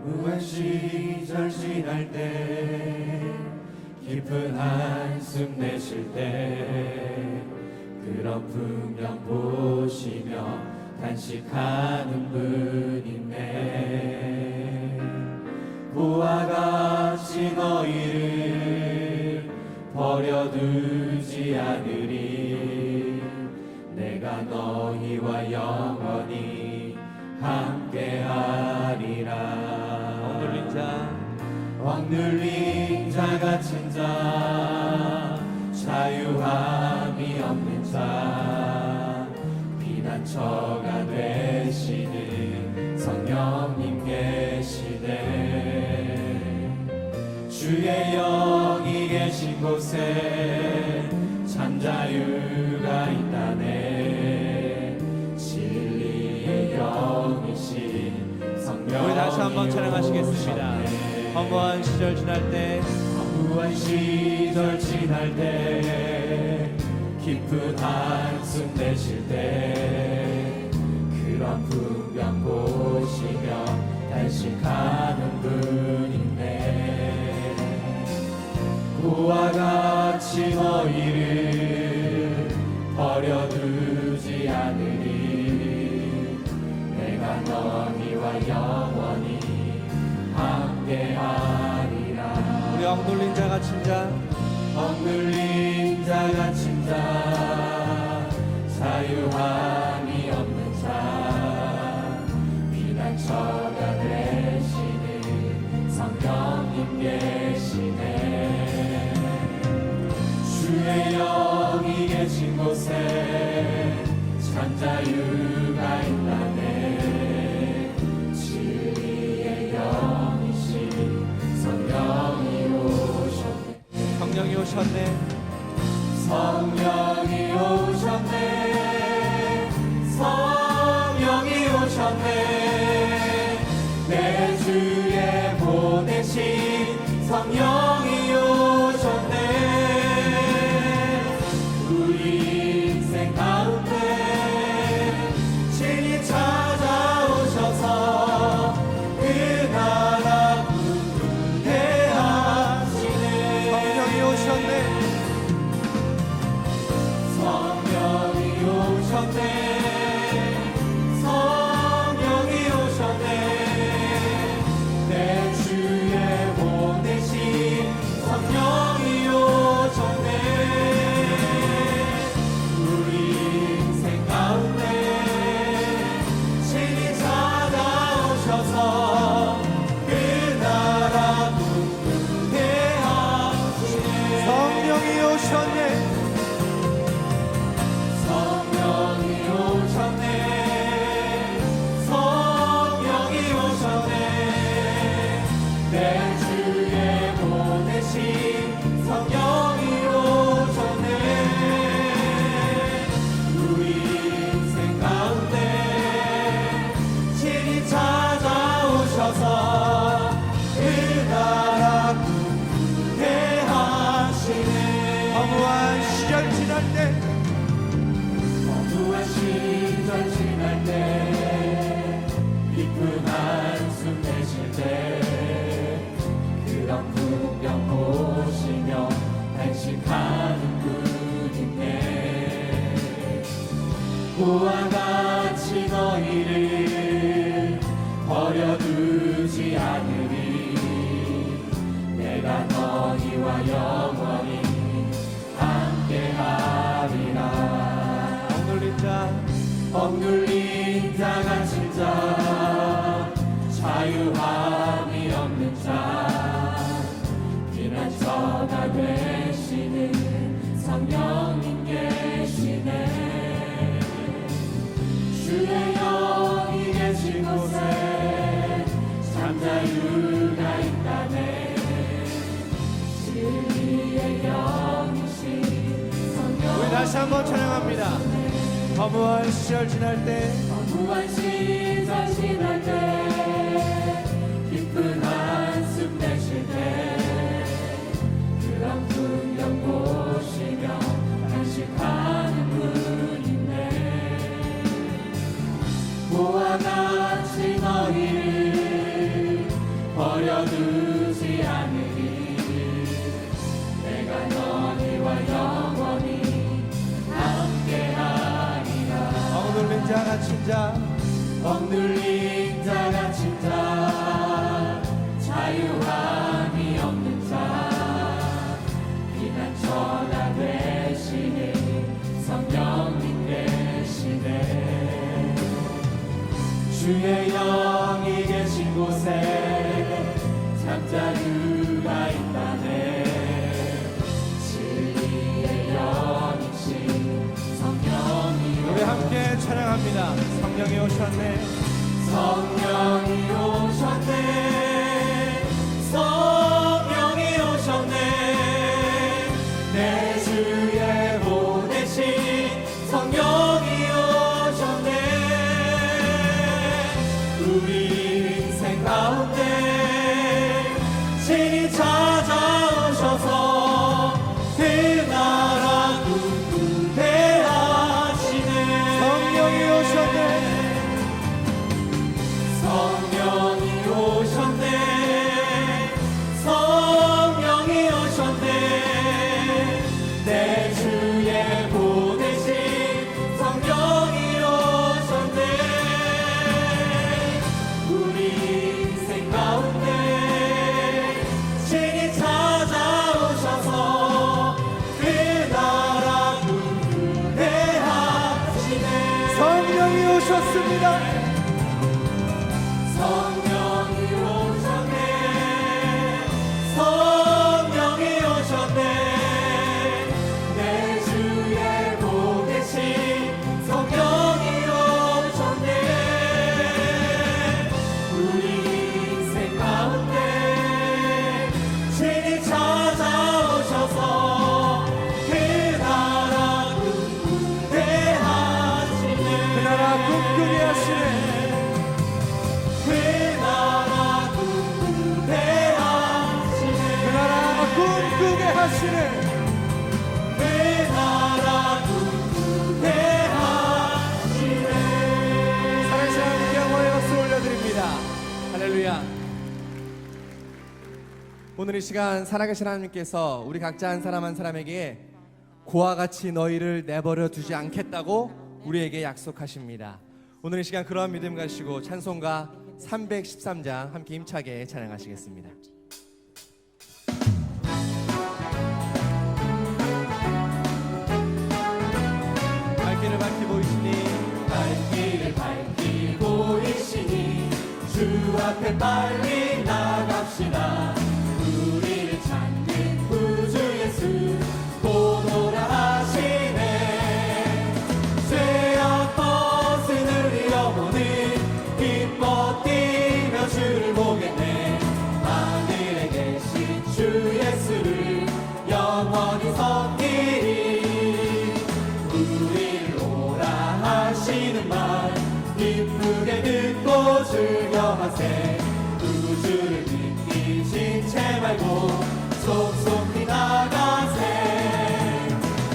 무한 시절 지날 때 깊은 한숨 내쉴 때 그런 풍경 보시며 단식하는 분이네. 그와 같이 너희를 버려두지 않으리. 내가 너희와 영원히 함께하리라. 억눌린 자 같은 자, 자유함이 없는 자, 피난처가 되시는 성령님 계시네. 주의 영이 계신 곳에 참 자유가 있다네. 진리의 영이신 성령. 우리 다시 한번 찬양하시겠습니다. 허무한 시절 지날 때, 허무한 시절 지날 때, 깊은 한숨 내쉴 때 그런 풍경 보시며 단식하는 분인데, 그와 같이 너희를 버려두지 않으리. 내가 너희와 영원히 함께하리라. 우리 억눌린 자 갇힌 자, 억눌린 자 갇힌 자, 자유함이 없는 자, 피난처가 되시는 성령님 계시네. 주의 영이 계신 곳에 참 자유가 있다네. 진리의 영이신 성령이 오셨네. 성령이 오셨네. 성령이 오셨네. 성령이 오셨네. 내 주에 보내신 성령이 오셨네. 우리 인생 가운데 친히 찾아오셔서 그 나라 부르게 하시네. 성령이 오셨네. 성령이 오셨네. 성령이 오셨네. 내 주에 보내신 성령이 오셨네. 우리 인생 가운데 친히 찾아오셔서 그 나라 부르게 하시네. 성령이 오셨네. 성령이 오셨네. 성령이 오셨네. 내 주에 보내신 성령이 오셨네. 우리 인생 가운데 친히 찾아오셔서 그 나라 꿈꾸게 하시네. 허무한 시절 지날 때, 어두운 시절 지날 때, 깊은 한숨 내쉴 때 그런 풍경 보시며 단식하는 분이네. 그와 같이 너희를 버려두지 않으리. 내가 너희와 영원히 함께하리라. 억눌린 자, 억눌린 자 갇힌 자, 자유함이 없는 자, 피난처가 되시는 성령님 계시네. 주의 영이 계신 곳에 참 자유가 있다네. 진리의 영이신 성령. 우리 다시 한번 찬양합니다. 허무한 시절 지날 때, 무한 시절 지날 때, 깊은 한숨 내쉴 때 그런 풍경 보시며 단식하는 분이네. 그와 같이 너희를 자 억눌린 자 갇힌 자 자유함이 없는 자 피난처가 되시는 성령님 계시네 주의 영이 계신 곳에 잠자유가 있다네 진리의 영이신 성령이 우리 함께 찬양합니다. 성령이 오셨네. 성령이 오셨네 성령이 오셨네 내 주의 보내신 성령이 오셨네 우리 인생 가운데 신이 찾아오셔서 그 나라 꿈꾸게 하시네 성령이 오셨네. 성령이 오셨네 성령이 오셨네 내 주의 보내신 성령이 오셨네 우리 인생 가운데 신이 찾아오셔서 그 나라 꿈꾸게 하시네 성령이 오셨습니다. 성령이 오셨네 성령이 오셨네 내 주의 보내신 성령이 오셨네 우리 인생 가운데 신이 찾아오셔서 그 나라 꿈꾸게 하시네 그 나라 꿈꾸게 하시네. 그 나라 꿈꾸게 하시네 그 나라 꿈꾸게 하시네. 그 나라 꿈꾸게 하시네 살아계신 하나님께 영광의 박수 올려드립니다. 할렐루야. 오늘 이 시간 살아계신 하나님께서 우리 각자 한 사람 한 사람에게 고와 같이 너희를 내버려 두지 않겠다고 우리에게 약속하십니다. 오늘 이 시간 그러한 믿음 가지고 찬송가 313장 함께 힘차게 찬양하시겠습니다. 발길을 밝히 보이시니 발길을 밝히 보이시니 주 앞에 빨리 나갑시다 우리를 찾는 구주 예수 보노라 하시네 죄악 벗으는 영혼은 기뻐 뛰며 주를 보겠네 하늘에 계신 주 예수를 영원히 섬기리 우리를 오라 하시는 말 기쁘게 듣고 즐겨하세 구주를 믿기 채 말고 속속히 나가세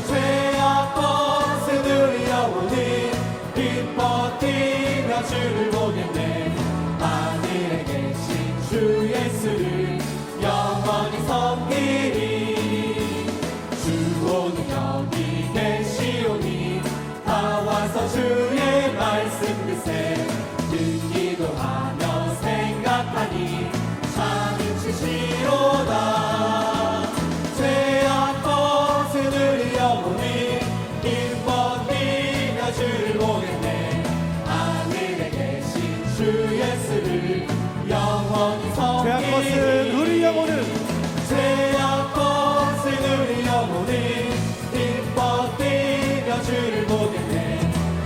죄악 벗은 영혼은 기뻐 뛰며 주를 보겠네 하늘에 계신 주 예수를 영원히 섬기리 주 오늘 여기 계시오니 다 와서 주의 말씀 듣세 듣기도 하며 생각하니 참이 치시로다 죄악 벗은 영혼이 기뻐 뛰며 주를 보겠네 하늘에 계신 주 예수를 영원히 죄악 벗은 섬기리 우리 영혼은 죄악 벗은 우리 영혼이 기뻐 뛰며 주를 보겠네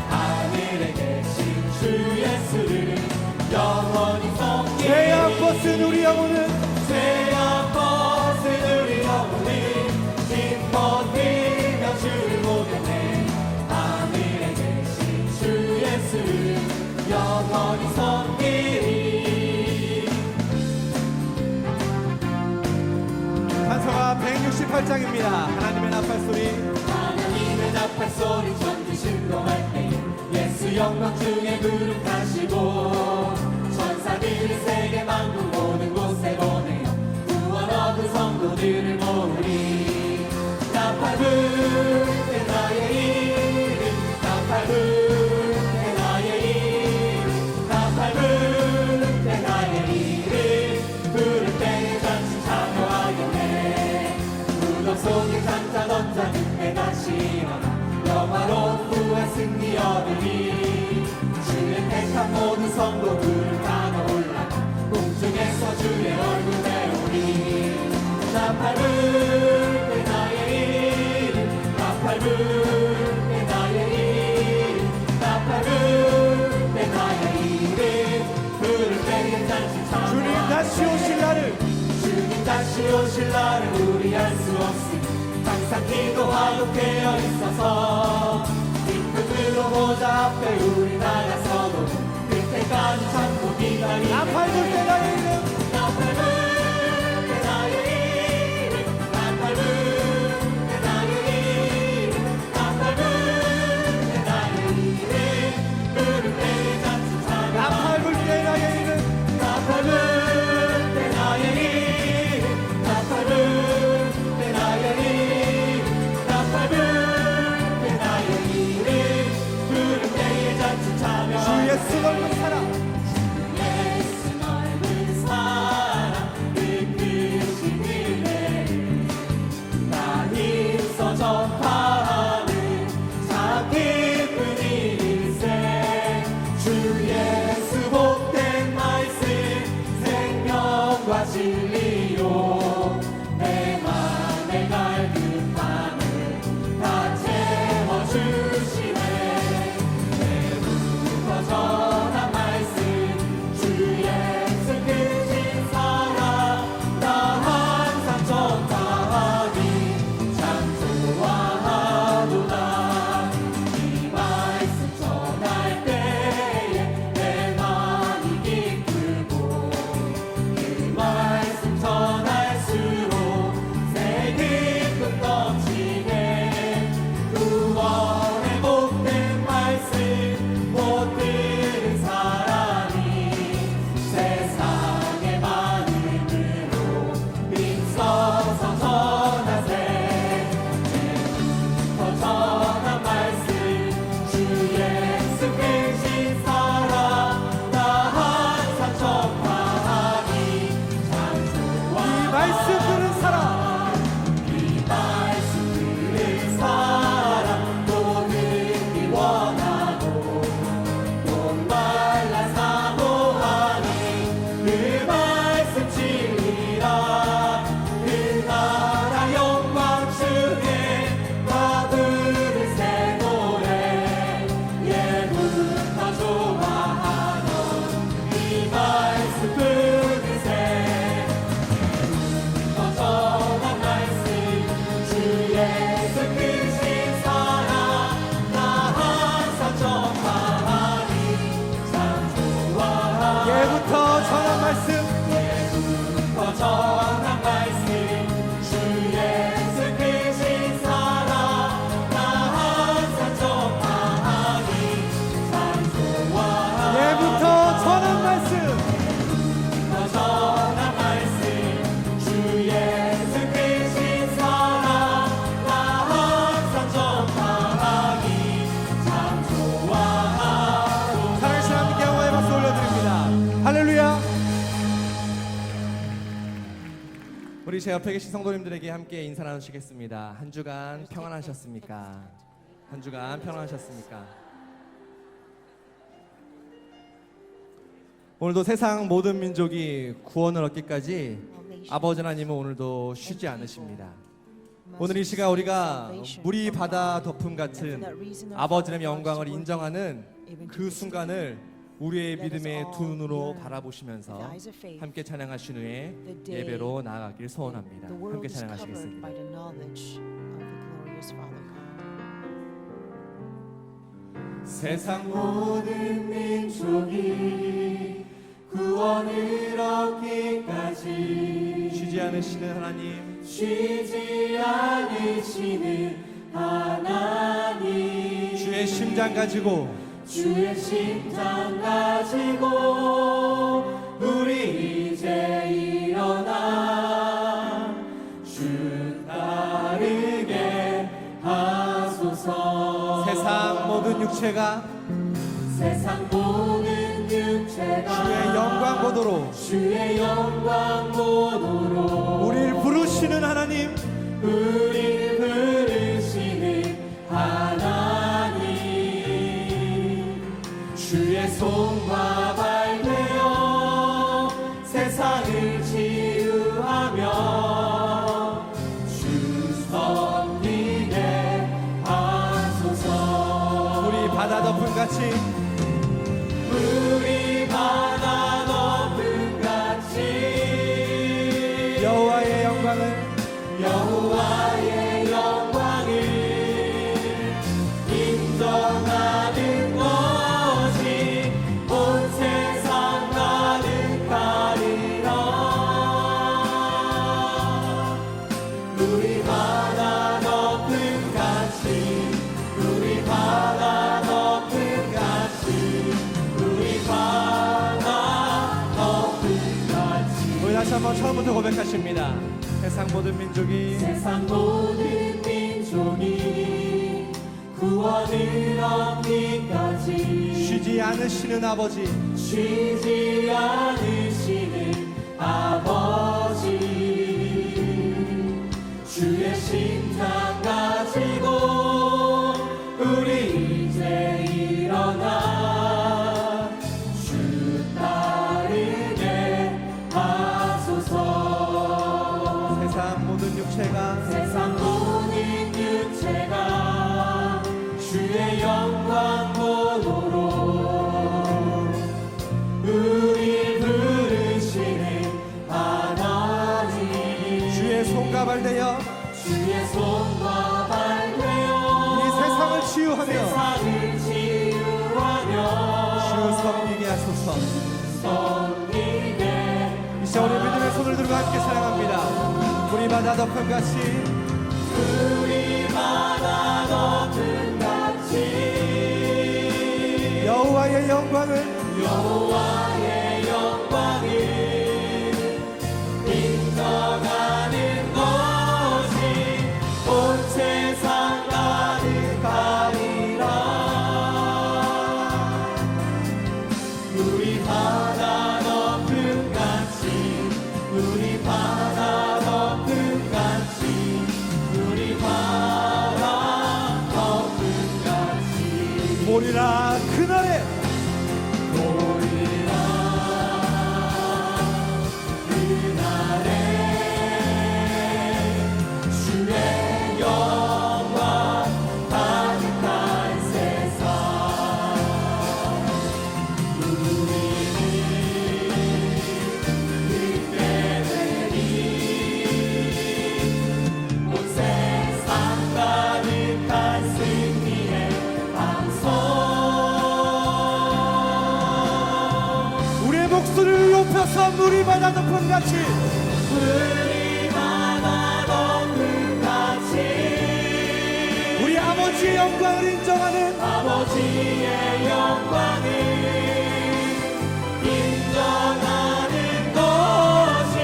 하늘에 계신 주 예수를 영원히 섬기리 죄악 벗은 우리 영혼은 죄악 벗은 우리 영혼이 기뻐 뛰며 주를 보겠네 하늘에 계신 주 예수를 영원히 섬기리 찬송가 168장입니다. 하나님의 나팔 소리 하나님의 나팔 소리 전지 신동할 때 예수 영광 중에 부름하시고 천사들을 세계 만국 모든 곳에 보내어 구원 얻은 성도들을 모으리 나팔 불 때 나의 이름 나팔 불 때 나의 이름 나가오니 주의 택한 모든 성도들 다가 올라 공중에서 주의 얼굴 배우니 나팔 불때 나의 이름 나팔 불때 나의 이름 나팔 불때 나의 이름 부를 때에 잔치 찬양 주님 다시 오실 날을 주님 다시 오실 날을 우리 알 수 없으니 항상 기도하고 깨어 있어서 뒷끝으로 모자 앞에 우리 나가서도 그때까지 참고 기다리네 나팔 불때 나의 이름 나팔 불때 나의 이름 나팔 불때 나의 이름 나팔 불때 나의 이름 부를 때에 잔치 찬양 나팔 불때 나의 이름 나팔 불때 나의 이름 나팔 불때 나의 이름 나팔 불때 나의 이름 부를 때에 잔치 찬양 주 예수 넓은 사랑 예수 넓은 사랑 그 크신 은혜를 나 힘써 전파하는 참 기쁜 일세 주 예수 복된 말씀 생명과 진리요 내 맘의 갈급함을 다 채워주시네 내부터 전한 말씀 주 예수 크신 사랑 나 항상 전파하니 참 좋아하도다 이 말씀 전할 때에 내 마음이 기쁘고 그 말씀 전할수록 새 기쁨 넘치네 구원의 복된 말씀 못 들은 사람이 세상의 많음으로 빗서서 전하세 더 전한 말씀 주 예수 크신 사랑 나 항상 전파하니 참 좋아 이 말씀 들은 사람 이 말씀 들은 사람 또 듣기 원하고 목말라 사모하니 그 말씀 진리라 그 나라 영광 중에 나 부를 새 노래 예부터 좋아하던 이 말씀 부르세 더 전한 말씀 주 예수 크신 사랑 나 항상 전파하니 참 좋아 예부터 전한 말씀 더 전한 말씀 주 예수 크신 사랑 나 항상 전파하니 참 좋아 예부터 전한 말씀 더 전한 말씀 주 예수 크신 사랑 나 항상 전파하니 참 좋아하도다 살아계신 하나님께 영광의 박수 올려드립니다. 할렐루야. 우리 제 옆에 계신 성도님들에게 함께 인사 나누시겠습니다. 한 주간 평안하셨습니까? 한 주간 평안하셨습니까? 오늘도 세상 모든 민족이 구원을 얻기까지 아버지 하나님은 오늘도 쉬지 않으십니다. 오늘 이 시간 우리가 물이 바다 덮음 같은 아버지 하나님의 영광을 인정하는 그 순간을 우리의 믿음의 두 눈으로 바라보시면서 함께 찬양하신 후에 예배로 나아가길 소원합니다. 함께 찬양하시겠습니다. 세상 모든 민족이 구원을 얻기까지 쉬지 않으시는 하나님, 쉬지 않으시는 하나님 주의 심장 가지고 주의 심장 가지고 우리 이제 일어나 주 따르게 하소서 세상 모든 육체가 세상 모든 육체가 주의 영광 보도록 주의 영광 보도록 우리를 부르시는 하나님, 우리를 부르시는 하나님 손과 발 되어 세상을 치유하며 주 섬기게 하소서. 우리 바다 덮음 같이 우리 바다 덮음 같이 여호와의 영광을 여호와의 영광을 인정하는 것이 온 세상 가득하리라. 우리 바다 덮음 같이 우리 바다 덮음 같이 우리 바다 덮음 같이. 우리 다시 한번 처음부터 고백하십니다. 세상 모든 민족이 세상 모든 민족이 구원을 얻기까지 쉬지 않으시는 아버지 쉬지 않으시는 아버지 주의 심장 가지고 우리 이제 일어나 주 따르게 하소서. 세상 모든 육체가 세상 모든 육체가 주의 영광 보도록 우리 부르시는 하나님 주의 손과 발 되어 주의 손과 발 되어 이 세상을 치유하며 세상을 치유하며 주 섬기게 하소서. 섬기게 이 시간 우리 믿음의 손을 들고 함께 사랑합니다. 우리 바다 덮음 같이 우리 바다 덮음 같이 여호와의 영광을 여호와의 영광을 인정하는 것이 온 세상 가득하리라. 우리 바다 덮음 같이 우리 바다 덮음 같이 우리 바다 덮음 같이 모리라 그날에 보리라 그날에 주의 영광 가득한 세상 우리는 그때 되리 온 세상 가득한 승리의 방송. 우리의 목소리를 높여서 우리 바다 덮음 같이 우리 바다 덮음 같이 우리 아버지의 영광을 인정하는 아버지의 영광을 인정하는 것이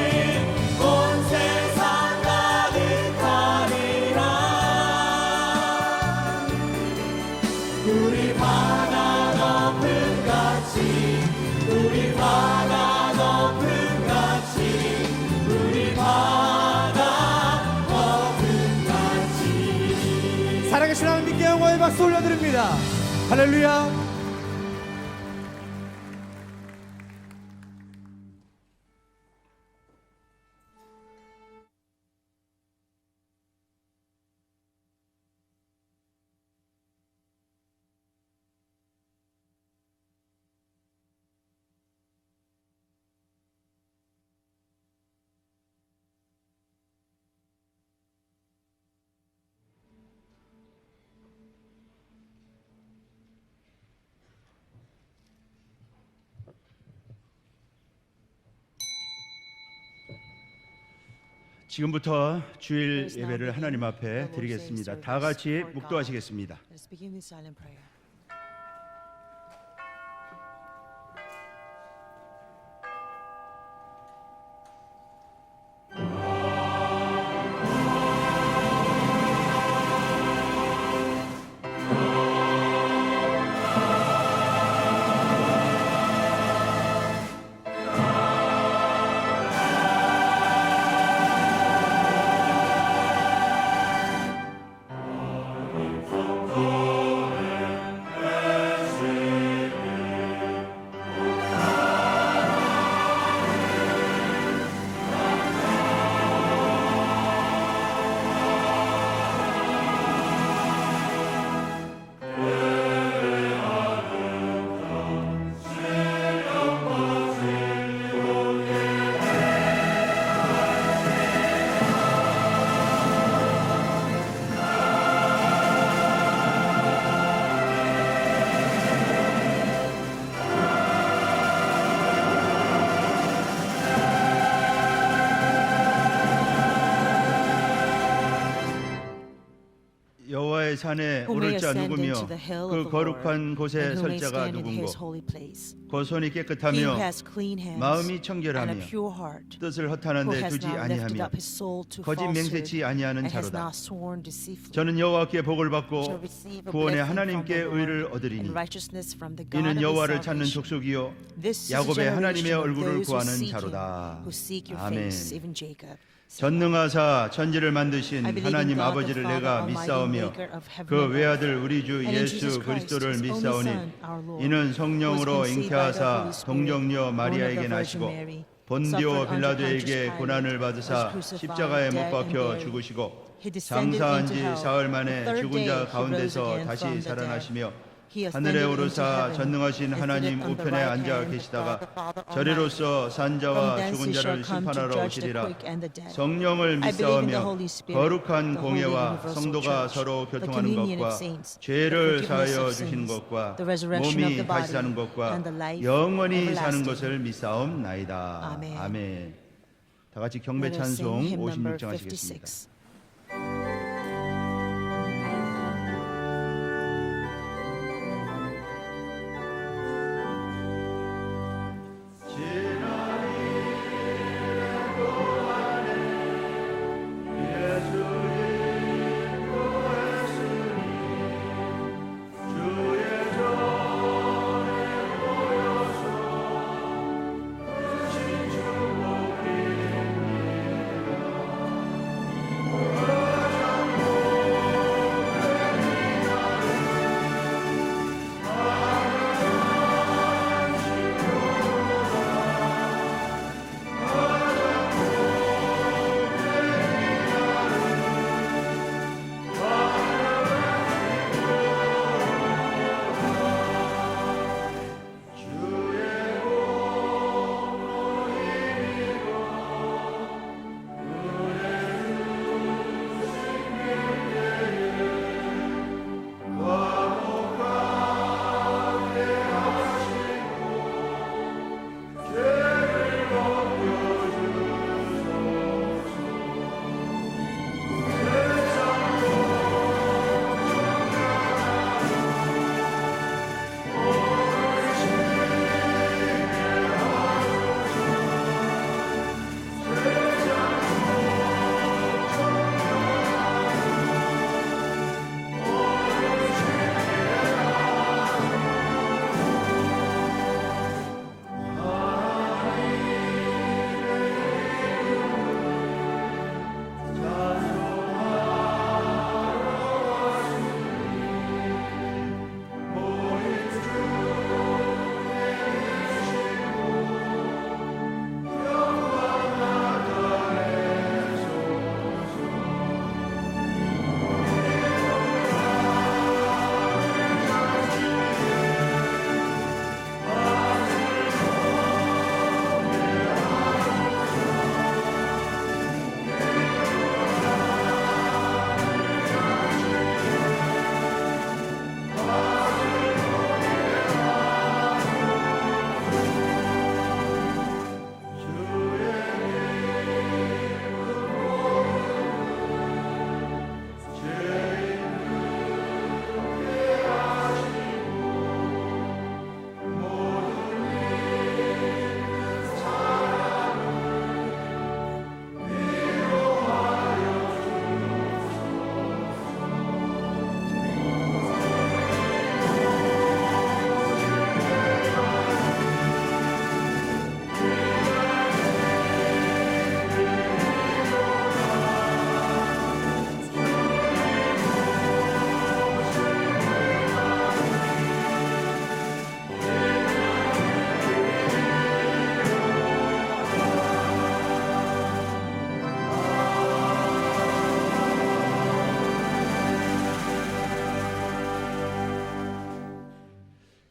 온 세상 가득하리라. 우리 바다 덮음 같이 우리 바다 덮음 같이 우리 바다 덮음 같이. 살아계신 하나님께 영광의 박수 올려드립니다. 할렐루야. 지금부터 주일 예배를 하나님 앞에 드리겠습니다. 다 같이 묵도하시겠습니다. Let's begin this silent prayer. 산에 who may 오를 자 ascend 누구며 into the hill 그 of the 거룩한 Lord, 곳에 and who may 설 자가 stand in his 누군고 holy place. 그 손이 He who 깨끗하며 has clean hands 마음이 and 청결하며 a pure heart, 뜻을 who 허탄한데 has 두지 not lifted 아니하며 up his soul to 거짓 맹세치 falsehood 아니하는 and has 자로다. not sworn deceitfully, 저는 여호와께 복을 shall 받고 receive a 구원의 blessing from 하나님께 the Lord 의를 and 얻으리니 righteousness from the God 이는 of his 여호와를 찾는 salvation. 족속이요 This is the 야곱의 하나님의 generation of 얼굴을 those who 구하는 seek him, 자로다. who seek your 아멘. face, even Jacob. 전능하사 천지를 만드신 I believe in 하나님 God, the 아버지를 Father, 내가 Almighty, 믿사오며 maker of heaven 그 and earth, 외아들 우리 주 and in Jesus 예수 Christ, 그리스도를 his only 믿사오니 Son, our Lord, 이는 who was 성령으로 conceived by the 잉태하사 Holy Spirit, 동정녀 born of the 마리아에게 Virgin 나시고 Mary, 본디오 suffered under 빌라도에게 Pontius 고난을 Pilate, 받으사 was crucified, 십자가에 못 dead, and 박혀 buried. 죽으시고 He descended 장사한 into 지 hell. 사흘 The 만에 third 죽은 day 자 he rose 가운데서 again 다시 from the dead. 살아나시며 He 하늘에 ascended into 오르사 heaven 전능하신 and 하나님 sitteth on the 우편에 right 앉아 hand of 계시다가 God the Father Almighty. 저리로서 산 From 자와 thence 죽은 he shall 자를 come to 심판하러 judge the 오시리라. quick and the dead. 성령을 I believe in the 믿사오며 Holy Spirit, 거룩한 the holy 공예와 universal 성도가 church, 서로 the 교통하는 communion of 것과 saints, the 죄를 forgiveness 사하여 of 주시는 sins, 것과 the resurrection of 몸이 the 다시 body, 사는 것과 and the life 영원히 사는 everlasting. 것을 믿사옵나이다. 아멘. 아멘. 다 같이 경배 Let us sing 찬송 hymn number 56장 하시겠습니다. 56.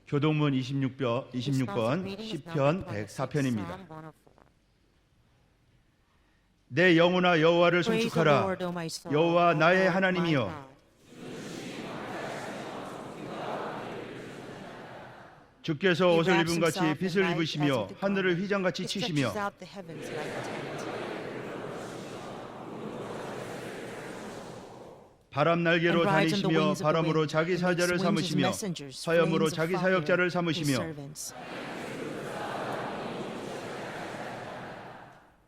교동문 26번 시편 104편입니다. 내 영혼아 여호와를 Praise the 송축하라. Lord, O my soul. 여호와 나의 O Lord, 하나님이여. my God. 주께서 He 옷을 wraps 입은 같이 himself in 빛을 light as 입으시며 with the 하늘을 garment. 휘장같이 He 치시며 stretches out the heavens like a tent. 바람 날개로 and rides on the 다니시며 wings of the 바람으로 wind, 자기 and makes 사자를 winds his 삼으시며 messengers, 화염으로 flames of 자기 fire, 사역자를 his 삼으시며 servants.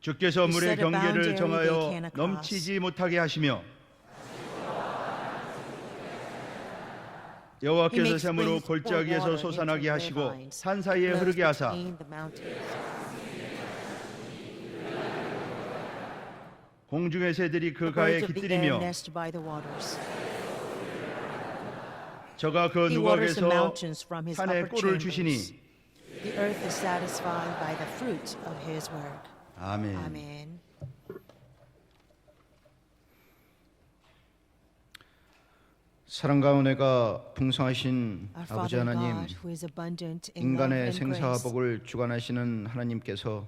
주께서 You 물의 set a boundary 경계를 they 정하여 cannot cross. 넘치지 못하게 하시며 여호와께서 He makes 샘으로 springs pour 골짜기에서 water 솟아나게 into 하시고 ravines, 산 사이에 flows 흐르게 하사 between the mountains. 공중의 새들이 그 The 가에 birds of the air 깃들이며 nest by the waters. 저가 그 He waters the 누각에서 mountains from his 산에 upper 꿀을 chambers. 주시니 The earth is satisfied by the fruit of his work. 아멘. Amen. 사랑과 은혜가 풍성하신 Our 아버지 Father 하나님, God, who is abundant in love 인간의 and 생사와 grace. 복을 주관하시는 하나님께서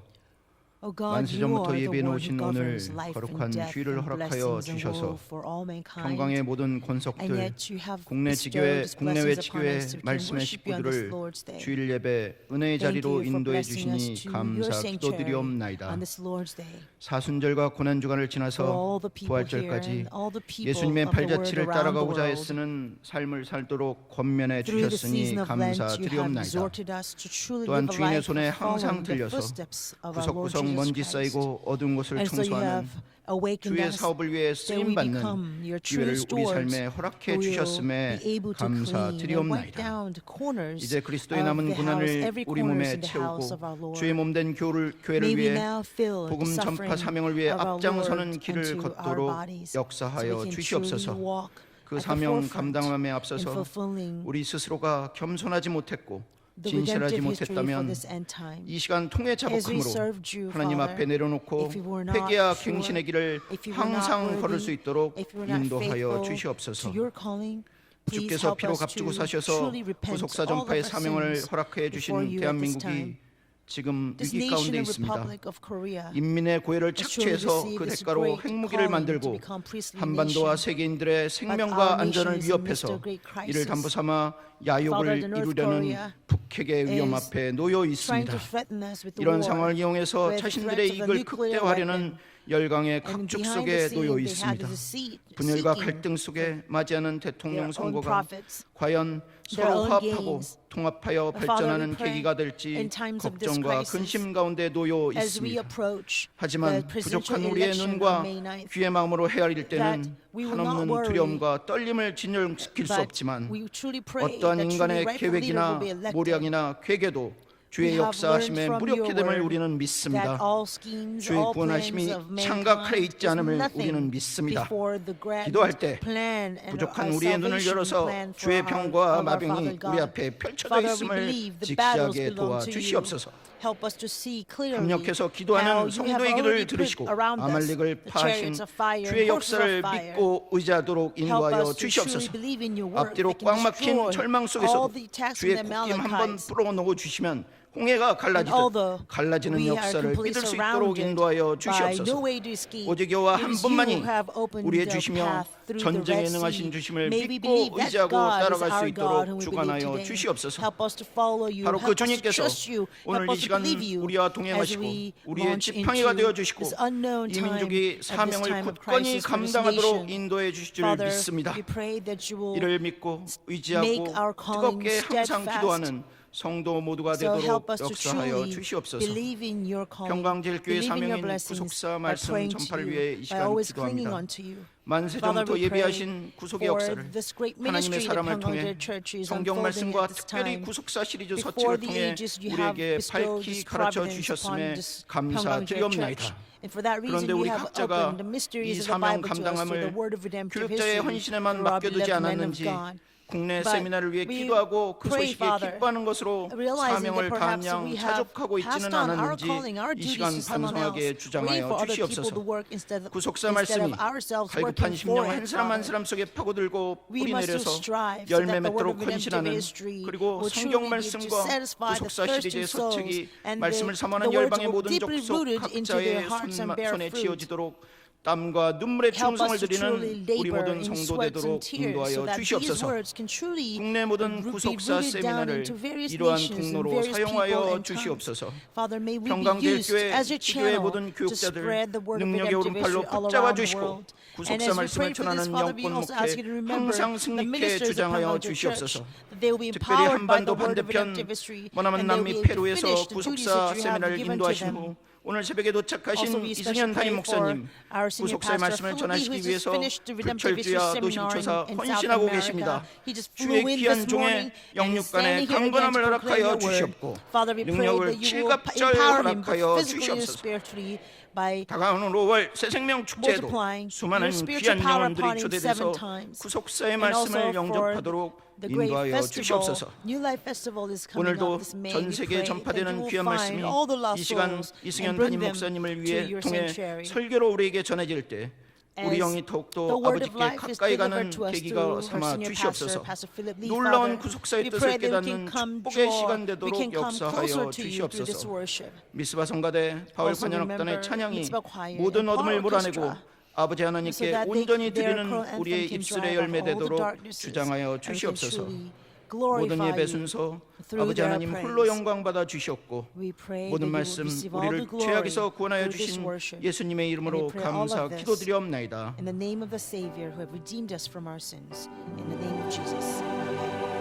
O God, 만세전부터 you are the 예비해 one who 놓으신 오늘 governs life and 거룩한 death 주일을 and 허락하여 blessings and 주셔서 woe for all mankind. 평강의 모든 And 권속들, yet you have 국내 지교회, bestowed 국내외 blessings upon 지교회 us to 말씀의 worship you on this 식구들을 Lord's Day. 주일 예배 은혜의 Thank 자리로 you for 인도해 blessing us 주시니 to your 감사 sanctuary 기도드리옵나이다. on this Lord's Day. 사순절과 고난주간을 For 지나서 all the people here 부활절까지 and all the people 예수님의 of the word 발자취를 around the 따라가고자 world. 애쓰는 삶을 살도록 권면해 Through the 주셨으니 season of Lent, you have 감사드리옵나이다. exhorted us to truly 또한 live a 주인의 life 손에 of 항상 following the 들려서 footsteps of our Lord 구석구석 Jesus 먼지 Christ. 쌓이고 어두운 곳을 And so you 청소하는 have awakened 주의 us 사업을 위해 that we 쓰임받는 become your true 기회를 우리 stewards 삶에 who 허락해 will 주셨음에 be able to clean and wipe 감사드리옵나이다. down the corners 이제 그리스도의 of 남은 the house, 고난을 every 우리 corners 몸에 in the house 채우고 of our Lord. 주의 몸된 교회를 May we 위해 now fill 복음 the 전파 suffering 사명을 위해 of our 앞장서는 Lord 길을 unto our 걷도록 bodies, so we 역사하여 can 주시옵소서. truly walk 그 at the 사명 forefront 감당함에 in 앞서서 fulfilling 우리 스스로가 겸손하지 못했고 the 진실하지 redemptive history for 못했다면 this end time. 이 시간 통해 As we 자복함으로 served you, 하나님 Father, 앞에 내려놓고 if we were not 회개와 sure, 갱신의 길을 if we were not 항상 걸을 worthy, 수 있도록 if we were not 인도하여 faithful to 주시옵소서. your calling, please 주께서 help 피로 us 값주고 to 사셔서 truly repent 구속사 all of 전파의 our 사명을 sins 허락해 before 주신 you at this time. 대한민국이 지금 This 위기 nation 가운데 and 있습니다. Republic of Korea 인민의 고해를 has truly 착취해서 received 그 this 대가로 great 핵무기를 calling to 만들고 become priestly 한반도와 nation. 세계인들의 But our 생명과 nation 안전을 is 위협해서 amidst a great crisis. 이를 담보 삼아 Father, 야욕을 the North 이루려는 Korea 북핵의 위험 is 앞에 놓여 trying 있습니다. to threaten us with the 이런 war, 상황을 이용해서 with 자신들의 threats of a 이익을 nuclear 극대화하려는 weapon. 열강의 And 각축 behind the 속에 scene, 놓여 they had 있습니다. this 분열과 seeking 갈등 속에 맞이하는 대통령 their own 선거가 profits, 과연 their 서로 own 화합하고 gains. 통합하여 Father, 발전하는 we pray 계기가 될지 in times of this 걱정과 crisis, 근심 가운데 놓여 as we 있습니다. approach 하지만 the presidential 부족한 우리의 election 눈과 on May 9th, 귀의 마음으로 헤아릴 때는 that we will not 한없는 worry, 두려움과 떨림을 진정시킬 수 but 없지만 we truly pray 어떠한 that truly 인간의 rightful leader 계획이나 will be elected. 모략이나 괴계도 주의 We have 역사하심에 learned from 무력해 your 됨을 word 우리는 that 믿습니다. all schemes, 주의 all 구원하심이 plans of 창각 아래 mankind 있지 is 않음을 nothing 우리는 믿습니다. before the grand 기도할 때 plan and 부족한 our 우리의 눈을 salvation 열어서 plan for 주의 our 병과 Father 마병이 God. 우리 앞에 펼쳐져 Father, we 있음을 believe the battles 직시하게 belong to you. 도와주시옵소서. Help us to see clearly 협력해서 how 기도하는 you have 성도의 already 기도를 put 들으시고 around us 아말렉을 the 파하신 chariots of fire and 주의 horses of 역사를 fire. 믿고 의지하도록 Help 인도하여 us to truly 주시옵소서. believe in your word 앞뒤로 that can 꽉 막힌 destroy 절망 all 속에서도 the attacks 주의 of the 국김 한번 Amalekites. 풀어놓고 주시면 홍해가 although 갈라지는 we are 역사를 completely 믿을 수 있도록 surrounded 인도하여 by no 주시옵소서. way to escape, 오직 여호와 it 한 is 분만이 you who have opened 우리의 the 주시며 path through the 전쟁에 Red 능하신 Sea. 주심을 May we 믿고 believe that 의지하고 God is 따라갈 수 our God 있도록 whom we believe 주관하여 today. 주시옵소서. Help us to follow you. 바로 그 Help us to 주님께서 trust you. 오늘 이 Help us to 시간 believe you 우리와 as 동행하시고 we 우리의 launch 지팡이가 into 되어 주시고 this unknown 이 time 민족이 at this 사명을 time of 굳건히 crisis for this 감당하도록 nation. 인도해 주실 줄 Father, 믿습니다. we pray that you will 이를 믿고 make 의지하고 our calling 뜨겁게 항상 steadfast. 기도하는 성도 모두가 So 되도록 help us to 역사하여 truly 주시옵소서. believe in your calling, 평강제일교회 believe in your 사명인 blessings 구속사 by 말씀 praying to 전파를 you, 위해 이 by 시간 always clinging 기도합니다. onto you. 만세전부터 Father, we 예비하신 pray 구속의 for 역사를 this great 하나님의 ministry that 사람을 통해 Pyeongtaek Church is 성경 unfolding 말씀과 at this 특별히 time. 구속사 시리즈 Before 서치를 the 통해 ages, you have 우리에게 bestowed 밝히 this 가르쳐 providence 주셨음에 upon this Pyeongtaek Church. 감사드리옵나이다. And for that reason, 그런데 you 우리 have 각자가 opened the mysteries 이 of the 사명 Bible to us through the 감당함을 word of redemptive 교육자의 history 헌신에만 through our 맡겨두지 beloved men of 않았는지 God. 국내 But 세미나를 위해 we 기도하고 그 pray, 소식에 Father, 기뻐하는 것으로 realizing 사명을 that 다한 perhaps 양 we have 자족하고 있지는 passed on our 않았는지 calling, our 이 duties 시간 to someone else, 반성하게 waiting 주장하여 for other people to 주시옵소서. work instead 구속사 of 말씀이 ourselves 갈급한 working 심령 for 한 it, 사람 한 Father. 사람 속에 파고들고 We 뿌리 must 내려서 strive so 열매 that the word 맺도록 of redemptive 헌신하는 history 그리고 will 성경 truly be to 말씀과 satisfy the 구속사 thirsting 시리즈의 souls, 서책이 and 말씀을 the 삼하는 words 열방의 will 모든 deeply 족속 rooted into 각자의 their hearts and bear 손에 fruit. 쥐어지도록 땀과 눈물의 Help 충성을 us to truly 드리는 우리 labor 모든 in 성도 sweats 되도록 and tears so 인도하여 that these 주시옵소서. words can truly 국내 모든 be 구속사 rooted down 세미나를 into various 이러한 nations and 통로로 various people 사용하여 and tongues. 주시옵소서. Father, may we be 평강제일교회, used as your 기교회 channel 모든 to 교육자들 spread the word of 능력의 redemptive 오른팔로 history all 붙잡아 around the 주시고 world. And 구속사 as we 말씀을 pray for this, 전하는 Father, we 영권 also ask you to 목회 remember 항상 the 승리케 ministers 주장하여 upon your church, 주시옵소서. that they will be 특별히 empowered by 한반도 the word of 반대편 redemptive history, 머나먼 and they will 남미 be able to 페루에서 finish the duties 구속사 that you have 세미나를 given to 인도하신 them. 후 오늘 새벽에 Also, 도착하신 we 이승현 especially 담임 pray for 목사님 our senior 구속사의 pastor 말씀을 Philip, 전하시기 who just 위해서 finished the redemptive history 불철주야 seminar 노심초사 in South 헌신하고 America. 계십니다. He just 주의 flew in 귀한 this 종의 morning and is 영육간에 standing here again to 강건함을 proclaim 허락하여 your word. 주시옵고 Father, we pray 능력을 that you will 칠갑절 empower him 허락하여 both physically and 주시옵소서. spiritually by 다가오는 5월 새생명 축제에도 multiplying 수많은 your spiritual 귀한 power 영혼들이 upon him 초대돼서 7 times. 구속사의 And also 말씀을 for 영접하도록 the great 인도하여 festival, 주시옵소서. New Life Festival is coming 오늘도 up this May. 전 We 세계에 pray that you 전파되는 will 귀한 말씀이 find all the 이 lost 시간 souls 이승현 and bring 담임 them 목사님을 to 위해 your 통해 sanctuary. 설교로 우리에게 전해질 때 우리 As 영이 the 더욱더 word of 아버지께 life is 가까이 가는 delivered to us 계기가 through our 삼아 senior pastor, 주시옵소서. Pastor Philip Lee, 놀라운 Father. 구속사의 We 뜻을 pray that we 깨닫는 can come 축복의 시간 we 되도록 can come closer 역사하여 to you through this 주시옵소서. worship. 미스바 성가대 바울 Also 관현악단의 remember 찬양이 Mitzvah Choir 모든 and 어둠을 Paul 몰아내고 Orchestra. 아버지 So 하나님께 that 온전히 their 드리는 anthem 우리의 can 입술의 drive 열매 out all the 되도록 darknesses 주장하여 and can 주시옵소서. truly 모든 glorify 예배 you 순서 through 아버지 their 하나님 praise. 홀로 영광 받아 주셨고 We pray 모든 that you will 말씀 receive all the 우리를 glory 죄악에서 구원하여 through this 주신 worship. 예수님의 이름으로 And we pray all 감사 of this 기도드리옵나이다. In the name of the Savior who have redeemed us from our sins. In the name of Jesus. Amen.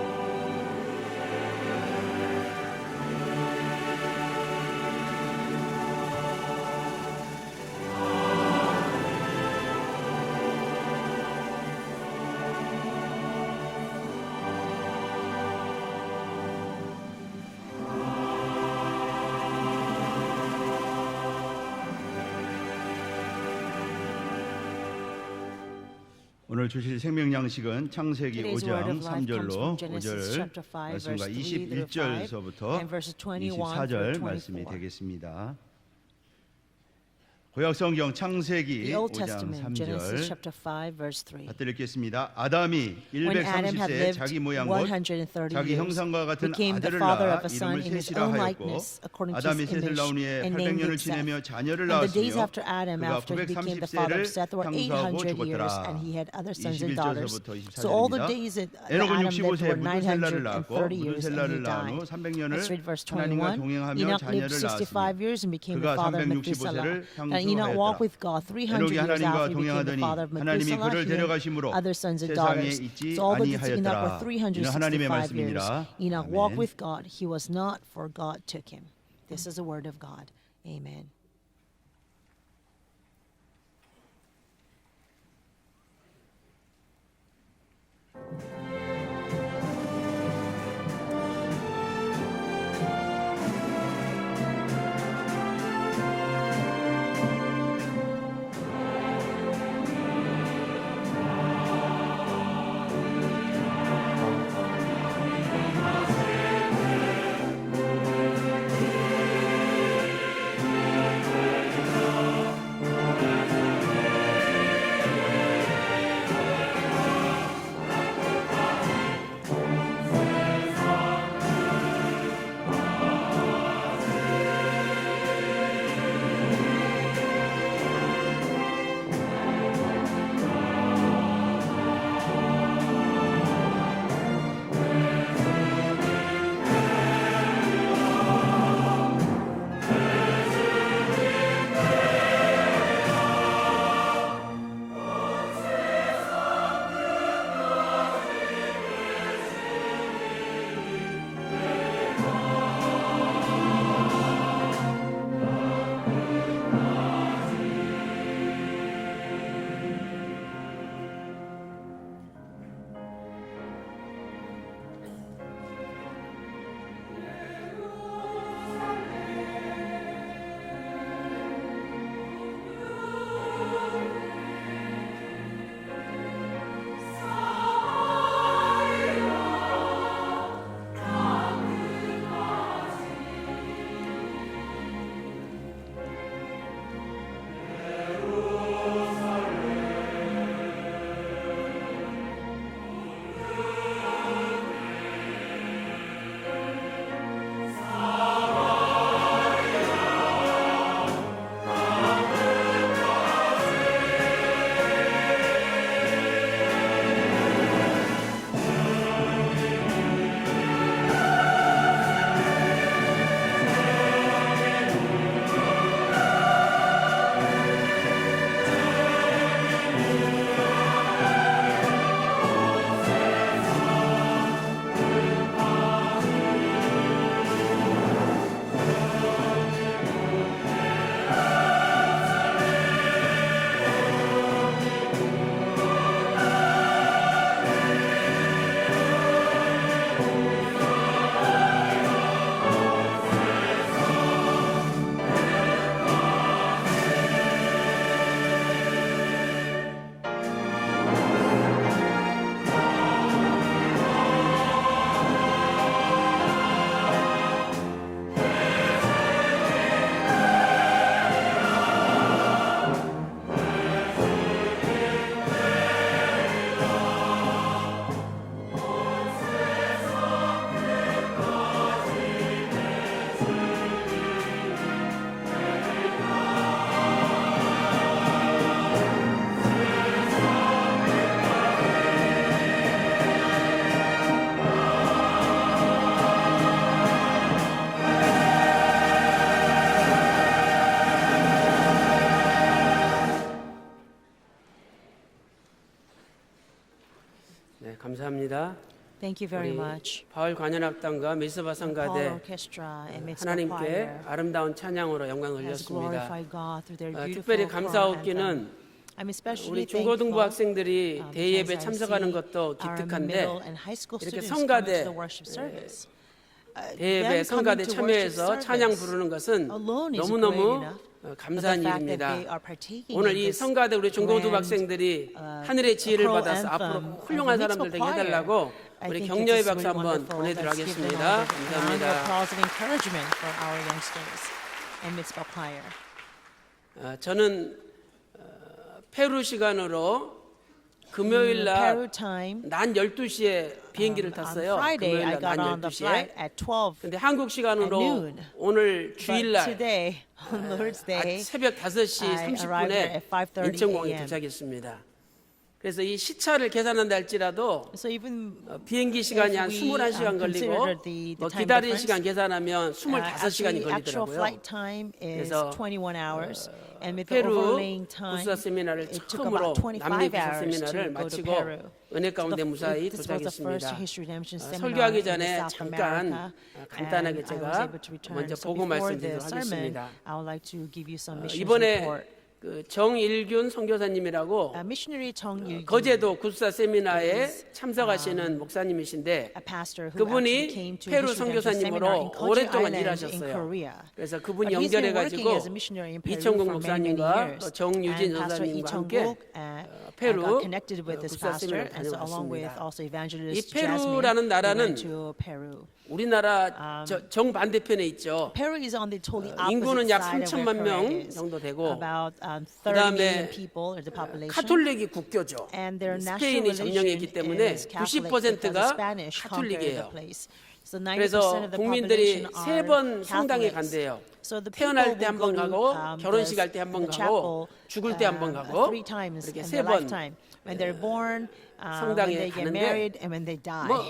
오늘 주실 생명 양식은 창세기 Today's word 5장 of life comes 3절로 from Genesis 5절 chapter 5 verse 말씀과 3 through 5 21절서부터 and verses 21 24절 through 말씀이 24. 되겠습니다. 구약 성경 창세기 The Old 5장 Testament, Genesis 3절 chapter 5 verse 3. 받들 읽겠습니다. 아담이 When Adam had 130세 lived 자기 모양 곧 130 자기 years, 형상과 같은 became the 아들을 father 낳아 of a son 이름을 in his 셋이라 own 하였고 likeness, according to 아담이 his 셋을 image, 낳은 후에 and named 800년을 it Seth. 지내며 자녀를 And the days 낳았으며 after Adam, 그가 after he became the father 930세를 of Seth, were 향수하고 800 years, 죽었더라. and he had other sons and daughters. 21절서부터 So all the 24절입니다. days that 에녹은 Adam lived 65세에 were 무드셀라를 낳았고 930 years, and 무드셀라를 he 낳은 후 died. 300년을 Let's read verse 하나님과 21. 동행하며 Enoch 자녀를 lived 65 years and became the 그가 father of 365세를 Methuselah. And Enoch walked with God 300 에녹이 years 하나님과 after he became the 동행하더니 father of 하나님이 Methuselah. 그를 He had 데려가심으로 other sons and 세상에 daughters. 있지 So all the days of Enoch were 아니하였더라. 이는 하나님의 365 years. 말씀이니라. Enoch 아멘. walked with God. He was not, for God took him. This is the word of God. Amen. 감사합니다. Thank you very 우리 much. 바울 관현악단과 미스바 Paul 성가대 Orchestra and Mitzvah 하나님께 Choir 아름다운 찬양으로 영광을 has 돌렸습니다. glorified God through their beautiful 특별히 choral 감사하기는 anthem. I'm especially 우리 중고등부 thankful 학생들이 대예배 because I 참석하는 see 것도 our 기특한데 middle and high school 이렇게 students 성가대, coming to the worship service. 대예배 Them 성가대 coming to 참여해서 worship 찬양 service 부르는 것은 alone is 너무너무 great enough. 감사한 But the fact that 일입니다. they are partaking 오늘 in 이 this 성가대 우리 중고등부 grand, 학생들이 하늘의 지혜를 choral 받아서 anthem 앞으로 of 훌륭한 the 사람들 되게 Mitzvah 해달라고 choir, I 우리 think 격려의 it's 박수 really 한번 wonderful. 보내드리도록 Let's give them 하겠습니다. a round of 감사합니다. applause of encouragement for our youngsters and Mitzvah choir. 저는 페루 시간으로 금요일 Peru 날 time. 낮 12시에 비행기를 On 탔어요. Friday, 금요일 I 날 got 낮 on the flight 12시에. at 12. 근데 한국 at 시간으로 noon. 오늘 주일 But 날 today, on Lord's Day, 새벽 5시 I arrived there 30분에 at 5:30 인천공항에 a.m. 도착했습니다. 그래서 이 시차를 계산한다 할지라도 So even 비행기 시간이 한 if we, 21시간 걸리고 considered the 뭐 time 기다릴 difference, 시간 계산하면 25시간이 actually, actual 걸리더라고요. flight time is 그래서, 21 hours, and with the 페루 overlaying time, 부사 세미나를 it took 처음으로 about 25 남미 부사 hours to 세미나를 go to 마치고 Peru. 은혜 가운데 무사히 This was the first 도착했습니다. History Redemption seminar 설교하기 in 전에 South 잠깐 America, 간단하게 and I was 제가 able to return. 먼저 So 보고 before the 말씀드리도록 sermon, 하겠습니다. I would like to give you some missions 이번에 report. 그 정일균 선교사님이라고 Missionary Chung Il-gyun, 거제도 구사 세미나에 참석하시는 목사님이신데 a pastor who 그분이 actually came to 페루 History Redemption seminar 선교사님으로 in Kochi 오랫동안 Island in 일하셨어요. Korea. 그래서 그분이 But he's been working 연결해가지고 as a missionary in Peru 이청국 for many, many 목사님과 years. 또 정유진 And Pastor 여사님과 Lee 함께 Chung-guk 페루 got connected with this 국사 pastor, 세미나를 and so along with 다녀왔습니다. also 이 evangelist 페루라는 Jasmine, we 나라는 went to Peru. 우리나라 정반대편에 있죠. Peru is on the totally opposite 인구는 약 side of where 3천만 명 Korea is. 정도 되고 About 30 그다음에 million people is the population. 카톨릭이 국교죠. And their national 스페인이 점령했기 religion 때문에 is Catholic because the 90%가 Spanish conquered the 카톨릭이에요. place. So 90% 그래서 of the 국민들이 population 세 are 번 성당에 Catholics. 간대요. So the 태어날 people 때 한 번 will go 가고 to, 결혼식 할 때 한 번 the 가고 chapel, 죽을 때 한 번 가고 3 times 이렇게 in 세 their 번 lifetime. When they're born, when 성당에 they get 가는데 married, and when they die. 뭐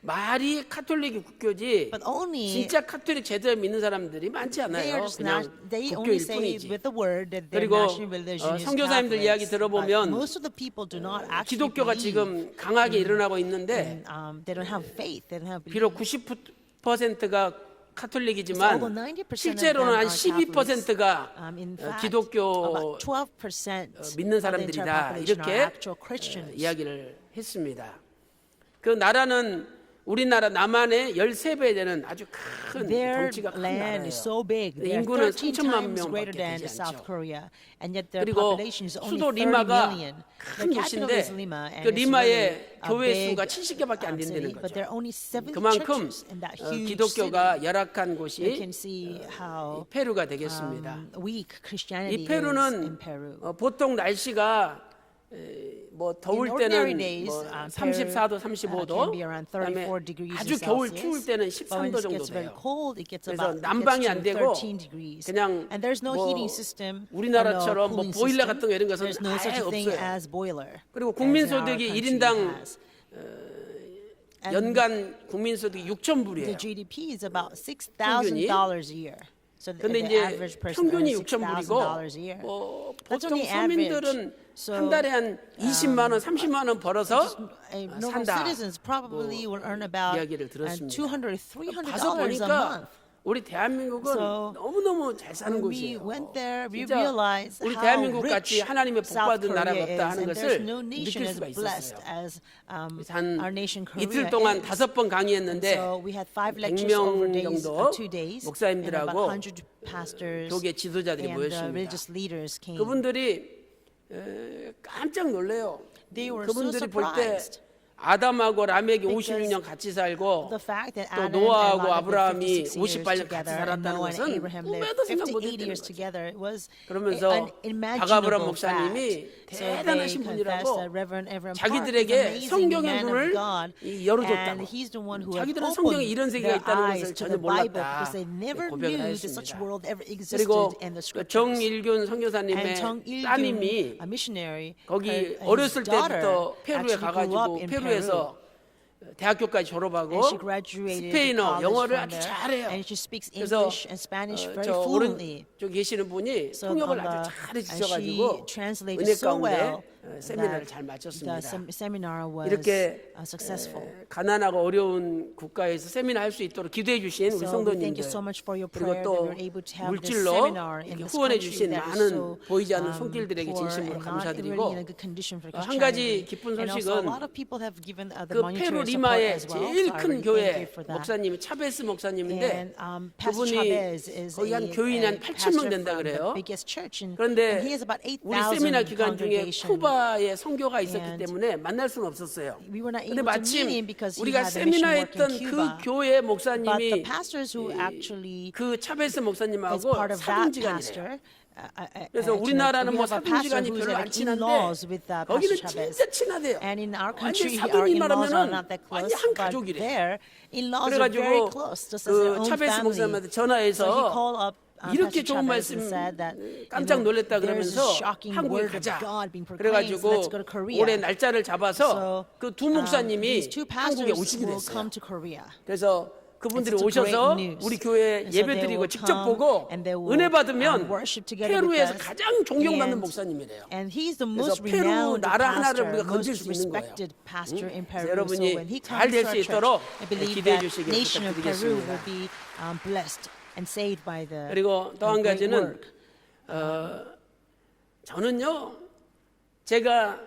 말이 카톨릭이 국교지 But only 진짜 카톨릭 제대로 믿는 사람들이 많지 they are 않아요. just 그냥 not, they only 국교일 say 뿐이지. with the word that their 그리고 national religion is 선교사님들 Catholics, 이야기 들어보면 but most of the people do not actually 기독교가 believe 지금 강하게 일어나고 있는데 they don't have faith, they don't have belief. 비록 90%가 카톨릭이지만 So although 90% 실제로는 한 of them are 12%가 in fact, 기독교 about 12% 믿는 of the entire 사람들이다 population 이렇게 are actual Christians. 이야기를 했습니다. 그 나라는 우리나라 남한의 13배 되는 아주 큰 Their 덩치가 큰 land 나라예요. is so big. 근데 They are 인구는 13 3천만 times greater 명밖에 than 되지 South 않죠. Korea, and yet their 그리고 population is only 수도 30 리마가 million. 큰 The capital 도시인데 is Lima, and 그 it's 리마의 really a 교회 big 수가 70개밖에 안 된다는 city, but there 거죠. are only 70 그만큼 churches in that huge city. 기독교가 열악한 You 곳이 can see how 페루가 되겠습니다. weak Christianity 이 is in 페루는 Peru. 보통 날씨가 뭐 더울 In ordinary 때는 days, 뭐 Peru, 34도, can 35도, be around 그다음에 34 degrees 아주 겨울 추울 Celsius. 때는 But when 13도 it 정도 gets very 돼요. cold, it gets 그래서 about it 난방이 gets 안 to 되고 13 degrees. 그냥 And there's no 뭐 heating system, 우리나라처럼 뭐 or no cooling 보일러 system. 같은 거 이런 것은 There's no such 아예 a thing 없어요. as boiler. 그리고 as 국민 in our 소득이 country 1인당 has. And 연간 국민 소득이 the 6,000불이에요. GDP is about 평균이. $6,000 a year. So 근데 the 이제 average person 평균이 earns $6,000 a year. 6,000불이고 뭐 That's 보통 only 서민들은 average. So, 한 달에 한 20만 원, 30만 원 벌어서 normal 산다. citizens probably will earn about 이야기를 들었습니다. $200, 가서 $300 a 보니까 month. 우리 대한민국은 So, 너무너무 잘 사는 When we 곳이에요. went there, we 진짜 realized 우리 how 대한민국 rich 같이 하나님의 복 South 받은 나라가 Korea 없다 is, 하는 and 것을 there's no nation 느낄 as 수가 blessed 있었어요. as 한 our nation Korea 이틀 동안 is. 5번 강의했는데 So we had 5 lectures over 100명 days, 정도 2 days, and 목사님들하고 about 100 pastors 교계 지도자들이 and 모였습니다. religious leaders came. 그분들이 깜짝 놀래요. They were so 그분들이 볼 때 surprised. 아담하고 라멕이 Because 56년 같이 살고 The fact that 또 Adam and 노아하고 Lot 아브라함이 lived 56 years 58년 같이 together, and 살았다는 Noah and 것은 Abraham lived 꿈에도 생각 58 못했다는 years 거죠. together. It was 그러면서 an 박아브람 unimaginable 목사님이 fact. So they 대단하신 confessed 분이라고 that Reverend Abraham Park is an 자기들에게 amazing 성경의 man 눈을 of God, 열어줬다고. and he's the one who had 자기들은 opened 성경에 이런 세계가 their 있다는 eyes 것을 to 전혀 the Bible 몰랐다. because they never 고백을 knew that such 하였습니다. world ever existed 그리고 in the scriptures. 정일균 And 선교사님의 Chung Il-gyun, 따님이 a missionary, 거기 his 어렸을 daughter 때부터 페루에 actually grew up 가가지고 in 페루에서 대학교까지 졸업하고 And she graduated 스페인어, college 영어를 from 아주 there, 잘해요. and she speaks 그래서 English and Spanish very 저 fluently. 오른쪽 계시는 분이 So 통역을 on 아주 the- 잘 and 해주셔가지고 she translated 은혜 so 가운데 well 세미나를 잘 the 마쳤습니다. seminar was 이렇게 successful. 가난하고 어려운 국가에서 세미나 할 수 있도록 기도해 주신 우리 So we thank 성도님들 you so much for your 그리고 prayer that 또 we're able to have this 물질로 seminar in 이렇게 this 후원해 country 주신 that is 많은 so 보이지 않는 손길들에게 poor 진심으로 and not 감사드리고 really in a good condition for 한 가지 charity. 기쁜 And also a 소식은 lot of people have given the 그 monetary 페루 support 리마의 as well. 제일 So I 큰 really thank 교회 you for that. 목사님이 차베스 목사님인데 And Pastor 그분이 Chavez is 거기 한 a 교인이 한 8,000명 pastor 된다 from the 그래요. biggest church in, 그런데 and he has about 우리 세미나 8,000 기간 중에 congregation. 쿠바에 선교가 있었기 And 때문에 만날 수는 없었어요. We were not 근데 able to 마침 meet him because he 우리가 had a mission 세미나 work in 했던 그 Cuba. 교회 But the 목사님이 pastors who actually 그 차베스 is 목사님하고 part of that 사돈지간이래요. pastor. 그래서 우리나라는 뭐 사돈지간이 별로 안 친한데 거기는 진짜 친하대요. And in our 완전 country, our 사돈이 in-laws are 말하면은 not that close, 완전 한 but 가족이래. there, in-laws are very 그래가지고 close, just as their 그 own 차베스 family. 목사님한테 So he 전화해서 called up 이렇게 Pastor 좋은 Chavez 말씀 and said that 깜짝 놀랐다 there's a 그러면서 shocking 한국에 word of 가자. God being proclaimed, so let's 그래가지고 go to Korea. 올해 날짜를 잡아서 So, 그 두 목사님이 these two 한국에 pastors 오시게 will 됐어요. come to Korea. 그래서 그분들이 It's a great 오셔서 news. 우리 교회 And so 예배 they 드리고 will 직접 come 보고 and they will, 은혜 받으면 worship together with 페루에서 us. 가장 존경받는 And- 목사님이래요. And he's the 그래서 most 페루 renowned 나라 하나를 pastor, 우리가 건질 most 수 있는 거예요. respected pastor in Peru. 여러분이 So when he 잘 comes 될 to 수 our 있도록 church, I believe 기도해 that 주시길 nation of Peru 부탁드리겠습니다. will be blessed and saved by the 그리고 또 한 great 가지는 work. 저는요 제가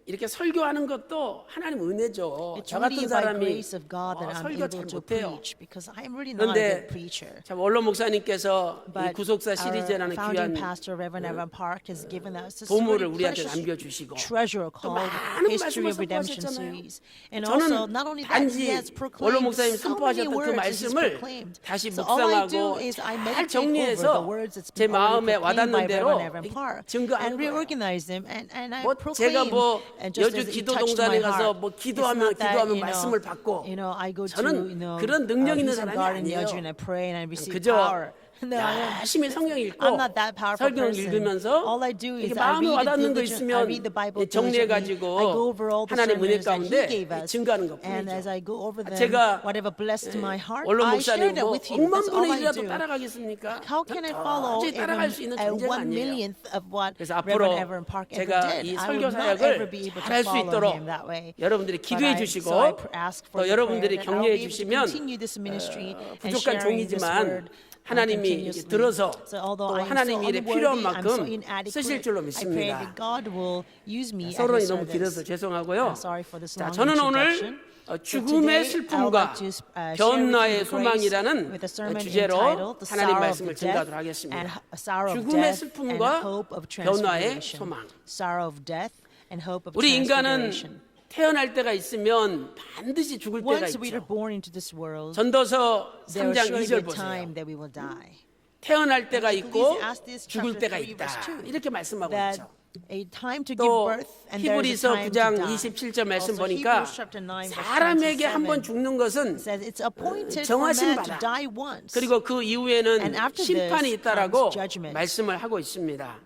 이렇게 설교하는 것도 하나님 은혜죠. It's 저 really 같은 by 사람이 grace of God that I'm 설교 잘 able to 못해요. preach because I'm really not a 그런데 good preacher. 참 원로 목사님께서 이 But 구속사 our 시리즈라는 founding 귀한 pastor, Reverend Evan Park, has given us this 보물을 really 우리한테 precious 남겨주시고 treasure 또 called 많은 History 말씀을 of Redemption 선포하셨잖아요. series. And also, 저는 not only that, 단지 he has 원로 proclaimed 목사님 so many 선포하셨던 그 words that he's 말씀을 proclaimed. 다시 So all I 묵상하고 do is I 잘 meditate over the 정리해서 words that's 제 been already 마음에 proclaimed 와닿는 by 대로 Reverend Evan Park 증거하는 and 거예요. reorganize them and I 뭐 제가 proclaim. 뭐 And just 여주 as it 기도 touched 동산에 my 가서 heart, 뭐 it's 기도하면 not that, 말씀을 받고 I go to, 저는 그런 능력 있는 peace and 사람이 garden 아니에요. Yeju and I pray and I receive 그저 power. No, 열심히 성경 읽고 I'm not that powerful 설경 person. 읽으면서 All I do 이렇게 is I 마음에 read it 와닿는 거 diligently. I 있으면 read the Bible 정리해가지고 diligently. I go over all the 하나님 은혜 sermons that 가운데 He gave us. 증거하는 것 And 뿐이죠. as I go over them, 제가 whatever blessed my heart, 원로 I share 목사님 that 뭐 with you. That's all I 1,000,000분의 1이라도 do. 따라가겠습니까? How can I follow 도저히 따라갈 수 있는 even 존재가 a 아니에요. 1/millionth of what 그래서 Reverend 앞으로 Evan Park ever 제가 did? 이 I 설교 would not ever 사역을 be able to 잘할 수 follow 있도록 him that way. 여러분들이 But 기도해 I 주시고 ask for 또 your 여러분들이 prayer that 격려해 I'll be able to 주시면 continue this ministry and 부족한 sharing this 종이지만 word 하나님이 continuously. 들어서 So although 또 I'm so 하나님 일에 unworthy, 필요한 I'm so 만큼 inadequate, 쓰실 줄로 I pray 믿습니다. that God will use me at 서론이 His 너무 길어서 service. 죄송하고요. I'm sorry for this 자, long 저는 오늘 introduction. 죽음의 Today, I would 슬픔과 like to, share 변화의 with you the grace 소망이라는 with a sermon 주제로 entitled The 하나님 Sorrow of 말씀을 the Death 증거하도록 and 하겠습니다. a Sorrow of 죽음의 Death and 슬픔과 Hope of 변화의 Transfiguration. 소망. Sorrow of Death and Hope of 우리 인간은 Transfiguration. 태어날 때가 있으면 반드시 죽을 때가 Once we are 있죠. born into this world, 전도서 there will 3장 surely 2절 be a 보세요. time that we will die. 태어날 때가 있고 Ecclesiastes 죽을 chapter 때가 3, 있다. verse 2. 이렇게 말씀하고 That 있죠. a time to give 또 birth and there is a 히브리서 time 9장 to die. 27절 말씀 Also, 보니까 Hebrews chapter 9, verse 사람에게 한 번 27 죽는 것은 says it's appointed for 정하신 man to 바다. die once. 그리고 그 이후에는 And after 심판이 this 있다라고 comes judgment. 말씀을 하고 있습니다.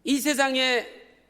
이 세상에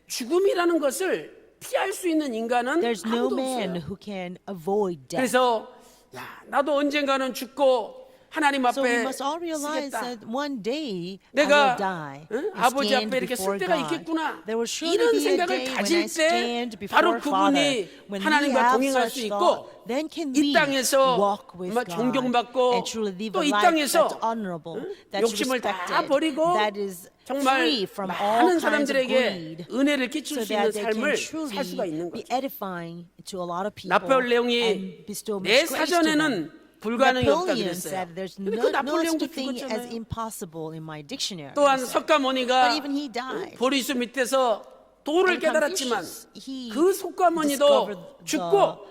죽음이라는 것을 피할 수 있는 인간은 There's no 아무도 man 없어요. who can avoid death. 그래서 야, 나도 언젠가는 죽고 하나님 So we 앞에 must all realize 서겠다. that one day I 내가 will die 응? and 아버지 stand 앞에 이렇게 before 설 때가 God. 있겠구나. There will surely 이런 be a 생각을 day when I 가질 때 stand 바로 before 그분이 Father. When we 하나님과 have 동행할 수 such 있고 thought, then can 이 we 땅에서 walk with 정말 God 존경받고 and truly live 또 이 a life 땅에서 that's honorable, that's 욕심을 다 respected, 버리고 that is 정말 free from all 많은 kinds of 사람들에게 greed, 은혜를 끼칠 so 수 있는 that they can 삶을 살 수가 truly 있는 be 거죠. edifying to a lot of people 나폴레옹이 and bestow 내 much grace to them. 사전에는 불가능이 없다 Napoleon 그랬어요. said there's 근데 그 no 나폴레옹도 such thing as 죽었잖아요. impossible in my dictionary. 또한 He said. 석가모니가 But even he died. 보리수 밑에서 도를 And 깨달았지만 Confucius, he 그 석가모니도 discovered 죽고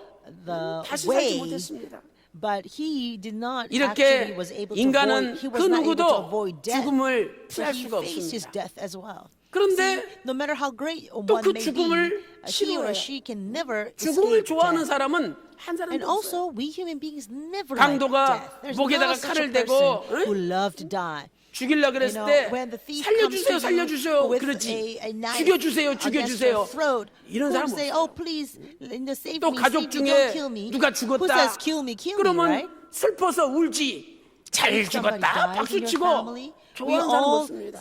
the 다시 살지 way, 못했습니다. but he did not 이렇게 actually was able to 인간은 avoid. He 그 was not able to 누구도 avoid death. 죽음을 So 피할 he 수가 faced his 없습니다. death as well. 그런데 See, no matter how great 또 one 그 may be, 죽음을 he 싫어해요. or she can never 죽음을 escape 좋아하는 death. 사람은 한 And 사람도 없어요. also, we human beings never like 강도가 death. There's 목에다가 no such 칼을 a 대고, person 응? who loved to die. 죽이려 그랬을 You know, 때 when the thief 살려주세요, comes to you 살려주세요. with 그렇지. a knife 죽여주세요, against 죽여주세요. your throat, 이런 who 사람 say, 없어요. "Oh, please, save 또 me, 가족 save me, 중에 don't kill me." 누가 Who 죽었다. says, "Kill me, 그러면 right?" 슬퍼서 울지. 잘 If somebody 죽었다 dies in 박수 your 치고 family, we 좋아하는 사람 all 없습니다.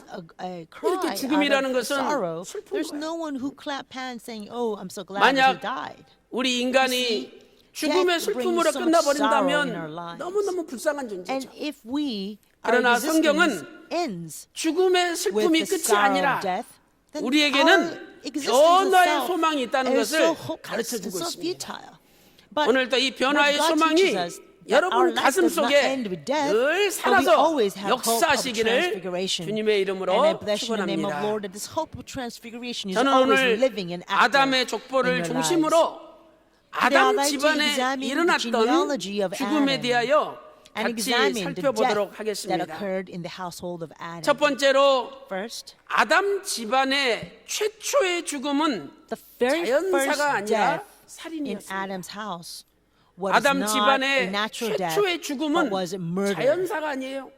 cry 이렇게 out 죽음이라는 of 것은 sorrow. 슬픈 There's 거예요. no one who clap hands saying, "Oh, I'm so glad that he 만약 died." 우리 인간이 죽음의 death 슬픔으로 brings so much sorrow in our 끝나버린다면 lives. 너무너무 불쌍한 And 존재죠. if we our 그러나 existence 성경은 ends 죽음의 with 슬픔이 the 끝이 sorrow 아니라 of death, then 우리에게는 our existence 변화의 itself 소망이 있다는 is 것을 so hopeless 가르쳐주고 and so 있습니다. futile. But 오늘도 이 변화의 what God 소망이 teaches us that our 여러분 life 가슴 does not 속에 end with death, 늘 but we 살아서 always have hope of 역사하시기를 transfiguration. 주님의 And I 이름으로 bless you in the name of 축원합니다. Lord that this hope of transfiguration is 저는 always 오늘 living and active 아담의 in 족보를 your lives. 중심으로 I'd 아담 like to 집안에 examine the 일어났던 genealogy of 죽음에 Adam 대하여 and 같이 examine the 살펴보도록 death that 하겠습니다. occurred in the household of Adam. 첫 번째로 First, 아담 집안의 최초의 죽음은 the very first 자연사가 아니라 death in 살인이었습니다. Adam's house was 아담 not a 집안의 natural death, 최초의 but 죽음은 was murder. 자연사가 아니에요.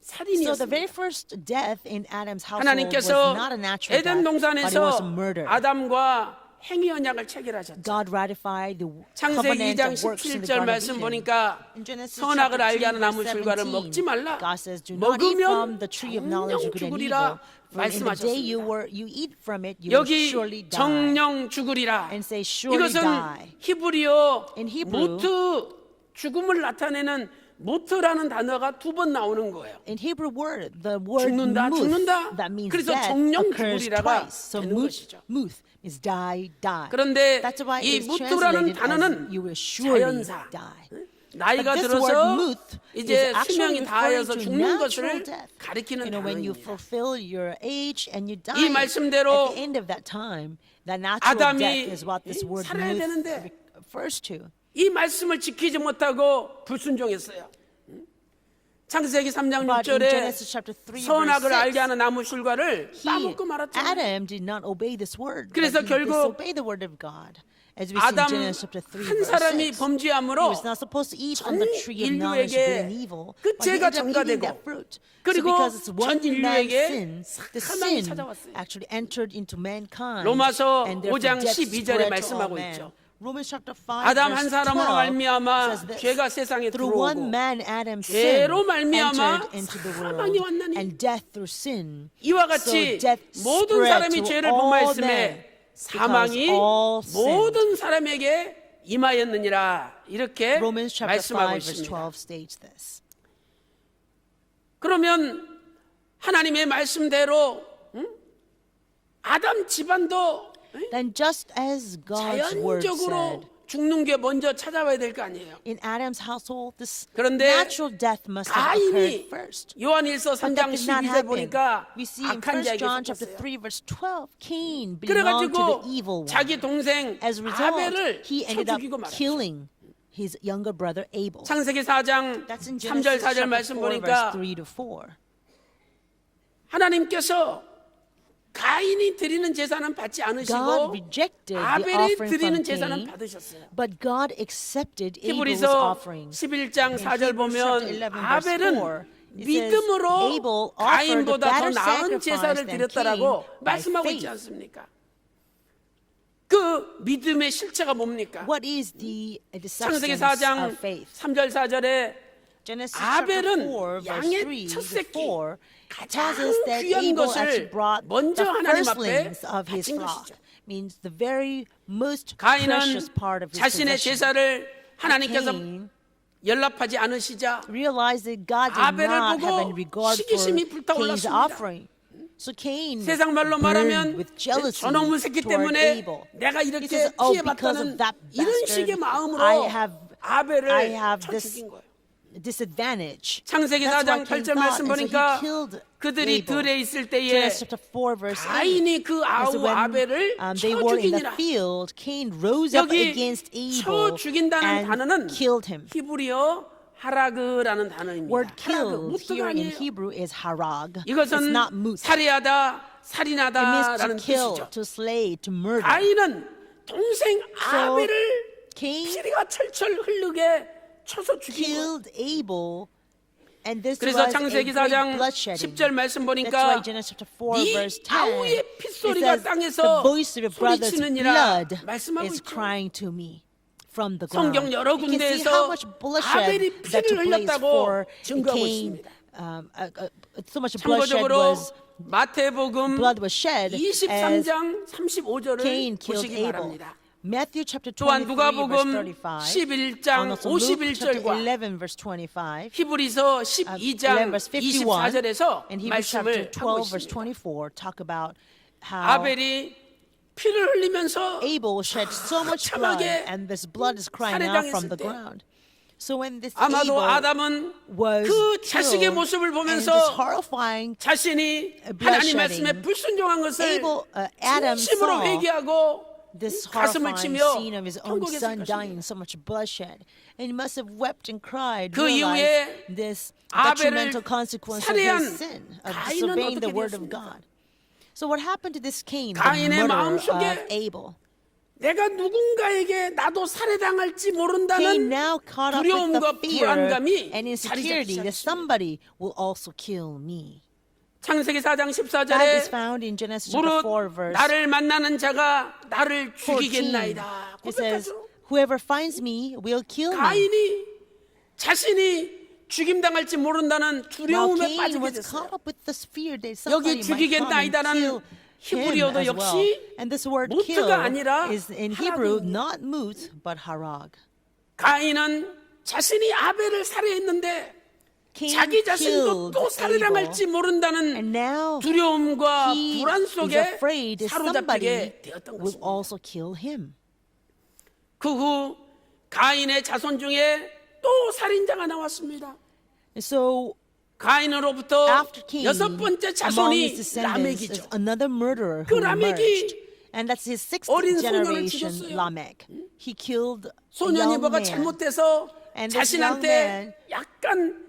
So the very 살인이었습니다. first death in Adam's household was 하나님께서 not a natural 에덴 death, but it was 동산에서 murder. 아담과 행위 언약을 체결하셨죠. God ratified the 창세기 covenant 2장 of works in the 17절 Garden of 말씀 Eden. 보니까 In Genesis 선악을 chapter 알게 2, 하는 나무 verse 실과를 17, 먹지 말라. God says, "Do not eat from 먹으면 the tree of knowledge of 정령 good and 죽으리라 evil. For in the day 말씀하셨습니다. you eat from it, you will 여기 surely die." 정령 죽으리라. And say, surely 이것은 die. 히브리어 In Hebrew, 무트 죽음을 나타내는 무트라는 단어가 두 번 나오는 거예요. In Hebrew word, the word 죽는다, muth, 죽는다. that means 그래서 death, 정령 occurs 죽으리라가 twice. So 되는 것이죠. muth means die, die. 그런데 That's why 이 it's 무트라는 translated 단어는 as you will surely 자연사. die. 나이가 But this word 들어서 muth 이제 is actually 수명이 referring 다하여서 to 죽는 natural 것을 death. 가리키는 When you 단어입니다. fulfill your age and you die, 이 말씀대로 at the end of that time, the natural 아담이 death is what this word 살아야 muth 되는데 refers to. 이 말씀을 지키지 못하고 불순종했어요. 창세기 3장 But in 6절에 Genesis chapter 3, 선악을 verse 6, 알게 하는 나무 실과를 따먹고 he, 말았잖아요. Adam did not obey this word. 그래서 But he 결국 disobeyed the word of God. As we see in 아담 Genesis chapter 3, 한 verse 사람이 6. He 범죄함으로 was not supposed to eat from the 전 tree of knowledge of good and evil. 인류에게 But he 끝죄가 ended up eating 전가되고 that fruit. So 그리고 because it's one 전 man's 인류에게 sin, the 사망이 sin 찾아왔어요. actually entered into mankind. 로마서 And therefore 5장 death 12절에 spread to all 말씀하고 men. 있죠. Romans chapter 5, 아담 verse 한 사람으로 12 말미암아 says this. 죄가 세상에 Through 들어오고 one man, Adam sin 죄로 말미암아 entered into the 사망이 world, 왔나니 and death through sin. 이와 So 같이 death 모든 spread 사람이 to 죄를 all 범하였음에 men, 사망이 because all sinned. 모든 사람에게 임하였느니라 이렇게 Romans chapter 5, 말씀하고 verse 있습니다. 12 states this. 그러면 하나님의 말씀대로 아담 집안도 Then just as God's word 자연적으로 said, 죽는 게 먼저 찾아와야 될 거 아니에요. in Adam's household, this 그런데 natural death must have occurred 가인이 first. 요한일서 But that 3장 did not 12절 happen. 보니까 We see in 악한 1 자에게 John chapter 속했어요. 3, verse 12, Cain belonged to the evil 그래가지고 one. 자기 동생 As a result, 아벨을 he 쳐 ended up 죽이고 말았죠. killing his younger brother Abel. 창세기 4장 That's in 3절 Genesis 4절 chapter 말씀 4, verse 보니까 3 to 4. 하나님께서 가인이 드리는 제사는 받지 God 않으시고 rejected the 아벨이 offering 드리는 from 제사는 Cain, 받으셨어요. but God accepted Abel's 히브리서 offering. 11장 In 4절 Hebrews 보면 chapter 11, verse 아벨은 4, it says, 믿음으로 Abel offered a 가인보다 더 better 나은 sacrifice 제사를 than 드렸다라고 Cain by 말씀하고 있지 faith. 않습니까? 그 믿음의 실체가 뭡니까? What is the 창세기 substance 4장 of faith? 3절 4절에 Genesis chapter 아벨은 4, verse 양의 3 첫 to 새끼, 4 가장 tells us that 귀한 Abel actually 것을 brought 먼저 the 하나님 앞에 firstlings of his 바친 flock. 것이죠. Means the very most 가인은 precious part of his 자신의 possession. 제사를 하나님께서 Cain 연락하지 않으시자 realized that God did 아벨을 not have 보고 any regard for 시기심이 Cain's 불타올랐습니다. offering. So Cain 세상 말로 burned 말하면 with jealousy 저놈의 새끼 toward 때문에 Abel. 내가 He 이렇게 says, oh, because 피해봤다는 of that 이런 식의 bastard, 마음으로 I have 아벨을 쳐 this 죽인 거예요. disadvantage. 창세기 That's 4장 what Cain 8절 thought, 말씀 and so 보니까 he killed 그들이 Abel. 들에 있을 때에 Genesis chapter 4, verse 8. 가인이 그 And so 아우 when 아벨을 they 쳐 were in the 죽이니라. field, Cain rose up 여기 against 쳐 Abel 죽인다는 단어는 and killed him. 히브리어 하라그라는 단어입니다. Word 하라그 killed 무트가 here in 아니에요. Hebrew is harag. It's 이것은 not mut. 살해하다, It 살인하다라는 means to kill, 뜻이죠. to slay, to murder. 가인은 동생 아벨을 Cain 피리가 철철 흐르게 쳐서 죽인 거예요. killed Abel, and this 그래서 was a 창세기 great 4장 bloodshedding. 10절 말씀 That's 보니까 why Genesis chapter 4, 네 verse 10, 아우의 it 핏소리가 says, 땅에서 the voice of your brother's 소리치느니라 blood 말씀하고 is 있죠. crying to me. from the ground. 성경 여러 You can see how 군데에서 much bloodshed 아벨이 that 피를 took place 흘렸다고 for 증거하고 Cain. 있습니다. So much bloodshed 참고적으로 was 마태복음 blood was shed as 23장 35절을 Cain killed 보시기 Abel. 바랍니다. Matthew chapter 또한 23 verse 누가복음 35. 11장 And also Luke chapter 51절과 11 verse 25. 히브리서 11 12장 verse 51 24절에서 and Hebrews chapter 말씀을 하고 12 verse 있습니다. 24 talk about how 아벨이 피를 흘리면서 Abel shed so much blood 처참하게 and this blood is crying out from 살해당했을 the 때 ground. So when this 아마도 Abel 아담은 was 그 자식의 killed 모습을 and this 보면서 horrifying 자신이 blood 하나님 말씀에 shedding, 불순종한 것을 Abel, Adam 진심으로 saw 회개하고 this 가슴을 horrifying 치며 scene of his own 통곡했을 son dying, 것입니다. so much bloodshed. And he must have wept and cried, 그 realized 이후에 this 아벨을 detrimental consequence of 살해한 his sin, of 가인은 disobeying the 어떻게 word of 되었습니까? God. So what happened to this Cain, the 가인의 murderer 마음속에 of Abel? 내가 누군가에게 나도 살해당할지 Cain 모른다는 now caught up with the 두려움과 fear 불안감이 and insecurity that 자리 잡기 시작했습니다. somebody will also kill me. 창세기 4장 That is 14절에 found in Genesis chapter 4 무릇 verse 나를 만나는 자가 나를 14. 죽이겠나이다. It says, 고백하죠. whoever finds me will kill me. 가인이 자신이 죽임당할지 모른다는 Now 두려움에 Cain 빠지게 was 됐어요. caught up with this fear that 여기 somebody might come and 죽이겠나이다라는 kill him 히브리어도 as well. 역시 And this word kill 무트가 아니라 is in Hebrew 하락입니다. not mut but harag. 가인은 자신이 아벨을 살해했는데 Cain 자기 자신도 killed 또 살해당할지 Abel, 모른다는 and now 두려움과 he 불안 is 속에 afraid that somebody 사로잡히게 되었던 will 것입니다. also kill him. 그 후 가인의 자손 중에 또 살인자가 나왔습니다. And so 가인으로부터 after Cain, 여섯 번째 among his 자손이 descendants is 라멕이죠. another murderer 그 who emerged. 라멕이 And that's his sixth 어린 소년을 generation, 죽였어요. Lamech. He killed a 소년이 young 뭐가 man. 잘못돼서 And this young 자신한테 man 약간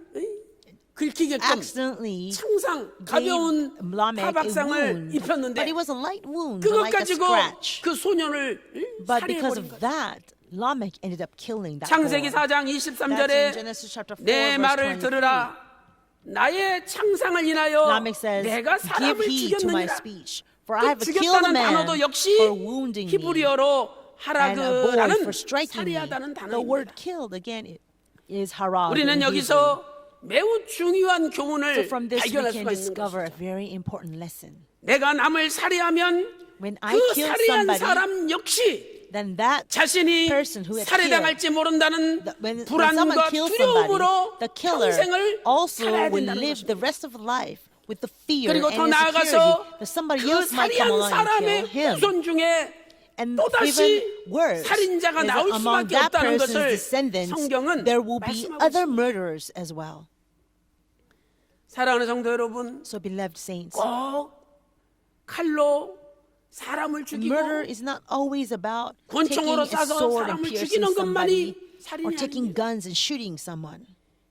긁히게끔 accidentally 창상 gave 가벼운 Lamech a 타박상을 wound, 입혔는데 but it was a light wound, 그것 like a 가지고 scratch. 그 소년을 But because 살해해버린 of 거죠. that, Lamech ended up killing that 창세기 boy. 4장 That's in 23절에 Genesis chapter 4, 내 verse 말을 23. 들으라 나의 창상을 인하여 Lamech says, 내가 give 사람을 heed to my 죽였느니라. speech, for I have 그 killed a 죽였다는 man 단어도 역시 for wounding me, 히브리어로 and a boy 하라그라는 for striking me. 살해하다는 The word 단어입니다. killed, again, is harag. 우리는 in Hebrew. 여기서 매우 중요한 So 교훈을 from this we 발견할 can 수가 있는 discover a 것이죠. very important lesson. 내가 남을 살해하면 When I 그 kill 살해한 somebody, 사람 역시 then that 자신이 person who had 살해당할지 모른다는 when 불안과 someone kills somebody, 두려움으로 the killer 평생을 also 살아야 will 된다는 live 것입니다. the rest of life with the fear 그리고 and 더 insecurity 나아가서 that somebody 그 else might come 살해한 along and 사람의 kill him. 후손 중에 And 또다시 even worse 살인자가 is that 나올 among 수밖에 that 없다는 person's 것을 descendants, 성경은 there will be 말씀하고 other 있습니다. murderers as well. 사랑하는 성도 여러분, So beloved saints, 꼭 칼로 사람을 죽이고 murder is not always about taking 권총으로 a 쏴서 sword and 사람을 piercing 죽이는 것만이 somebody 살인이 or taking 아닙니다. guns and shooting someone.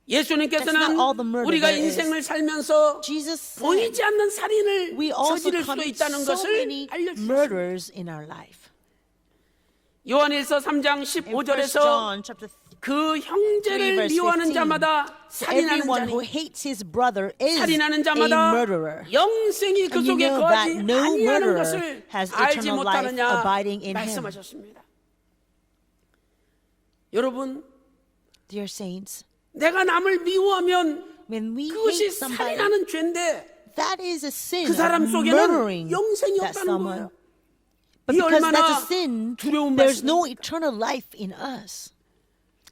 예수님께서는 That's not all the murder 우리가 there is. 인생을 살면서 Jesus said 보이지 않는 살인을 we also 저지를 수도 commit 있다는 so 것을 many 알려주셨습니다. murders in our life. 요한일서 3장 In 1 15절에서 John chapter 그 3 형제를 verse 미워하는 15, 자마다 살인하는 everyone who 자니 hates his brother is 살인하는 a 자마다 murderer. 영생이 그 And you 속에 know 거하지 that no 아니하는 murderer 것을 has 알지 eternal life 못하느냐 abiding in him. 말씀하셨습니다. 여러분, Dear saints, 내가 남을 미워하면 when we 그것이 hate somebody, 살인하는 죄인데 that is a sin 그 사람 of 속에는 murdering 영생이 that 없다는 someone. 거예요. But 이 because 얼마나 that's a sin, 두려운 there's no 말씀입니까? eternal life in us.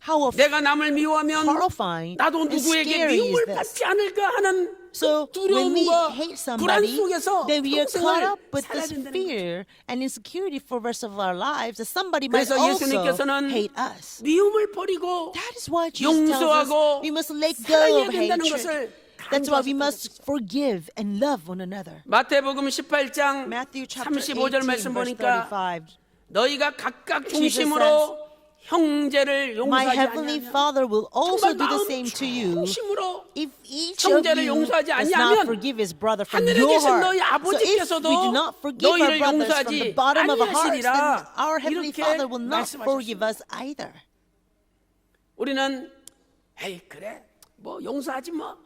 How 내가 남을 미워하면 horrifying 나도 and 누구에게 scary is 미움을 this. 받지 않을까 하는 So when we 두려움과 hate 불안 somebody, 속에서 then we are caught 평생을 up with 살아야 this 된다는 거죠. fear and insecurity for the rest of our lives that somebody might 그래서 also 예수님께서는 hate us. 미움을 버리고 That is why Jesus tells 용서하고 us we must let 사랑해야 go of 된다는 hatred. 것을 That's why we 강조하셨던 must forgive and love one another. 마태복음 18장 Matthew chapter 35절 18, 말씀 verse 보니까 35. 너희가 각각 Jesus 중심으로 형제를 My 용서하지 heavenly 아니하면 Father will also 정말 do the 마음 same to you 중심으로 if each of 형제를 you 용서하지 does 아니하면 not forgive his brother from 하늘에 your 계신 heart. 너희 So if 아버지께서도 we do not forgive our 너희를 brothers from 용서하지 the bottom of our hearts, then 아니하시리라. our heavenly 이렇게 Father will not forgive 말씀하셨습니다. us either. 우리는 에이 그래 뭐 용서하지 뭐.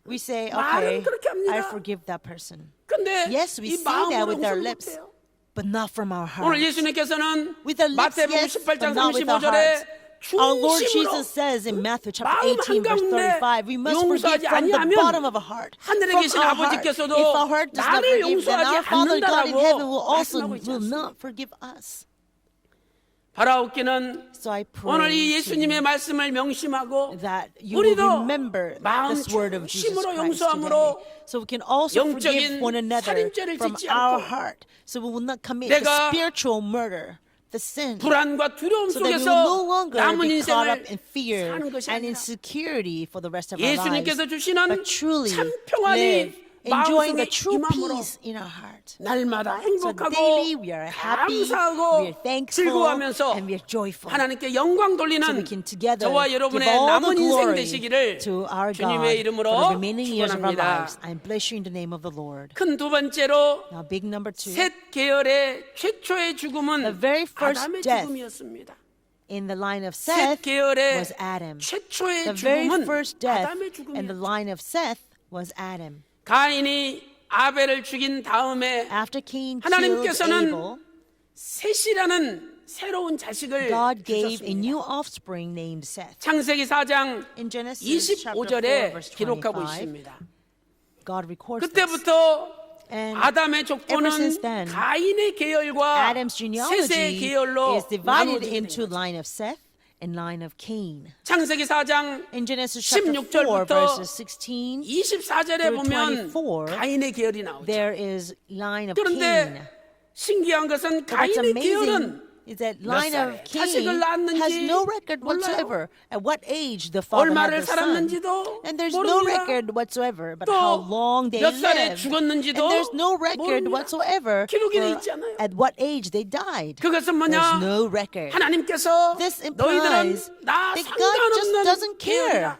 We say, 말은 okay, 그렇게 합니다. I forgive that person. 근데 Yes, we 이 say that 마음으로 with our 용서를 lips. 못해요. but not from our 오늘 hearts. 예수님께서는 With the lips, 마태복음 yes, 18장 but not with our 35절에 hearts. Our Lord 중심으로 Jesus says in Matthew chapter 마음 18, verse 한가운데 35, we must 용서하지 forgive from the 아니하면 bottom of our heart. 하늘에 From 계신 our heart. 아버지께서도 If our heart does not 나를 forgive, then 용서하지 our Father God in heaven will 않는다라고 also 말씀하고 있지 will 않습니까? not forgive us. 바라옵기는 So I 오늘 이 pray 예수님의 말씀을 명심하고 that you will 우리도 remember 마음 this word of Jesus 중심으로 Christ 용서함으로 today, so we can also 영적인 forgive one another 살인죄를 from 짓지 our 않고 heart, so we will not commit the 내가 spiritual murder, the sin, 불안과 두려움 so that we will 속에서 no longer 남은 be caught up 인생을 in fear 사는 것이 and 아니라 insecurity for the rest of our lives, 예수님께서 주시는 but truly 참 평안이 live enjoying the 마음속에 true 임함으로 peace in our heart. 날마다 So 행복하고 daily we are happy, we 감사하고 are thankful, 즐거워하면서 and we are joyful. 하나님께 영광 돌리는 So we can together 저와 give 여러분의 all the 남은 인생 glory 되시기를 to our God 주님의 for the 이름으로 remaining years of our 축원합니다. lives. I bless you in the name of the Lord. 큰 두 번째로 Now, big number two, 셋 계열의 최초의 죽음은 The very first 아담의 death 죽음이었습니다. in the line of 셋 Seth 계열의 was Adam. 최초의 The very 죽음은 first death 아담의 in the 죽음이었죠. line of Seth was Adam. 가인이 아벨을 죽인 다음에 After Cain killed 하나님께서는 Abel, 셋이라는 새로운 자식을 God gave a new 주셨습니다. offspring named Seth. 창세기 4장 In Genesis chapter 4, 25절에 verse 기록하고 25, 있습니다. God records this. 그때부터 And 아담의 ever since 족보는 then, 가인의 계열과 Adam's 셋의 genealogy 계열로 is divided 나누어지게 into 된 거죠. line of Seth and line of Cain. 창세기 4장 In Genesis chapter 4, 16절부터 verses 16, 24절에 through 보면 24, 가인의 계열이 나오죠. there is line of Cain. 그런데 신기한 것은 But what's 가인의 amazing 계열은 is that 몇 line of 살에 Cain 자식을 낳았는지 has no record 몰라요. whatsoever at what age the father had 얼마를 the son. 살았는지도 And there's no 모릅니다. record whatsoever about how 또 long they 몇 살에 lived. 죽었는지도 And there's no record 모릅니다. whatsoever 기록이 돼 for 있지 않아요. at what age they died. 그것은 There's 뭐냐? no record. 하나님께서 This 너희들은 implies 나 that God just 상관없는 doesn't care. 계열이다.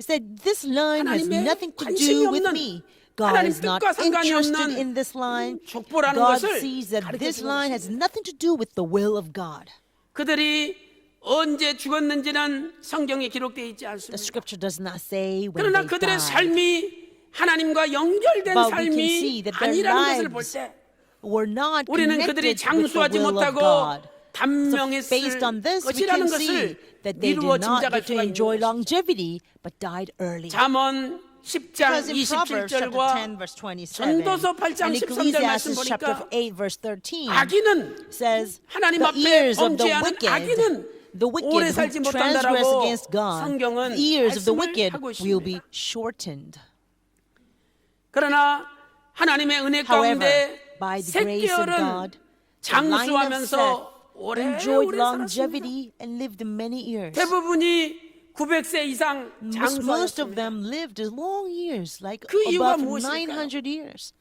It's that this line has 하나님의 nothing to 관심이 do with 없는, me. God 하나님 is not 뜻과 상관이 interested 없는 in this line. 족보라는 God 것을 sees that this 가르쳐주고 line has 있습니다. nothing to do with the will of God. 그들이 언제 죽었는지는 성경에 기록되어 있지 The 않습니다. scripture does not say when 그러나 they 그들의 died. 삶이 하나님과 연결된 But we can see 삶이 that their 아니라는 것을 볼 lives 때 were not 우리는 connected 그들이 with the 장수하지 will of 못하고 God. So 단명했을 based on this, we 것이라는 can see 것을 that they 미루어 did not 짐작할 get to 수가 enjoy 있는 것이죠. longevity, but died early. 잠언 10장 Because in Proverbs chapter 10, 27절과 verse 27, 전도서 8장 and 13절 말씀 Ecclesiastes chapter 보니까 8, verse 13, 악인은 says, 하나님 the 앞에 ears of the 범죄하는 wicked, 악인은 the 오래 wicked 살지 who transgress 못한다라고 against God, 성경은 the ears of the 말씀을 wicked 하고 will 있습니다. be shortened. 그러나 하나님의 은혜 However, 가운데 by the 셋 grace of 계열은 God, the line of Seth 장수하면서 enjoyed 오래오래 살았습니다. longevity and lived many years. 대부분이 900세 이상 Most of 장수하였습니다. them lived long years, like 그 이유가 above 무엇일까요? 900 years.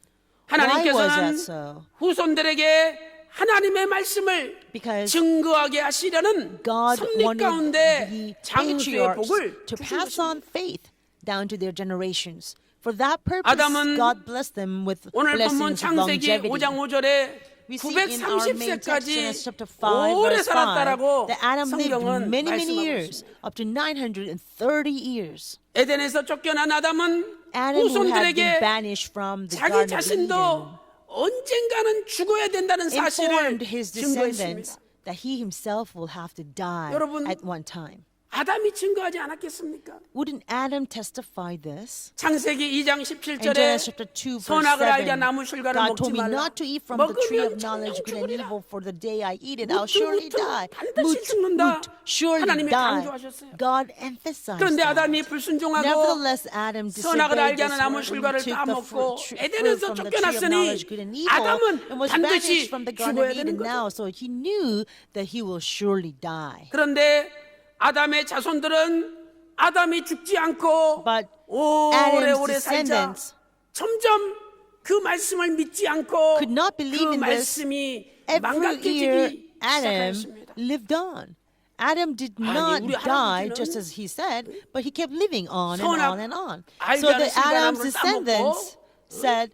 Why was 하나님께서는 that so? 후손들에게 하나님의 말씀을 Because 증거하게 하시려는 God 섭리 wanted 가운데 the 장수의 patriarchs 복을 to 주신 pass 것입니다. on faith down to their generations. For that purpose, 아담은 God blessed them with 오늘 본문 blessings of 창세기 longevity. 5장 5절에 We see in our main text, 930세까지 Genesis chapter 5, 오래 verse 5, 살았다라고 that Adam lived 성경은 many, many 말씀하고 years, 있습니다. up to 930 years. 에덴에서 쫓겨난 아담은 Adam, who had been 후손들에게 banished from the 자기 Garden of 자신도 Eden, 언젠가는 죽어야 된다는 사실을 informed his descendants 증거했습니다. that he himself will have to die 여러분, at one time. 아담이 증거하지 않았겠습니까? Wouldn't Adam testify this? 창세기 2장 In 17절에 Genesis chapter 2, verse 선악을 알게 7, 나무 실과를 God 먹지 told me 말라. not to eat from the tree of 먹으면 knowledge 정녕 good and 죽으리라. evil, for the day I eat it, I'll surely 무트, die. 반드시 죽는다. Surely 하나님이 die. 강조하셨어요. God emphasized 그런데 that. 아담이 불순종하고 Nevertheless, Adam 선악을 disobeyed 알게 하는 this 나무 word and 실과를 took the 따먹고 fruit 에덴에서 from the tree of 쫓겨났으니 knowledge good and evil 아담은 and was 반드시 banished from the Garden 죽어야 of 되는 Eden now, 거죠. so he knew that he will surely die. 그런데 아담의 자손들은 아담이 죽지 않고 But 오래오래 Adam's 살자 descendants 점점 그 말씀을 믿지 않고 could not believe 그 in this. 말씀이 Every year, 망각해지기 Adam 시작하였습니다. lived on. Adam did not 우리 die 할아버지는 just as he said, but he kept living on and 선악 on and on. 알게 So 하는 the Adam's 실과나무를 descendants said,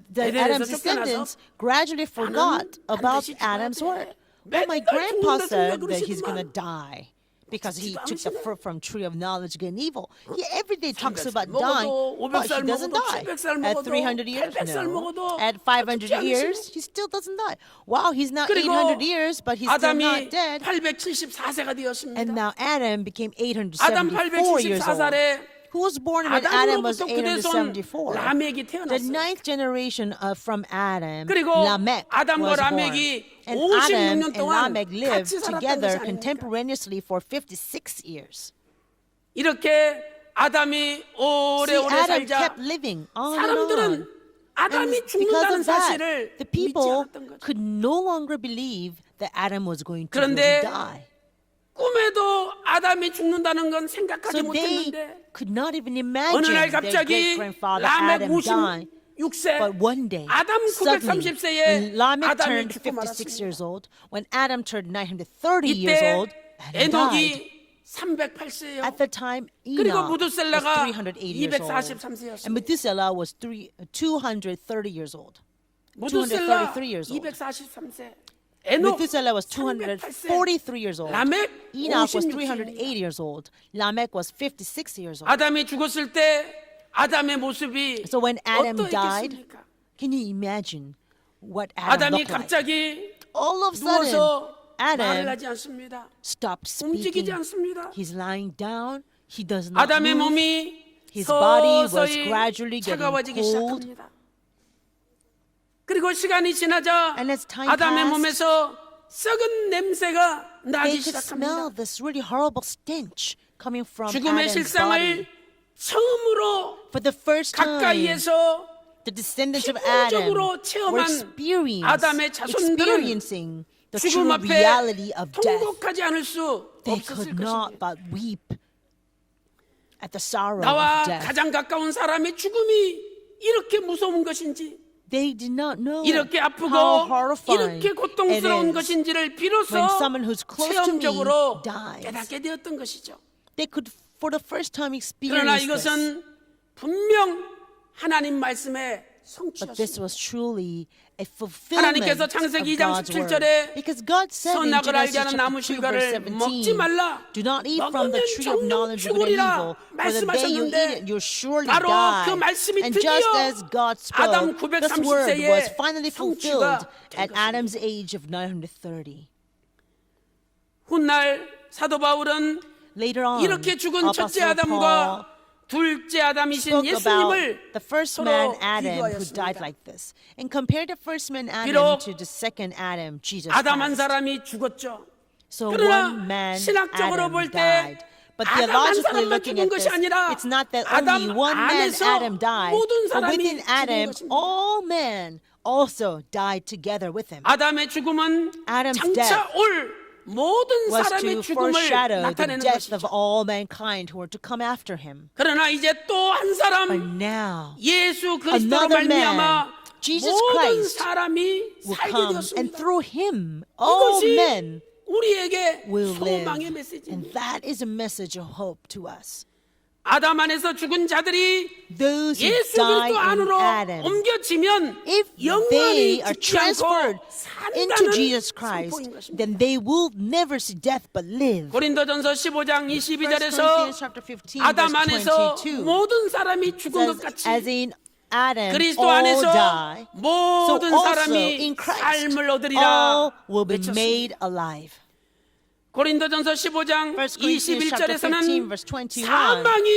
the 에덴에서 Adam's 쫓겨나서 descendants gradually forgot about 반드시 죽어야 Adam's 돼. word. But my 맨날 grandpa 죽는다, said 죽는다 that he's going to 그러시더만. die. because he 죽지도 took the 않으시네. fruit from tree of knowledge of good and evil. He every day talks 300살 about dying, 먹어도, but he 500살 doesn't 먹어도, die. 700살 At 먹어도, 300 years, 800살 no. 먹어도 At 500 죽지 years, 않으시네. he still doesn't die. Wow, he's now 그리고 800 years, but he's still 아담이 not dead. 874세가 And 되었습니다. now Adam became 아담 874 years old. 874살에 Who was born when Adam was 아담으로부터 그대손 874? 라멕이 The 태어났어요. ninth generation from Adam, 그리고 Lamech 아담과 was born. 라멕이 And 56년 Adam and 동안 Lamech lived 같이 살았던 together 것이 아닙니까? contemporaneously for 56 years. 이렇게 아담이 See, 오래오래 Adam 살자 kept living on and on. 사람들은 아담이 And because 죽는다는 of that, 사실을 the 믿지 people 않았던 거죠. could no longer believe that Adam was going to 그런데 really die. 꿈에도 아담이 죽는다는 건 생각하지 So they 못했는데 could not even 어느 imagine 날 their 갑자기 great-grandfather 라멕 Adam dying. 56세 But one day, 아담 suddenly, 930세에 when Lamech 아담이 turned 죽고 56 말았습니다. years old, when Adam turned 930 years 이때 old, Adam died. 에녹이 308세예요. At the time, 그리고 Enoch was 무두셀라가 380 years old. 243세였습니다. And Methuselah was 230 years old. 무두셀라 233 years old. 243세. 에녹 Methuselah was 308세. 243 years old. 라멕 Enoch was 56세입니다. 380 years old. Lamech was 56 years old. 아담이 죽었을 때 아담의 모습이 So when Adam died, 어떠했겠습니까? can you imagine what Adam 아담이 looked like? 갑자기 All of a sudden, 누워서 말을 Adam 하지 않습니다. stopped 움직이지 speaking. 않습니다. He's lying down. He does not 아담의 move. 몸이 His body was 서서히 gradually getting 차가워지기 cold. 시작합니다. 그리고 시간이 지나자 And as time 아담의 passed, 몸에서 썩은 냄새가 나기 They could smell 시작합니다. this really horrible stench coming from 죽음의 Adam's 실상을 body. 처음으로 For the first time, 가까이에서 the descendants of Adam 피부적으로 were 체험한 아담의 자손들은 experiencing the 죽음 true 앞에 reality of death. 통곡하지 않을 수 They 없었을 could not 것입니다. but weep at the sorrow 나와 of death. 가장 가까운 사람의 죽음이 이렇게 무서운 것인지, They did not know 이렇게 아프고 how horrifying 이렇게 고통스러운 it is 것인지를 비로소 when someone who's close to me 체험적으로 dies. 깨닫게 되었던 것이죠. They could, for the first time, 그러나 experience this. 이것은 분명 하나님 말씀의 But this 성취였습니다. was truly a fulfillment 하나님께서 of 창세기 2장 God's word. 17절에 Because God said in 선악을 알게 Genesis 하는 chapter 나무 2 verse 실과를 17, 먹지 말라. do not eat from the 먹으면 tree of 정녕 knowledge of good and 죽으리라 evil, for the day you eat it, you'll surely 바로 die. 그 말씀이 And just 드디어 as God 아담 spoke, this word 930세에 was finally fulfilled 성취가 at 된 것입니다. Adam's age of 930. 훗날 사도 바울은 Later on, 이렇게 죽은 첫째 Apostle Paul 아담과 둘째 아담이신 spoke about 예수님을 the first man 서로 Adam who died 비교하였습니다. like this, and compared the first man Adam 비록 to the second Adam, Jesus 아담 한 Christ. 사람이 죽었죠. So 그러나 one man 신학적으로 Adam 볼 때 died. But 아담 한 theologically 사람만 looking 죽은 at 것이 this, 아니라 it's not that 아담 only one man 안에서 Adam died, 모든 but 사람이 within 죽은 Adam, 것입니다. all men also died together with him. 아담의 죽음은 Adam's 장차 올 모든 Was 사람의 to 죽음을 foreshadow the 나타내는 death of 것이죠. all mankind who were to come after him. 그러나 이제 또 한 But 사람 now 예수 그리스도로 another man, 말미암아 Jesus 모든 Christ, 사람이 will 살게 come, and 되었습니다. through him, all 이것이 men 우리에게 will live. 소망의 메시지입니다. And that is a message of hope to us. 아담 안에서 죽은 자들이 Those who 예수 die 그리스도 in 안으로 Adam, 옮겨지면 if 영원히 they are 죽지 transferred 않고 into 산다는 Jesus 선포인 Christ, 것입니다. then they will never see death but live. 고린도전서 15장 1 22절에서 Corinthians chapter 15, 아담 verse 안에서 22 모든 사람이 죽은 것 says, 같이 as in Adam 그리스도 all 안에서 die, so 모든 also 사람이 in Christ 삶을 all 얻으리라 will be 외쳤습니다. made alive. 고린도전서 15장 1 Corinthians chapter 15, 21절에서는 verse 21 사망이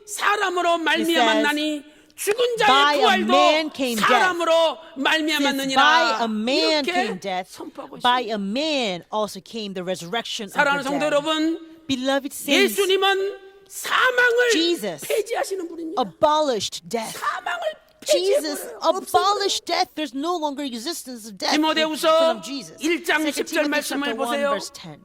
사람으로 말미암았나니 죽은 by 자의 a 부활도 man came death. 사람으로 Since by 말미암았느니라 a man came 이렇게 death, 선포하고 by 있습니다. a man also came the resurrection of 사랑하는 the 성도 dead. 여러분, Beloved saints, 예수님은 사망을 Jesus 폐지하시는 분입니다. abolished death. 사망을 Jesus 폐지해버려요. abolished death. There's no longer existence of death 디모데후서 because of Jesus. 1장 2 10절 Timothy 말씀을 chapter 1, 보세요. verse 10.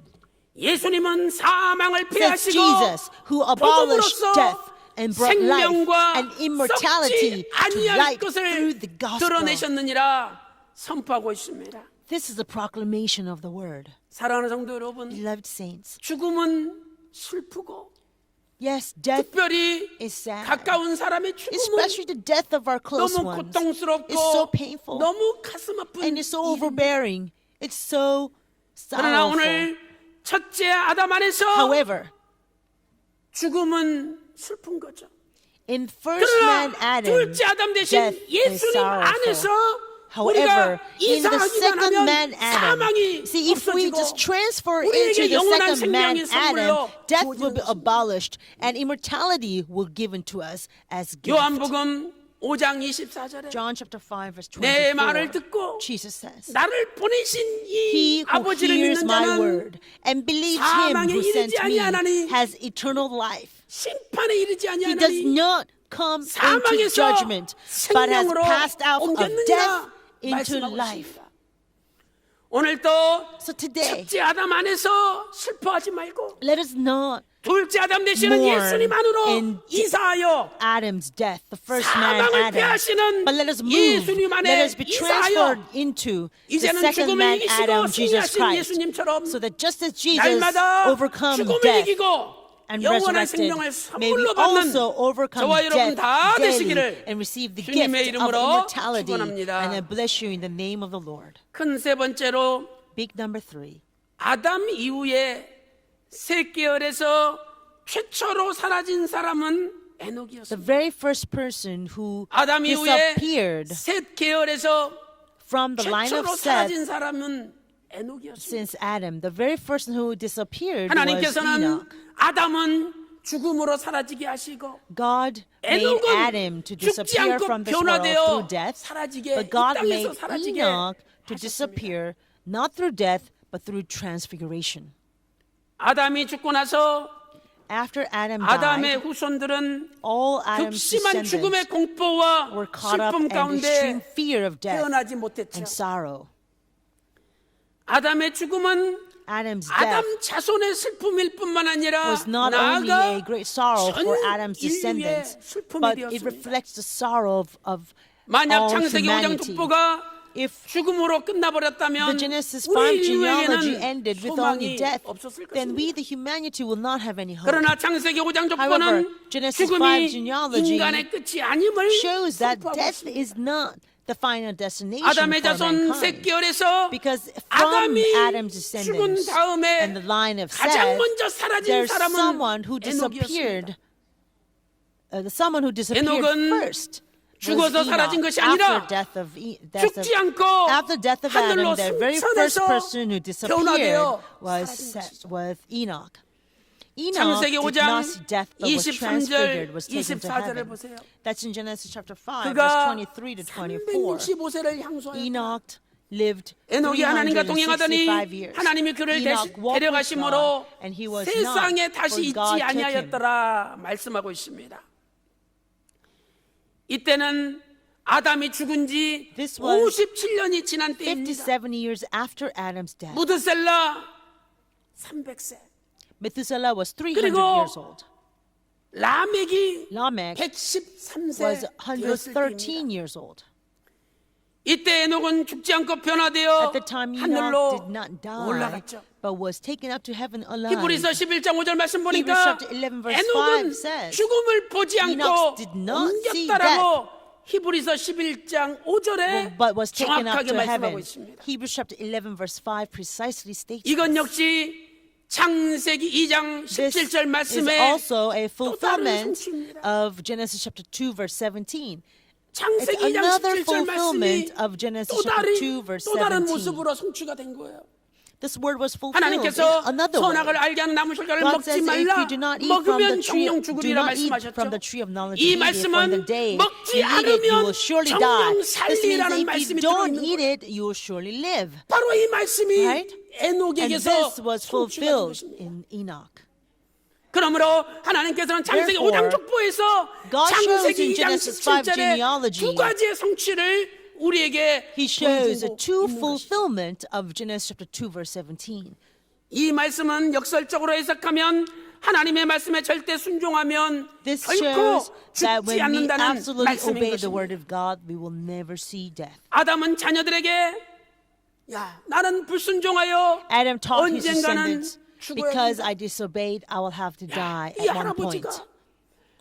예수님은 사망을 Says 폐하시고 Jesus, who abolished 복음으로써 death and brought life 생명과 and immortality 썩지 to 아니할 light 것을 through the gospel. 드러내셨느니라 선포하고 있습니다. This is a proclamation of the word. 사랑하는 성도 여러분, Beloved saints, 죽음은 슬프고 yes, death 특별히 is sad. 가까운 사람의 죽음은 Especially the death of our close 너무 ones. 고통스럽고 It's so painful 너무 가슴 아픈 and it's so 일입니다. overbearing. It's so 그러나 sorrowful. 오늘 첫째 아담 안에서 However, 죽음은 슬픈 거죠. in first man 그러나 Adam, 둘째 아담 대신 death is 예수님 안에서 sorrowful. 우리가 However, in the 이사하기만 second 하면 man Adam, 사망이 see, if we 없어지고 just transfer 우리에게 into the 영원한 second man 생명의 Adam, 선물로 death will be 주어지는 것입니다. abolished and immortality will given to us as gift. 요한복음 5장 24절에 John chapter 5 verse 내 말을 24. 듣고 Jesus says, 나를 보내신 He 이 who 아버지를 hears 믿는 my 자는 word and believes him 사망에 who sent 이르지 me 아니하나니 has eternal life. 심판에 이르지 He does 아니하나니 not come into 사망에서 judgment, but has 생명으로 passed out of death 옮겼느니라 into 말씀하고 life. 있습니다. 오늘도 So today, 첫째 아담 안에서 슬퍼하지 말고 let us not 둘째 아담 되시는 mourn 예수님 안으로 in 이사하여 Adam's death, the first man 사망을 Adam, 피하시는 but let us move, 예수님 안에 let us be transferred 이사하여 into the 이제는 second 죽음을 man 이기시고 Adam, Jesus 승리하신 Christ, 예수님처럼 so that just as Jesus 날마다 overcome 죽음을 death 이기고 and 영원한 resurrected, 생명을 may we 선물로 받는 also overcome 저와 여러분 death 다 daily 되시기를 and receive the 주님의 gift of 이름으로 immortality. 축원합니다. And I bless you in the name of the Lord. 큰 세 번째로 Big number 3. 아담 이후에 셋 계열에서 최초로 사라진 사람은 The 에녹이었습니다. very first person who 아담 이후에 disappeared 셋 계열에서 from the line of 최초로 Seth 사라진 사람은 에녹이었습니다. since Adam, the very first one who disappeared was 하나님께서는 Enoch. 아담은 죽음으로 사라지게 하시고 God made 에녹은 Adam to 죽지 disappear 않고 from this world 변화되어 through death, 사라지게 but 이 God 땅에서 made 사라지게 Enoch to 하셨습니다. disappear not through death but through transfiguration. 아담이 죽고 나서 After Adam 아담의 died, 후손들은 all Adam's 극심한 죽음의 descendants 공포와 were caught up 슬픔 in extreme 가운데 fear of death 태어나지 못했죠. and sorrow. 아담의 죽음은 Adam's death 아담 자손의 슬픔일 뿐만 아니라 was not only 나아가 a great sorrow 전 for Adam's 인류의 descendants, 슬픔이 but it 되었습니다. reflects the sorrow of 만약 all 창세기 5장 humanity. 족보가 If 죽음으로 the 끝나버렸다면 Genesis 5 우리 genealogy 인류에게는 ended with only 소망이 death, 없었을 then we, 것입니다. the humanity, will not have any hope. 그러나 창세기 5장 However, 족보는 Genesis 5 죽음이 genealogy 인간의 끝이 아님을 shows that 선포하고 death 있습니다. is not the final destination 아담의 for 자손 mankind. 셋계열에서 Because from 아담이 Adam's 죽은 descendants 다음에 and the line of 가장 Seth, 먼저 사라진 there's 사람은 someone who 에녹이었습니다. disappeared. Someone who disappeared 에녹은 first. was 죽어서 사라진 Enoch. 것이 아니라 After death of 죽지 않고 after death of 하늘로 Adam, the very first 승천해서 person who disappeared 변화되어 was 사라진 was Enoch. Enoch 창세기 did 5장 not see death, but was 23절, transfigured, was taken to 24절을 heaven. 보세요. That's in Genesis chapter 5, verse 그가 23 to 24. 365세를 향수하였다. Enoch lived 에녹이 하나님과 동행하더니 365 years. 하나님이 그를 Enoch walked with 데려가심으로 God, and he was 세상에 not, 다시 for God 있지 took him. 아니하였더라 말씀하고 있습니다. 이때는 아담이 죽은 지 This was 57년이 지난 때입니다. 57 years after Adam's death. 무드셀라 300세, Methuselah was 300 그리고 years old. 라멕이 Lamech 113세 was 되었을 때입니다. 113 years old. 이때 에녹은 죽지 않고 변화되어 At the time, 하늘로 Enoch did not die, 올라갔죠. but was taken up to heaven alive. 히브리서 11장 5절 말씀 Hebrews 보니까 chapter 11 verse 에녹은 5 says, 죽음을 보지 않고 Enoch did not see 옮겼다라고 히브리서 11장 5절에 but was taken up 정확하게 to 말씀하고 heaven. 있습니다. Hebrews chapter 11 verse 5 precisely states 이건 this. 역시 창세기 2장 This 17절 is 말씀에 also a 또 다른 fulfillment 성취입니다. of Genesis chapter 2 verse 17. It's 창세기 2장 another 17절 말씀이 fulfillment of Genesis chapter 2 verse 또 다른 17. 모습으로 성취가 된 거예요. This word was fulfilled in 하나님께서 another 선악을 way. 알게 하는 나무 결과를 God 먹지 says, if 말라. you do not eat from the 먹으면 tree, 정령 do 죽으리라 not eat 말씀하셨죠. from the tree of knowledge 이 of good, for in the 말씀은 day 먹지 you eat it, you will 않으면 surely die. 정령 This means that 살리라는 if 말씀이 you don't 들어있는 eat 거예요. it, you will surely live. 바로 이 말씀이 Right? And 에녹에게서 this was 성취가 된 fulfilled 것입니다. in Enoch. 그러므로 하나님께서는 창세기 Therefore, 5장 족보에서 God shows 창세기 in 2장 Genesis 5 17절에 genealogy, 두 가지의 성취를 우리에게 He shows the 보여주고 two 있는 것이죠. fulfillment of Genesis chapter 2 verse 17. 이 말씀은 역설적으로 해석하면 하나님의 말씀에 절대 순종하면 This 결코 shows that 죽지 when we 않는다는 absolutely 말씀인 obey the 것입니다. word of God, we will never see death. 아담은 자녀들에게 야 나는 불순종하여 Adam taught his 언젠가는 descendants, 죽어야 because 된다. I disobeyed, I will have to die 이 at one point. 할아버지가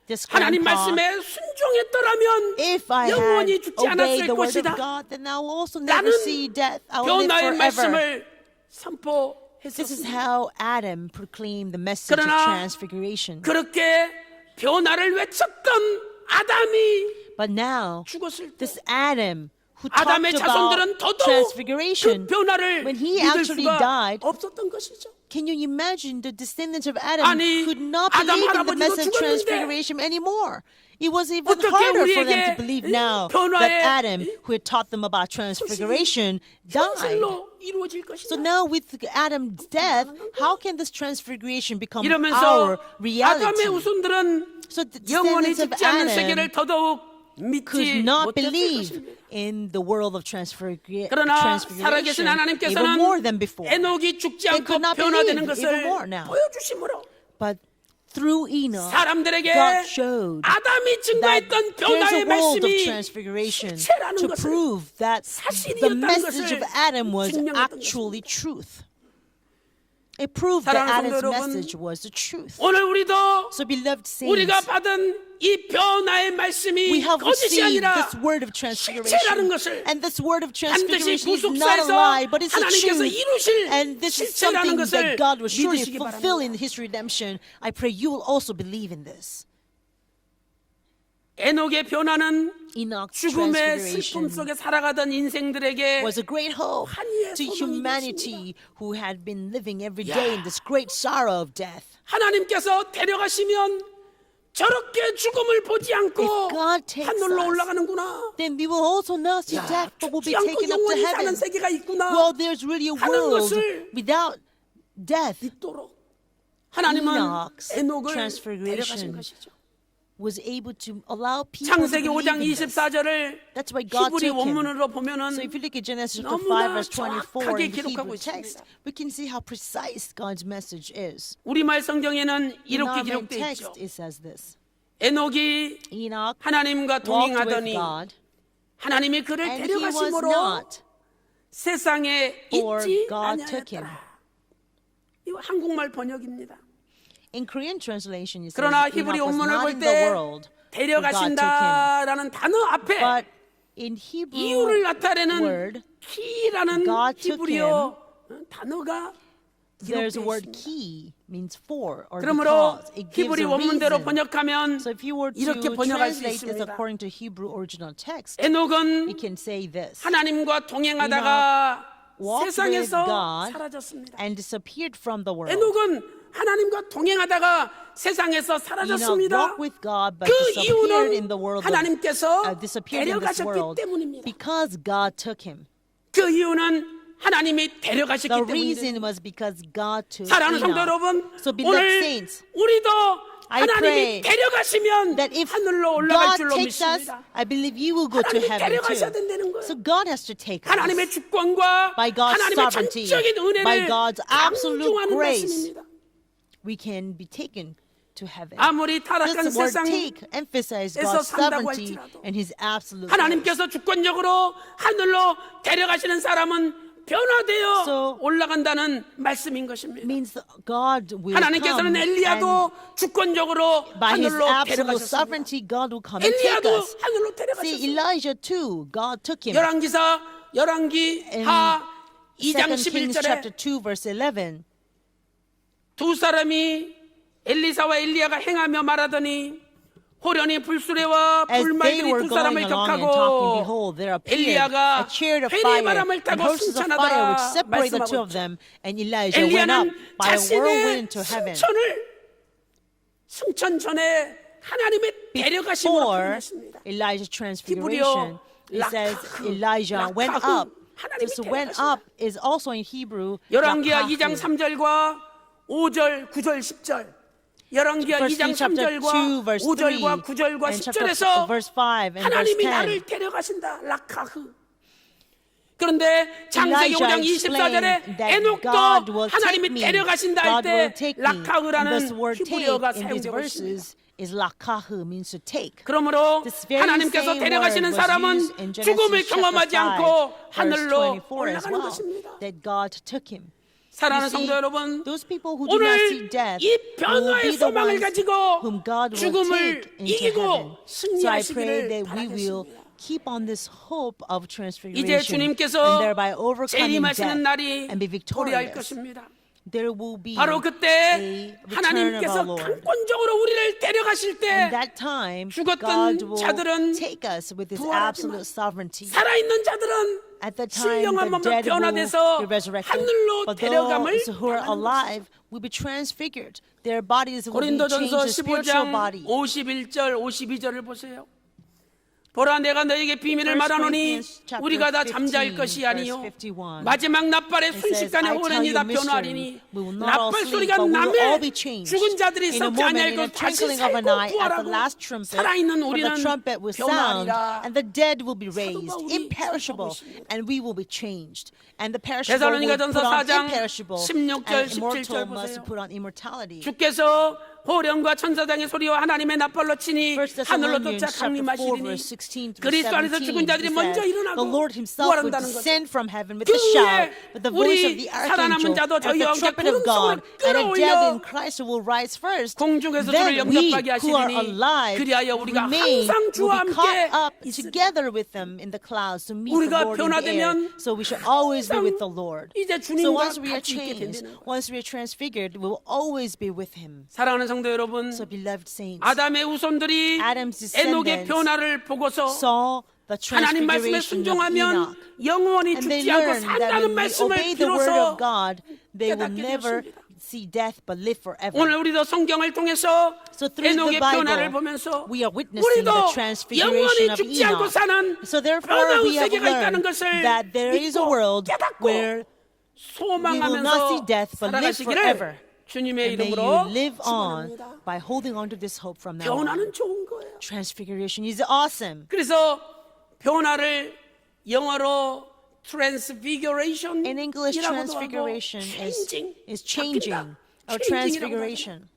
This 하나님 grandpa, 말씀에 순종했더라면 if I had 영원히 죽지 obeyed 않았을 the word of 것이다. God, then I will also never 나는 see death. I will live 변화의 forever. 말씀을 선포하고 This is 했었습니다. how Adam proclaimed the message of 그러나 transfiguration. 그렇게 변화를 외쳤던 아담이 But now, 죽었을 때 this Adam who talked 아담의 자손들은 about 더더욱 그 transfiguration, 변화를 when he 믿을 actually 수가 died, 없었던 것이죠. can you imagine the descendants of Adam 아니, could not 아담 believe in the 할아버지도 message of 죽었는데 transfiguration anymore? It was even 어떻게 harder for them 우리에게 to believe 이 now 변화의 that Adam, who had taught them about transfiguration, died. 현실로 이루어질 So 것이냐. now with Adam's death, how can this transfiguration become 이러면서 our reality? 아담의 후손들은 So the 영원히 descendants of 죽지 않는 세계를 Adam 더더욱 믿지 could not 못했을 believe 것입니다. in the world of 그러나 살아계신 transfiguration even more than 하나님께서는 before. 에녹이 죽지 They 않고 could not 변화되는 believe 것을 even more now. 보여주심으로 But through Enoch, 사람들에게 God showed 아담이 that 증거했던 there's 변화의 a world of 말씀이 transfiguration 실체라는 to 것을 prove that the 사실이었다는 message of 것을 Adam was 증명했던 actually truth. It proved that 사랑하는 Adam's 성도 여러분, message was the truth. 오늘 우리도 So beloved saints, 우리가 받은 이 변화의 말씀이 we have 거짓이 received 아니라 this word of 실체라는 transfiguration, 것을 and this word of 반드시 transfiguration is not a 구속사에서 lie, but it's a 하나님께서 truth. 이루실 And this is 실체라는 something 것을 that God will surely 믿으시기 fulfill in 바랍니다. His redemption. I pray you will also believe in this. 에녹의 변화는 Enoch's 죽음의 슬픔 transfiguration 속에 살아가던 인생들에게 was a great hope 환희의 to 소망이 humanity who had been living every day in this great sorrow of death. 하나님께서 데려가시면 저렇게 죽음을 보지 않고 If God takes 하늘로 us, 올라가는구나. Then we will also not see death, but will be 죽지 않고 taken up to 영원히 heaven. 사는 세계가 있구나. Well, there's really a 하는 world 것을 without death. 믿도록 하나님은 Enoch's 에녹을 transfiguration 데려가신 것이죠. was able to allow people to 창세기 believe 5장 in this. 24절을 That's why God 히브리 took him. 원문으로 보면은 So if you look at Genesis chapter 너무나 5 verse 24 정확하게 in the 기록하고 Hebrew text, 있습니다. we can see how precise God's message is. 우리말 성경에는 In 이렇게 our main 기록되어 text, 있죠. it says this. 에녹이 Enoch 하나님과 walked with 동행하더니 God, 하나님이 그를 and he was 데려가심으로 not, 세상에 for 있지 God took him. 아니하였더라. 이거 한국말 번역입니다. In Korean translation, it says 그러나 Enoch 히브리 was 원문을 not 볼 in the 때 world, for God took him. 데려가신다라는 단어 앞에 But in Hebrew 이유를 나타내는 word, 키라는 God took 히브리어 단어가 there's a 기록되어 word 있습니다. key means for or 그러므로 because. It gives 히브리 a 원문대로 reason. 번역하면 So if you were to 이렇게 번역할 수 translate this 있습니다. according to Hebrew original text, 에녹은 we can say this. 하나님과 동행하다가 walked with 세상에서 God 사라졌습니다. and disappeared from the world. 에녹은 하나님과 동행하다가 세상에서 Enoch 사라졌습니다. walked with God but 그 disappeared in 이유는 the world 하나님께서 disappeared in this 데려가셨기 world 때문입니다. because God took him. 그 이유는 하나님이 데려가셨기 The 때문입니다. reason was because God took 사랑하는 성도 Enoch. 여러분, So beloved 오늘 saints, 우리도 I pray 하나님이 데려가시면 that if 하늘로 올라갈 God 줄로 takes us, 믿습니다. I believe you will go to 하나님이 heaven 데려가셔야 too. 된다는 거예요. So God has to take us. 하나님의 주권과 By God's 하나님의 sovereignty, 전적인 by 은혜를 God's absolute 강조하는 grace, 말씀입니다. we can be taken to heaven. 아무리 타락한 This word 세상에서 take emphasizes God's 산다고 sovereignty 할지라도 and His absolute grace. 하나님께서 주권적으로 하늘로 데려가시는 사람은 변화되어 So, 올라간다는 말씀인 것입니다. means God will 하나님께서는 come 엘리야도 and 주권적으로 by His 하늘로 absolute 데려가셨습니다. sovereignty, God will come and take 엘리야도 us. 하늘로 See, 데려가셨습니다. Elijah too, God took him. 열왕기 In 하 2장 2 Kings chapter 11절에 2 verse 11. 두 사람이 엘리사와 엘리야가 행하며 말하더니 호련히 불수레와 As they 불말들이 were 두 going 사람을 along and talking, 격하고 behold, there appeared 엘리야가 a chariot of 회의 fire 바람을 and 타고 horses of fire which 승천하다 separated the two 말씀하고 of them, and Elijah went up 엘리야는 by a whirlwind 자신의 to heaven. 승천 전에 하나님의 데려가심으로 Before 표현했습니다. Elijah's transfiguration, it says Elijah went up. This went up is also in Hebrew. 열왕기하 Lakahu. 2장 3절과 5절, 9절, 10절. 열왕기하 2장 1 chapter 2 3절과 verse 3 5절과 9절과 and chapter 10절에서 verse 5 and verse 하나님이 10. 나를 데려가신다. 라카흐. 그런데 창세기 Elijah 5장 explained 24절에 that 에녹도 God will take 하나님이 me. 데려가신다 할 God will 때 take me. And this 라카흐라는 word take 히브리어가 in these 사용되고 있습니다. verses is lakahu, means to take. 그러므로 This very 하나님께서 same 데려가시는 word was 사람은 used in Genesis 죽음을 chapter 경험하지 5, 않고 verse 하늘로 24 as 올라가는 well, 것입니다. that God took him. 사랑하는 You see, 성도 여러분, those people who do not see 오늘 death 이 will 변화의 be the 소망을 ones 가지고 whom God will 죽음을 take into 이기고 heaven. So I pray 승리하시기를 that we will 바라겠습니다. keep on this hope of 이제 transfiguration 주님께서 and thereby overcoming 재림하시는 death 날이 and be 도래할 victorious. 것입니다. there will be 바로 그때 a return of 하나님께서 our Lord. 강권적으로 우리를 데려가실 And 때 that time, 죽었던 God will 자들은 take us with His 부활하지만 absolute sovereignty. 살아있는 자들은 At the time, 신령한 the 몸으로 dead will 변화돼서 be resurrected, 하늘로 but 데려감을 those who are 당하는 alive will be transfigured. Their bodies will be changed 고린도전서 to spiritual 15장 body. 51절 52절을 보세요. 보라 내가 너에게 비밀을 1 말하노니 Corinthians chapter 우리가 다 15, 잠잘 것이 아니요 verse 51. 마지막 나팔의 It says, 순식간에 I tell 호련이 you 다 a mystery. 변화리니 We will not all 나팔 sleep, 소리가 but we will all be 남에 changed. 죽은 자들이 In a 썩지 moment, 아니할 in a 것 다시 twinkling of an 살고 eye, at the 부활하고 last trumpet, 살아있는 for 우리는 the trumpet will sound, 변화리라. and the dead will be raised, 바울이 imperishable, 선포하고 and we will be changed. And the perishable will 데살로니가전서 put on 4장 imperishable, 16절, and 17절 immortal 보세요. must put on immortality. 주께서 호령과 천사장의 소리와 하나님의 나팔로 치니 1 하늘로 Thessalonians 도착 chapter 4 강림하시리니 verse 16 to 그리스도 안에서 17 죽은 자들이 he 먼저 says, 일어나고 the Lord himself would 부활한다는 거죠. descend from heaven with 그 a shout, 후에 with the voice of 우리 the 살아남은 archangel, 자도 and with 저희와 the 함께 trumpet of God, 구름성을 and the dead 끌어올려 in Christ will rise first. 공중에서 Then 주를 we 영접하게 who are 하시리니 alive 그리하여 우리가 remain 항상 will 주와 be 함께 caught up 있으리라. together with them in the clouds to meet the 우리가 Lord in the air. 변화되면 So we shall always be 항상 with the Lord. 이제 So 주님과 once we are 같이 있게 changed, 된다는 거예요. once we are transfigured, we will always be with Him. 사랑하는 성도 여러분, So beloved saints, 아담의 후손들이 Adam's 에녹의 descendants 변화를 보고서 saw the 하나님 말씀에 transfiguration of 순종하면 Enoch. 영원히 And they 죽지 않고 learned that 산다는 when we 말씀을 obey the word 비로소 of God, they will 깨닫게 never 되었습니다. see death but live forever. 오늘 우리도 성경을 통해서 So through 에녹의 the Bible, 변화를 보면서 we are witnessing the 우리도 transfiguration 영원히 of 죽지 않고 Enoch. 사는 So therefore, 변화의 we have 세계가 있다는 learned 것을 that there is a 믿고 world 깨닫고 where we will not 소망하면서 see death but live 살아가시기를 forever. 주님의 And may 이름으로 you live on 축원합니다. by holding on to this hope from now on. 변화는 좋은 거예요. Transfiguration is awesome. 그래서 변화를 영어로 transfiguration In English, transfiguration is changing or transfiguration.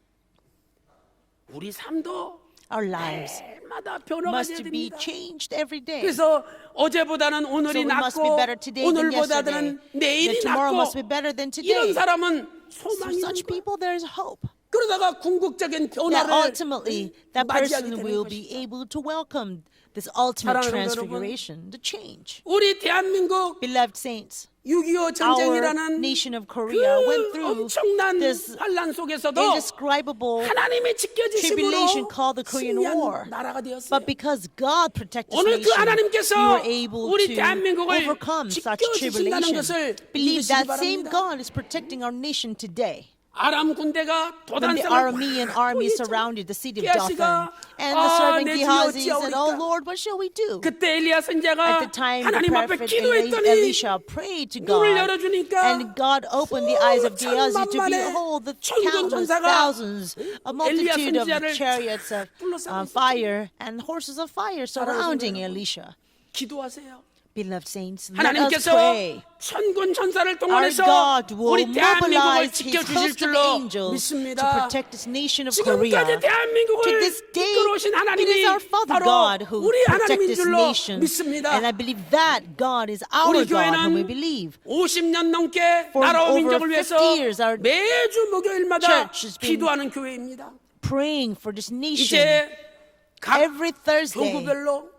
우리 삶도 Our lives 매일마다 변화가 must 돼야 be 됩니다. changed every day. 그래서 어제보다는 So 오늘이 we must be 낫고 better today than yesterday. 오늘보다는 내일이 Then tomorrow must be 낫고 better than 이런 today. 사람은 For 소망이 있는 such 거예요. people, there is hope. 그러다가 궁극적인 That 변화를 ultimately, that 맞이하게 person 되는 will 것이죠. be able to welcome this ultimate 사랑하는 transfiguration, the change. 우리 대한민국 Beloved saints, 6.25 our 전쟁이라는 nation of Korea went 그 through 엄청난 this 환란 속에서도 indescribable 하나님의 tribulation 지켜주심으로 called the Korean War. 승리한 나라가 되었어요. But because God protected this 오늘 그 nation, 하나님께서 we were able 우리 to 대한민국을 overcome such 지켜주신다는 tribulation. 것을 Believe 믿으시기 that same 바랍니다. God is protecting our nation today. 아람 군대가 When the 도단성을 Aramean army surrounded the city of Dothan, and the servant 내 Gehazi 주여 said, "Oh 어찌하오리까?" Lord, what shall we do?" 그때 엘리야 At 선지자가 the time, the 하나님 앞에 prophet 기도했더니 Elisha prayed to God, 눈을 열어주니까 and God opened the eyes of Gehazi to 천만만에 behold the 천군 countless 전사가 thousands, a 엘리야 multitude of 선지자를 chariots of 둘러싸고 fire and horses of fire surrounding Elisha. 기도하세요. Beloved saints, let us 하나님께서 pray. 천군 전사를 Our 동원해서 God will 우리 대한민국을 mobilize His 지켜주실 host of 줄로 angels to 믿습니다. protect this nation of Korea. 지금까지 To 대한민국을 this day, 이끌어오신 it 하나님이 is our Father 바로 God who 우리 protects 하나님인 this 줄로 nation. 믿습니다. And I believe that God is our 우리 God whom we 교회는 believe. 50년 넘게 For 나라와 over 민족을 위해서 50 years, our 매주 목요일마다 church has been 기도하는 교회입니다. Praying for this nation 이제 각 every Thursday. 교구별로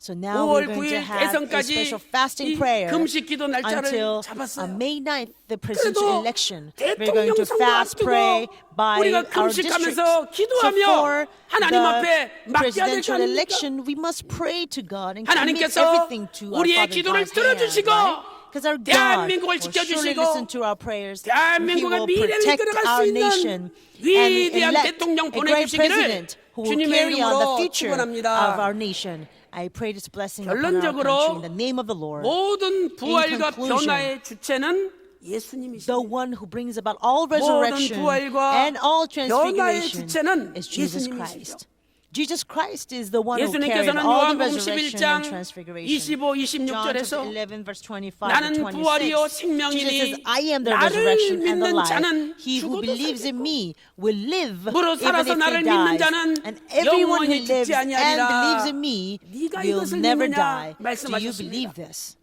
So now we're 5월 going to 9일 have a 대선까지 special fasting 이 prayer 금식 기도 날짜를 until 잡았어요. May 9th, the presidential 그래도 election. We're going to 대통령 선거 fast pray 앞두고 by 우리가 our districts. 금식하면서 So 기도하며 for 하나님 앞에 the 맡겨야 될 거 presidential 아닙니까? election, we must pray to God and commit 하나님께서 everything to our 우리의 Father 기도를 God's hand. 들어주시고 Right? Because our God 대한민국을 will surely 지켜주시고 listen to our prayers. He 대한민국의 will 미래를 protect 이끌어갈 our 수 nation 있는 and 위대한 elect 대통령 a great 보내주시기를 president who will 주님의 carry on the 이름으로 future 축원합니다. of our nation. I pray this blessing upon our 결론적으로 country in the name of the Lord. 모든 부활과 conclusion, 변화의 주체는 The 예수님이십니다. one who brings about all 모든 resurrection 부활과 and all 변화의 transfiguration 주체는 is Jesus 예수님이시죠. Christ. Jesus Christ is the one who carried 예수님께서는 all the 요한복음 resurrection 11장 and transfiguration. 25, John 26절에서 11 verse 25 to 나는 26. 부활이요 Jesus 생명이니 says, I am the 나를 resurrection and the 믿는 life. 자는 He who 죽어도 believes in 살겠고 me will live 무릇 even 살아서 if 나를 he 믿는 dies. 자는 And everyone who 영원히 lives 죽지 and 아니하리라. believes in me 네가 will 이것을 never 믿느냐 die. Do you 말씀하셨습니다. believe this?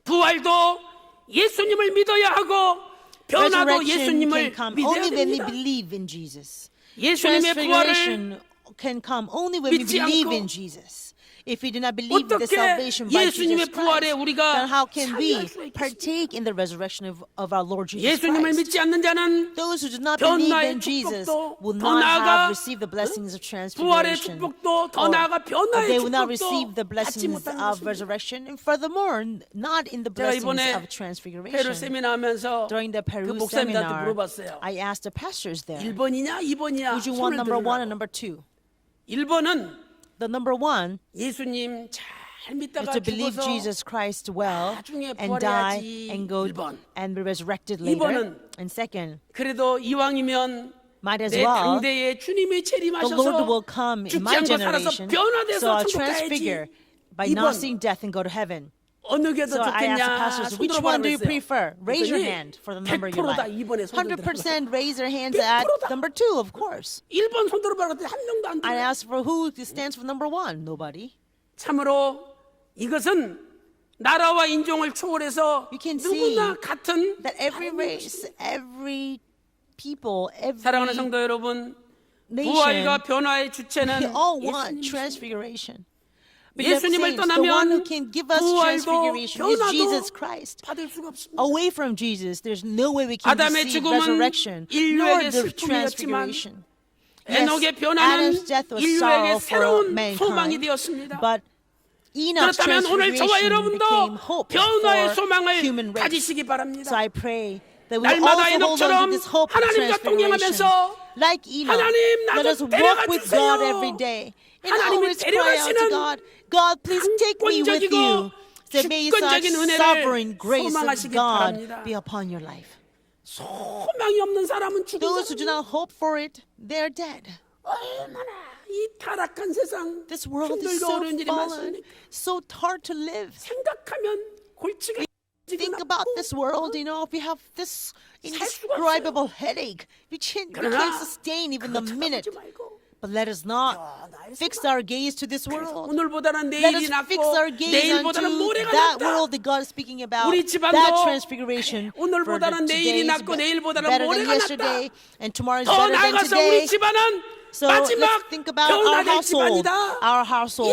부활도 예수님을 믿어야 하고 변화도 Resurrection 예수님을 can come 믿어야 only when we 됩니다. believe in Jesus. 예수님의 부활을 Transfiguration can come only when we 믿지 believe 않고 in Jesus. If we do not believe in the 어떻게 salvation by 예수님의 Jesus 부활에 Christ, 우리가 then how can we 참여할 수 있겠습니까? partake in the resurrection of our Lord Jesus 예수님을 Christ? 믿지 않는 자는 Those who do not believe 변화의 in Jesus 축복도 will 더 not 나아가 have received the blessings of 부활의 transfiguration. 축복도 더 Or 나아가 변화의 they will not receive 축복도 the 받지 blessings 못하는 of 것입니다. resurrection, and furthermore, not in the 제가 blessings 이번에 of 페루 transfiguration. 세미나하면서 During the 그 Peru 목사님들한테 seminar, 물어봤어요. I asked the pastors there, 1번이냐 2번이냐 would you want 손을 number one and 들으라고. number two? 1번은 The number one 예수님 잘 is 믿다가 to believe 죽어서 Jesus Christ well 나중에 and die 부활해야지. and go 1번. and be resurrected later. 2번은 And second, 그래도 이왕이면 might as 내 well, 당대에 주님이 the Lord will 재림하셔서 come in 죽지 my 않고 살아서 generation, 변화돼서 so I'll 천국 transfigure 가야지. by 2번. not seeing death and go to heaven. 어느 게 더 So I asked the 좋겠냐 pastors, 손 which 들어보라고 one do you 했어요. prefer? Raise your 그랬더니 hand for the number you 100%다 like. 2번에 손 들더라고요. 100% raise their hands at 100%다. number two, of course. 1번 손 들어보라고 했더니 한 명도 안 I 들어요. asked for who stands for number one. Nobody. 참으로 이것은 나라와 인종을 초월해서 You can 누구나 see 같은 That every race, every people, 사랑하는 every 성도 여러분, nation, 부활과 변화의 주체는 they all want 예수님이십니다. transfiguration. Beloved 예수님을 saints, the one who 떠나면 can give us 부활도 transfiguration is Jesus 변화도 Christ. 받을 수가 없습니다. Away from Jesus, there's no way we can 아담의 receive 죽음은 resurrection, nor 인류에게 the 슬픔이었지만 transfiguration. 에녹의 Yes, 변화는 Adam's death was 인류에게 sorrow for 새로운 소망이 mankind, 되었습니다. but Enoch's 그렇다면 오늘 저와 transfiguration 여러분도 became hope 변화의 for 소망을 human race. 가지시기 바랍니다. So I pray that we 날마다 also hold on 에녹처럼 to this hope of 하나님과 transfiguration. 동행하면서 Like Enoch, 하나님, let 나도 us 데려가 walk with 주세요. God every day. And 하나님이 always cry out to 데려가시는 God, God, please take me with 강권적이고 you. So may such 주권적인 은혜를 sovereign grace of 소망하시기 God 바랍니다. be upon your life. 소망이 없는 사람은 죽은 Those who do 사람. not hope for it, they're dead. 얼마나 이 타락한 세상 This world is 힘들고 so 어려운 일이 fallen, 많습니까? so hard to live. 생각하면 골치가 Think about this world, you know, if we have this indescribable headache, we can't sustain even the minute. But let us not fix our gaze to this world. 오늘보다는 Let 내일이 us fix our 낫고 gaze 내일보다는 onto 모레가 that 낫다. world that God is speaking about, 우리 집안도 that transfiguration. For 오늘보다는 today 내일이 is 낫고 내일보다는 better than 모레가 yesterday, 낫다. and tomorrow is 더 better than 나아가서 우리 today. 집안은 So 마지막 let's think about our 변화될 household, 집안이다. our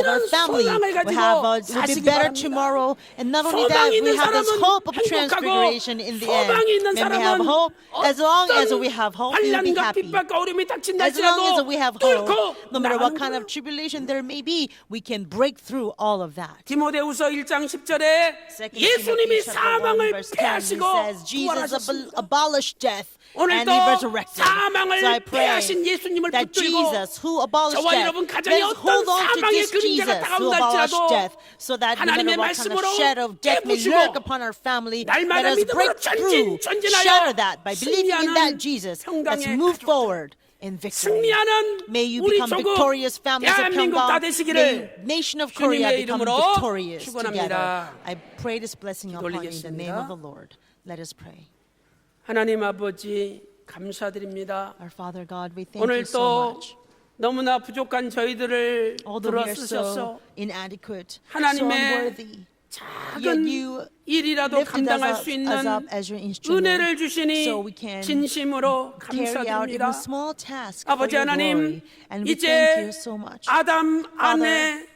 이런 family 소망을 will 가지고 will be 사시기 better 바랍니다. tomorrow. And not only that, 소망이 we 있는 have this 사람은 hope of 행복하고 transfiguration in the end. 소망이 있는 When we have 사람은 hope, as long as we 어떤 have hope, we will be 환난과 happy. 핍박과 어려움이 닥친다 As long as 할지라도 we have 뚫고 hope, no matter what 나가는 kind 거예요. of tribulation there may be, we can break through all of that. 디모데후서 1장 10절에 Second 예수님이 Timothy chapter 1, 사망을 verse 10, 패하시고 he says, Jesus 부활하셨습니다. abolished death and 오늘도 he resurrected. 사망을 So I pray 패하신 예수님을 that 붙들고 Jesus, who abolished 저와 death, 여러분 let 가정에 us 어떤 hold on to 사망의 this 그림자가 Jesus who 다가온다 abolished 할지라도 death, so that no matter 하나님의 what kind of 말씀으로 shadow of death may 깨부시고 lurk upon our family, let 날마다 us 믿음으로 break through, 전진하여 shatter that by believing in that 승리하는 Jesus. Let's 평강의 move 가족들. forward in victory. 승리하는 May you 우리 become 조국 victorious families of 대한민국 다 Pyongyang. May 되시기를 nation of Korea 주님의 become 이름으로 victorious together. 축원합니다. I pray this blessing upon you in the name 기도드리겠습니다. of the Lord. Let us pray. 하나님 아버지 감사드립니다. Our Father God, we thank you 오늘 so 또 much. 너무나 부족한 저희들을 Although we are 들어쓰셔서 so inadequate, so 하나님의 unworthy, yet 작은 you 일이라도 lifted 감당할 us 수 up 있는 as your instrument, 은혜를 주시니 so we can 진심으로 carry out even 감사드립니다. a small task for 아버지 your 하나님, glory. And we thank you 이제 so much. 아담 안에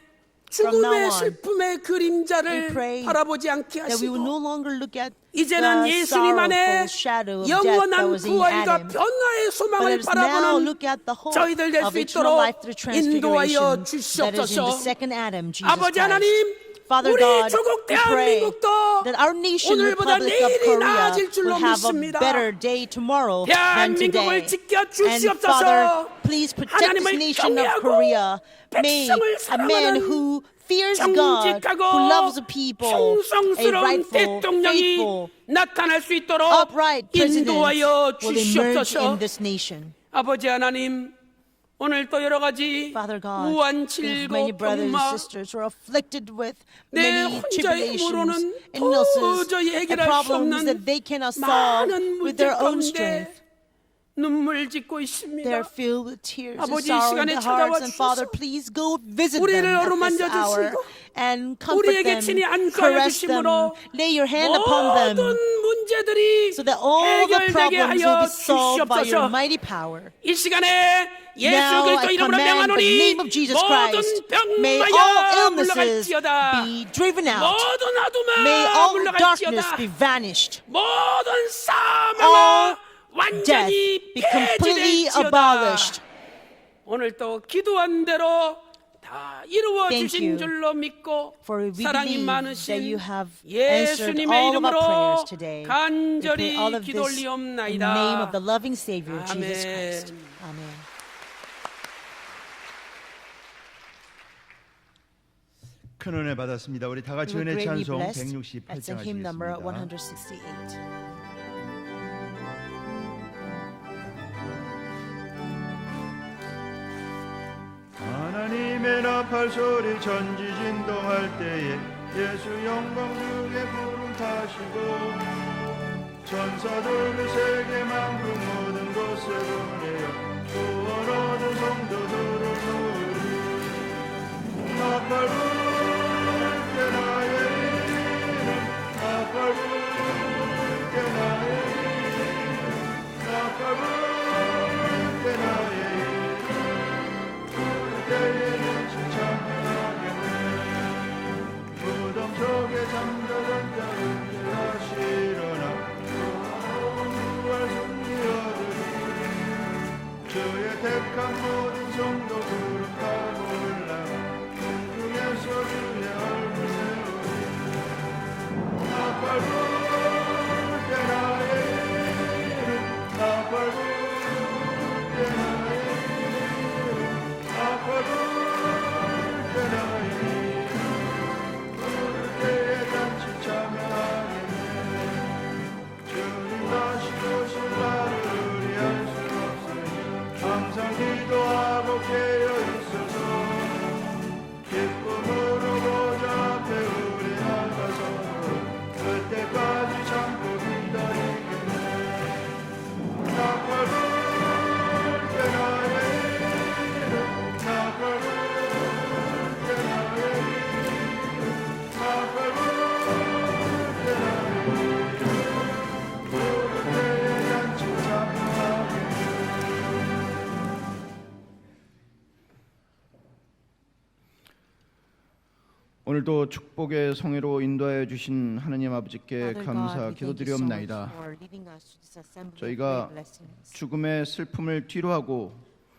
from now 죽음의 on, 슬픔의 we 그림자를 pray 바라보지 않게 that we will no 하시고 longer look at 이제는 the 예수님 안에 sorrowful shadow of death that 영원한 was in 부활과 Adam, 변화의 but 소망을 let us now 바라보는 look at the hope 저희들 될 of 수 eternal 있도록 life through 인도하여 transfiguration that is in the 주시옵소서. second Adam, Jesus 아버지 Christ. 하나님, Father 우리 God, 조국 we pray 대한민국도 that our nation, 오늘보다 Republic of 내일이 Korea, 나아질 줄로 will have a 믿습니다. better day tomorrow than today. 대한민국을 지켜 And 주시옵소서. Father, please protect this 하나님을 nation of 경외하고 Korea. May 백성을 a man 사랑하는 who fears God, 정직하고 who loves the people, a 충성스러운 rightful, 대통령이 faithful, 나타날 수 있도록 upright president 인도하여 will emerge 주시옵소서. in this nation. 아버지 하나님, 오늘 또 여러 가지 Father God, 무한 we have many 질고 brothers and 병마 sisters who are afflicted with 내 many 혼자의 tribulations, 힘으로는 illnesses, 도저히 and 해결할 수 problems 없는 that they cannot solve 많은 with 문제 their own 가운데 strength. 눈물 짓고 They 있습니다. are filled with tears and 아버지, 이 sorrow in 시간에 their 찾아와 hearts. And Father, 주셔서 please go visit 우리를 them at this 어루만져 hour 주시고 and comfort 우리에게 them, 친히 안수하여 caress them, 주심으로 lay your hand upon them. 모든 문제 문제들이 so that all the 해결되게 problems will 하여 be solved by your 주시옵소서. mighty power. 이 시간에 예수 Now 그리스도 I 이름으로 command the 명하노니 name of Jesus 모든 Christ. May all 병마야 illnesses 물러갈지어다. be driven out. 모든 May 어둠아 all darkness 물러갈지어다. be vanished. 모든 All 사망아 Death 완전히 be completely 폐지될지어다. abolished. 오늘 또 기도한 대로 다 이루어 Thank 주신 you. 줄로 믿고 For we 사랑이 believe that 많으신 you have answered 예수님의 all of our 이름으로 prayers today. We 간절히 pray all of 기도 this in the name 올리옵나이다. of the loving Savior, Jesus 아멘. Christ. Amen. 큰 은혜 받았습니다. 우리 다 같이 We were 은혜 greatly 찬송 blessed. That's 168장 in hymn number 하시겠습니다. 168. 하나님의 나팔 소리 전지진동할 때에 예수 영광 중에 구름 타시고 천사들을 세계 만국 모든 곳에 보내어 구원 얻은 성도들을 모으리 나팔 불게 나의 이름 나팔 불게 나의 이름 나팔 불게 나의 때에는 찬양하겠네 무덤 속에 잠자던 자를 다시 일어나 부활 승리 얻으리 주의 택한 모든 성도 구름 타고 올라 공중에서 주의 얼굴 세우리 나팔 불게 나의 이름 나팔 불게 나의 나팔 불게 나의 부를 때에 잔치 참여하겠네 주님 다시 오실 날을 의리할 수 없으니 항상 기도하고 깨어 있어서 기쁨으로 보좌 앞에 우리 나가서 그때까지 참고 기다리겠네 나팔 불게 나의 나팔 불게 나의 나팔 불게 나의 부를 때에 잔치 참여하겠네 오늘도 축복의 성회로 인도하여 주신 하나님 아버지께 Father 감사 God, we thank you so much 기도드리옵나이다. for leading us to this assembly of 저희가 great blessings. 죽음의 슬픔을 뒤로하고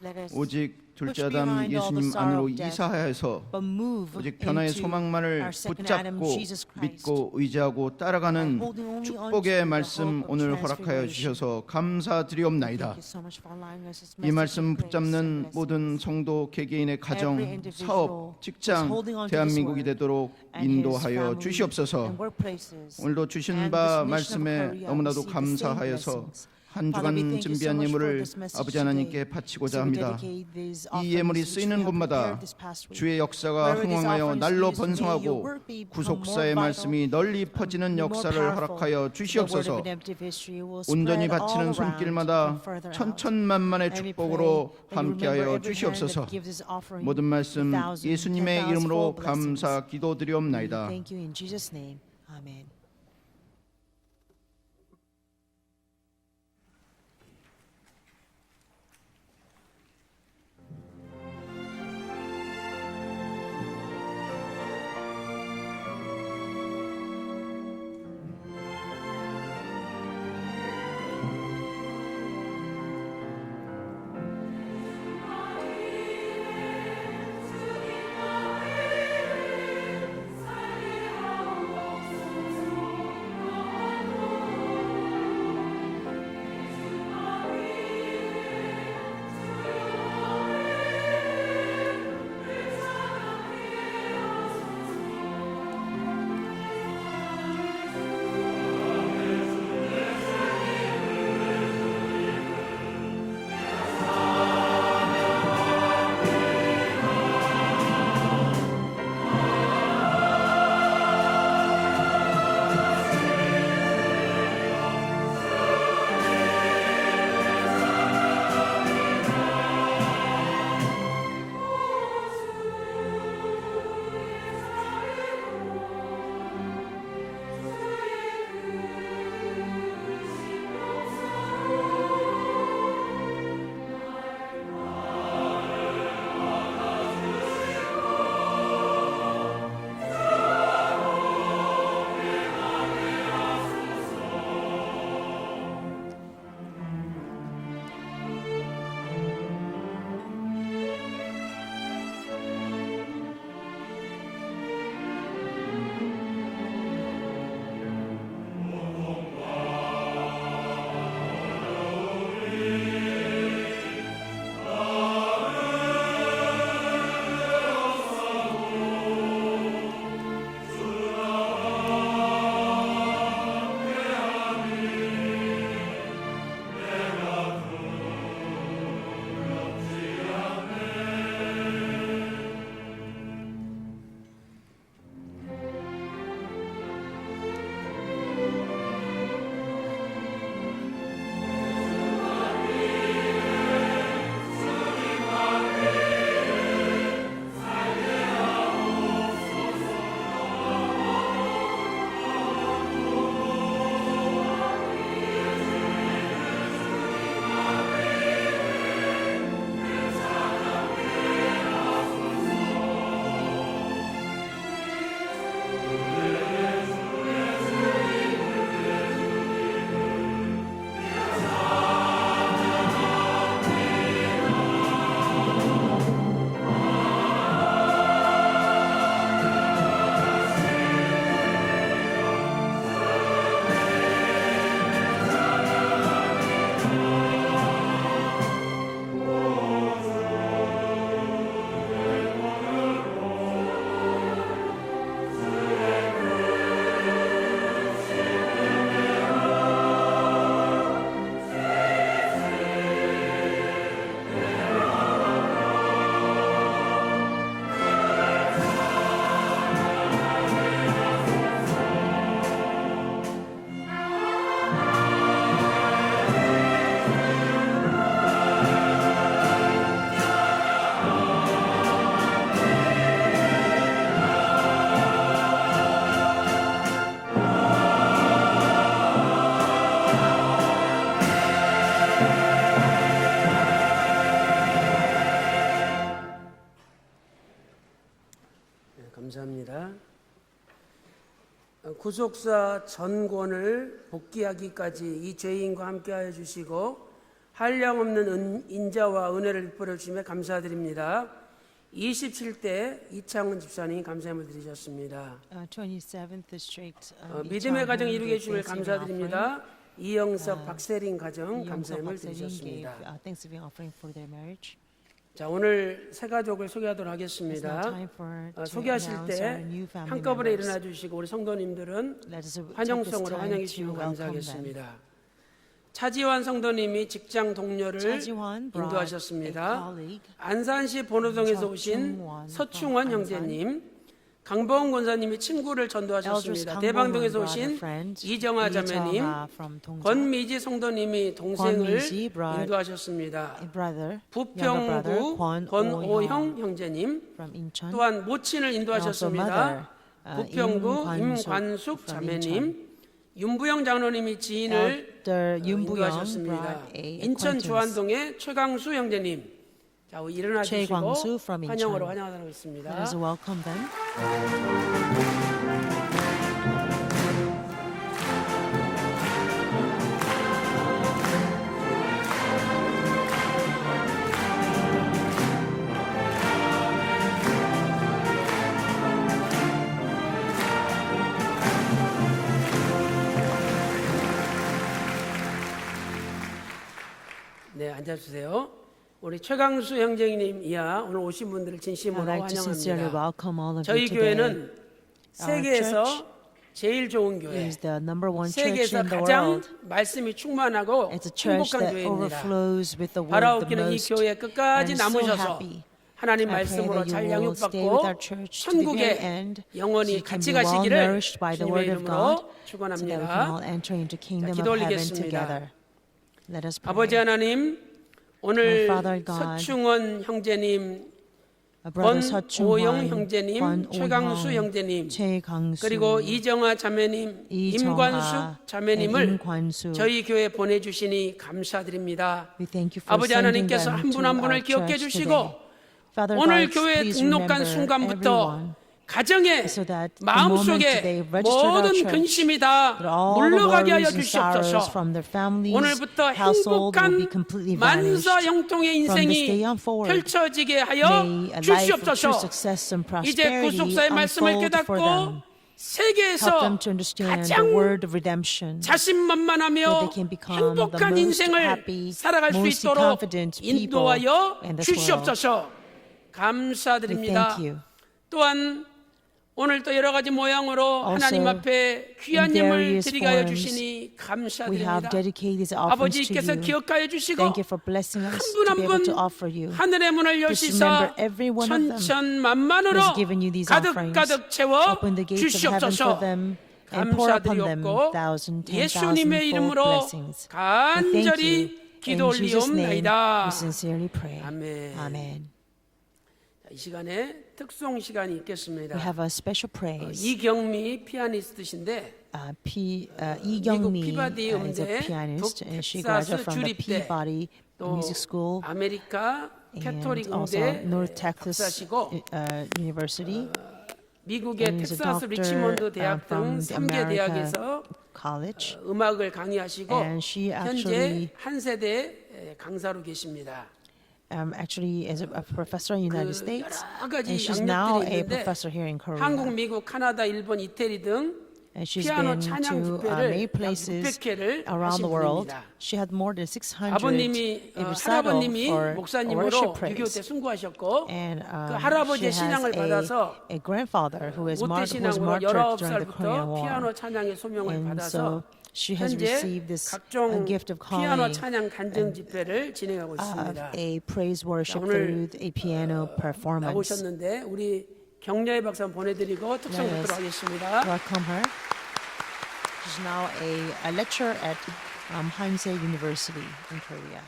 Let us 오직 둘째 push 아담 behind all the 예수님 sorrow 안으로 of death, 이사하여서 but move 오직 변화의 into 소망만을 our second Adam, 붙잡고 Jesus Christ. 믿고 의지하고 따라가는 By holding only on to 축복의 the 말씀 hope of 오늘 허락하여 transformation. 주셔서 감사드리옵나이다. Thank you so much for allowing us this 이 message 말씀 of grace and 붙잡는 blessings. 모든 성도 개개인의 가정, Every individual 사업, who's 직장, holding on to 대한민국이 this word 되도록 and his 인도하여 family 주시옵소서. and workplaces 오늘도 주신 and 바 this nation of 말씀에 Korea 너무나도 receive the same 감사하여서 blessings. 한 Father, we 주간 thank you so 준비한 much for 예물을 this message 아버지 하나님께 today. 바치고자 So we 합니다. dedicate these 이 offerings 예물이 which we 쓰이는 have 곳마다 prepared this past week. 주의 역사가 Wherever these 흥왕하여 offerings 날로 used, may your 번성하고 work be 구속사의 more 말씀이 vital, 널리 퍼지는 be more 역사를 powerful. 허락하여 The word of 주시옵소서. redemptive history will 온전히 spread all 바치는 around 손길마다 and further out. 천천만만의 And we 축복으로 pray that you 함께하여 remember every hand 주시옵소서. that gives this offering 모든 말씀 1,000, 예수님의 10,000 이름으로 blessings. 감사 We 기도드리옵나이다. thank you in Jesus' name. Amen. 구속사 전권을 복귀하기까지 이 죄인과 함께하여 주시고 한량없는 인자와 은혜를 베풀어 주심에 감사드립니다. 27대 이창훈 집사님 감사함을 드리셨습니다. 27th District. 믿음의 가정 이루게 주심을 감사드립니다. 이영석 박세린 가정 감사함을 gave 드리셨습니다. Thanksgiving offering for their marriage. 자, 오늘 새 가족을 소개하도록 It's now 하겠습니다. time to 소개하실 announce our 때 new family 한꺼번에 members. 일어나 주시고 우리 성도님들은 Let us take this 환영성으로 time 환영해 to 주시면 welcome them. 감사하겠습니다. 차지환 성도님이 직장 동료를 차지환 brought 인도하셨습니다. a colleague. 안산시 본호동에서 오신 서충원 서충원 from 형제님, 강보원 권사님이 친구를 Elders 전도하셨습니다. 강보원 대방동에서 brought a 오신 friend, 이정아 자매님, from 동자. 권미지 성도님이 동생을 권미지 brought 인도하셨습니다. A brother, younger brother, 부평구 권오형 권오형 형제님, from Incheon. 또한 모친을 인도하셨습니다. 부평구 임관숙 임관숙 from 자매님, 윤부영 장로님이 지인을 Elder 윤부영 인도하셨습니다. brought a 인천 acquaintance. 주안동의 최강수 형제님, 자, 일어나 주시고 최광수 from 환영으로 인천. 환영하도록 Let 하겠습니다. us welcome them. 네, 앉아주세요. 우리 최강수 형제님 이하 오늘 오신 분들을 I'd 진심으로 like to sincerely 환영합니다. welcome all of you 저희 today. 교회는 세계에서 제일 좋은 교회, It is the number one church 세계에서 in the 가장 world. 말씀이 충만하고 It's a church 행복한 that 교회입니다. overflows with the word the 바라옵기는 이 most. 교회 끝까지 I'm so 남으셔서 happy. 하나님 I pray 말씀으로 that 잘 you will stay 양육받고 with our church to the very 천국에 end, so 영원히 you can 같이 be well 가시기를 nourished by the 주님의 word of 이름으로 God, so that we can all 축원합니다. enter into kingdom 자, of 기도 heaven 올리겠습니다. together. Let us pray. 아버지 하나님, 오늘 Our Father God, 서충원 형제님, Our brother 권오영 서충원, 형제님, 권오형, 최강수 형제님, 최강수, 그리고 이정아 자매님, 이정아, 임관숙 자매님을 임관숙. 저희 교회에 보내주시니 감사드립니다. We thank you for 아버지 sending 하나님께서 them 한 분 한 to 분을 our 기억해 church 주시고 today. Father 오늘 God, 교회에 please 등록한 remember 순간부터 everyone, 가정에 so that the moment 마음속에 they registered our 모든 church, 근심이 that 다 all the 물러가게 하여 worries and sorrows 주시옵소서. from their families, 오늘부터 household will be 행복한 completely vanished. 만사 형통의 From this 인생이 day on forward, 펼쳐지게 하여 may a life of true 주시옵소서. success and 이제 prosperity 구속사의 말씀을 unfold for them. 깨닫고 Help 세계에서 them to understand the 가장 word of redemption, so 자신만만하며 they can become the 행복한 most 인생을 happy, 살아갈 수 most 있도록 confident people 인도하여 in this world. 주시옵소서. We 감사드립니다. thank you. 또한 오늘 또 여러 가지 모양으로 Also, 하나님 앞에 귀한 in 예물 various 드리게 하여 forms, 주시니 We have 감사드립니다. dedicated these offerings to 아버지께서 you. 기억하여 주시고 Thank you for blessing us 한 to 분 be 한 able to 분 offer you. 하늘의 문을 Just 여시사 remember every one of them 천천만만으로 has given you these offerings. 가득가득 채워 Open the gates of heaven for 주시옵소서. them and pour upon them 감사드리옵고 thousand, 10,000 예수님의 fold 이름으로 blessings. We thank you. 간절히 기도 In Jesus' name, 올리옵나이다. we sincerely pray. 아멘. Amen. 이 시간에 특송 시간이 We 있겠습니다. have a special praise. 이경미 피아니스트신데 Lee Kyung-mi 피바디 is a 음대 pianist, and she 텍사스 graduated from the 주립대, Peabody 또 Music School 아메리카 and 캐토릭 also 음대 North Texas 박사시고 University. 미국의 and is a 텍사스 doctor 리치몬드 대학 from 등 the 3개 America 대학에서 College. 음악을 강의하시고 And she 현재 actually 한 세대 강사로 계십니다. Actually is a professor in the United States, 여러 가지 and she's now 양력들이 a 있는데 professor here in Korea. 한국, 미국, 카나다, 일본, 이태리 등 And she's 피아노 been 찬양 to 집회를 many 약 places 600개를 around 하신 the world. 분입니다. She had more than 600 아버님이 recital 할아버님이 for 목사님으로 worship 유교 때 praise. 순구하셨고 And 그 she 할아버지의 has 신앙을 받아서 a grandfather who was 모태 martyred 신앙으로 during the 19살부터 Korean War. 피아노 찬양의 소명을 And 받아서 so she has 현재 received this 각종 gift of 피아노 calling 찬양 간증 집회를 진행하고 of 있습니다. a praise worship 오늘 through a piano performance. 나오셨는데 우리 경례의 박수 한번 보내드리고 특성 Let us 듣도록 하겠습니다. welcome her. She's now a lecturer at Hansei University in Korea.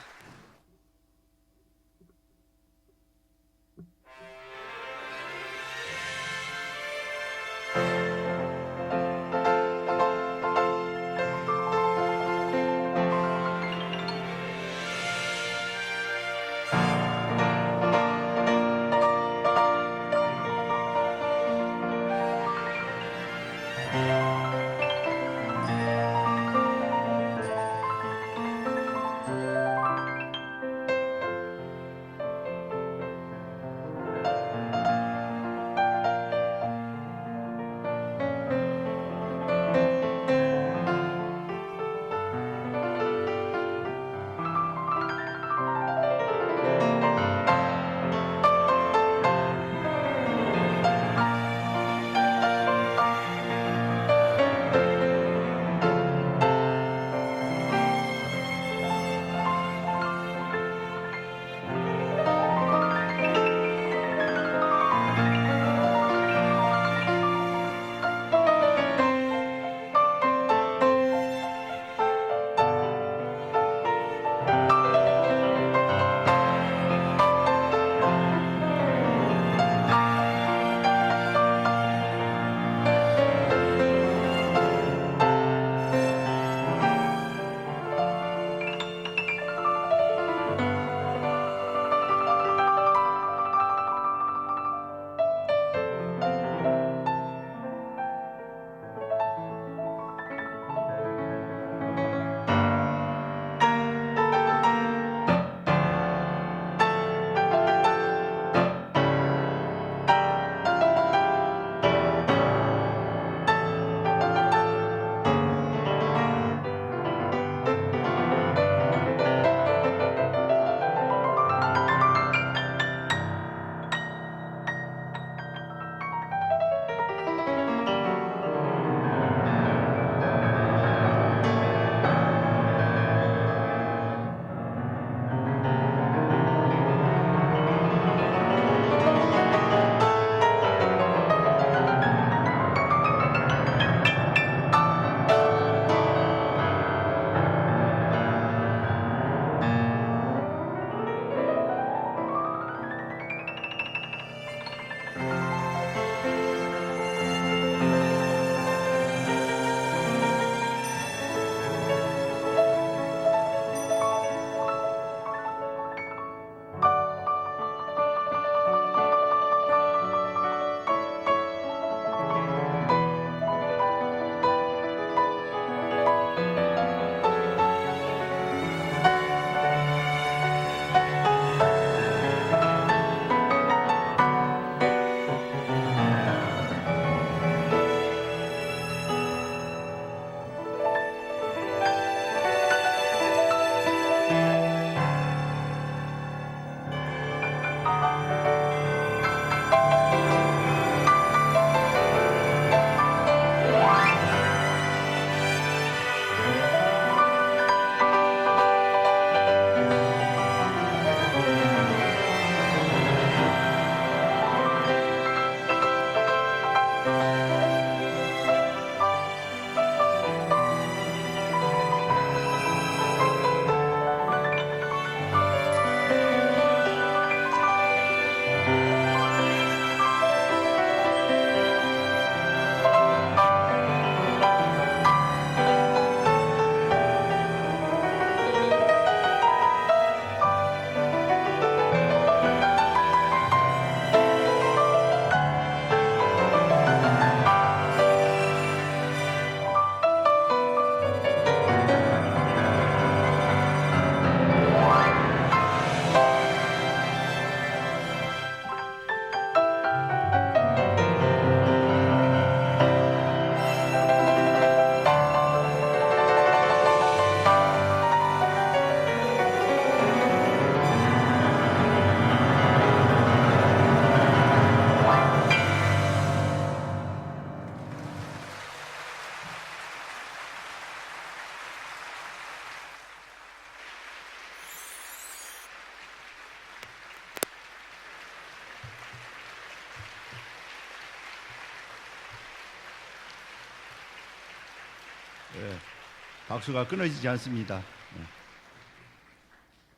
박수가 끊어지지 않습니다.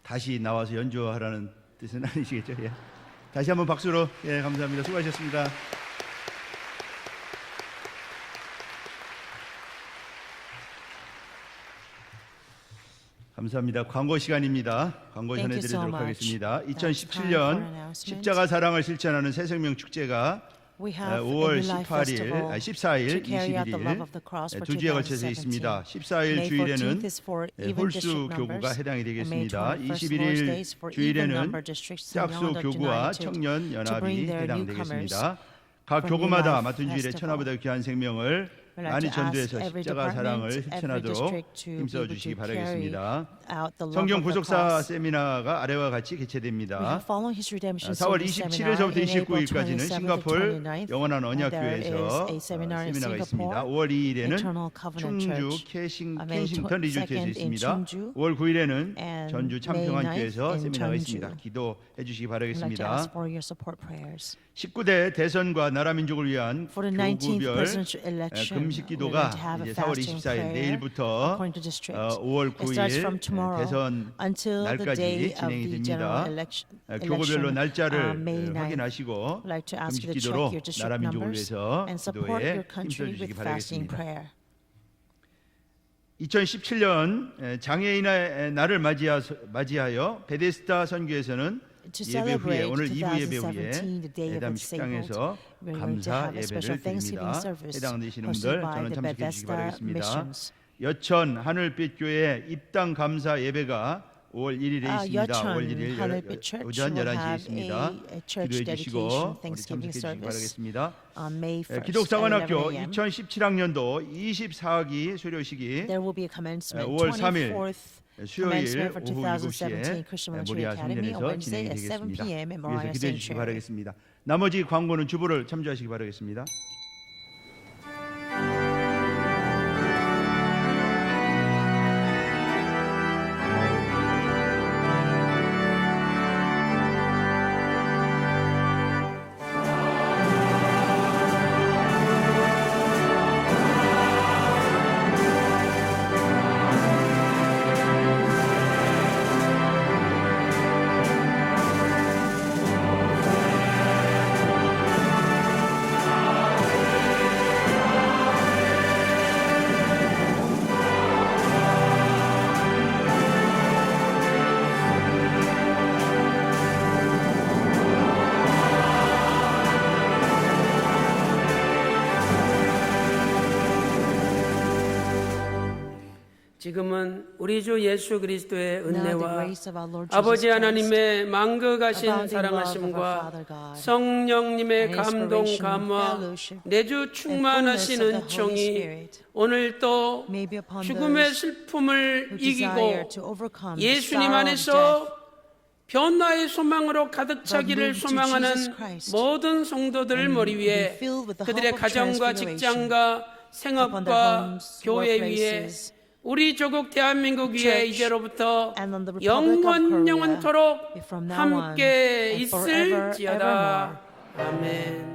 다시 나와서 연주하라는 뜻은 아니시겠죠? 예. 다시 한번 박수로 감사합니다. 수고하셨습니다. 감사합니다. 광고 시간입니다. 광고 Thank you so 전해드리도록 much. 하겠습니다. That's time for 2017년 announcements. 십자가 사랑을 실천하는 새생명 축제가 We have 5월 a New Life 14일, Festival 14일, to carry out the love of the cross 21일 for 두 주에 걸쳐서 2017. 있습니다. 14일 May 주일에는 14th is for even 홀수 district 교구가 numbers, 해당이 and May 되겠습니다. 21st 21일 Lord's for even 주일에는 number districts and 짝수 Yonda 교구와 United 청년 to 연합이 bring their 해당되겠습니다. newcomers 각 from 교구마다 New Life 맡은 주일에 Festival. 천하보다 귀한 생명을 We'd like 많이 to 전도해서 ask every 십자가 사랑을 department, every 실천하도록 district to be 힘써 able 주시기 to 바라겠습니다. carry out the love 성경 of the 구속사 cross. 세미나가 아래와 같이 We 개최됩니다. have following his redemption 4월 service seminar 27일서부터 in April 29일까지는 27th to 싱가폴 29th. 영원한 There 언약교회에서 is a seminar in 세미나가 있습니다. Singapore, 5월 2일에는 Eternal Covenant 충주 Church. May 켄싱턴 리조트에서 2nd in 있습니다. 충주, 5월 9일에는 and 전주 May 참평안교회에서 9th in 세미나가 전주. 있습니다. 기도해 주시기 I'd like to 바라겠습니다. ask for your support prayers. 19대 대선과 나라 민족을 위한 For the 19th 교구별 presidential election, 금식 we're 기도가 going to have a 이제 4월 fasting 24일 prayer 내일부터 according to district. 5월 It starts 9일 from tomorrow 대선 until the 날까지 day of 진행이 the 됩니다. general election. 교구별로 날짜를 May 9th. 확인하시고 I'd like to ask 금식 you to check 기도로 your district 나라 민족을 numbers 위해서 and support 기도에 your country 힘써주시기 with fasting 바라겠습니다. prayer. 2017년 장애인의 날을 맞이하여 베데스다 선교에서는 To 예배 후에 celebrate 오늘 2부 예배 후에 2017, the day of 예담 the 식당에서 disabled, we're going to 감사 have a special 예배를 Thanksgiving 드립니다. service 해당되시는 hosted 분들 by 저는 the 참석해 주시기 Bethesda 바라겠습니다. Missions. 여천 하늘빛 교회 입당 감사 예배가 5월 1일에 있습니다. 5월 여천 1일 하늘빛 Church 오전 will 11시에 have 있습니다. a church 기도해 주시고 dedication 우리 참석해 Thanksgiving 주시기 service 바라겠습니다. on May 1st at 기독사관학교 11 a.m. 2017학년도 24기 수료식이 There will be a commencement 5월 3일 24th 수요일 commencement for 오후 7시에 2017 Christian Ministry 모리아 Academy on 성전에서 Wednesday 진행이 at 7 되겠습니다. p.m. at 위해서 Moriah 기도해 주시기 Sanctuary. 바라겠습니다. 나머지 광고는 주보를 참조하시기 바라겠습니다. 지금은 우리 주 예수 그리스도의 Now the 은혜와 grace of our Lord Jesus 아버지 Christ, 하나님의 망극하신 abounding love of our 사랑하심과 Father God, 성령님의 and 감동 inspiration, 감화 fellowship, 내주 and fullness of 충만하신 the Holy 은총이 Spirit 오늘도 may be upon 죽음의 those 슬픔을 who desire 이기고 to overcome the 예수님 sorrow of 안에서 death. 변화의 소망으로 가득 차기를 moved to 소망하는 Jesus Christ 모든 성도들을 and 머리 위에 be filled with the 그들의 hope of 가정과 transfiguration 직장과 upon their 생업과 homes, 교회 위에 workplaces, 우리 조국 대한민국 위에 church, 이제로부터 and on the Republic of Korea, 영원토록 from now on 함께 and forever, 있을지어다. 아멘.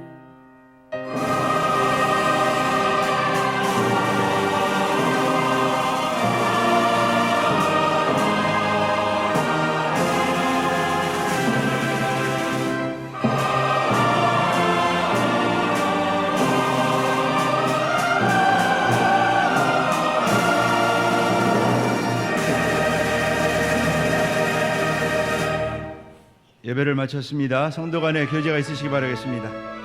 예배를 마쳤습니다. 성도 간에 교제가 있으시기 바라겠습니다.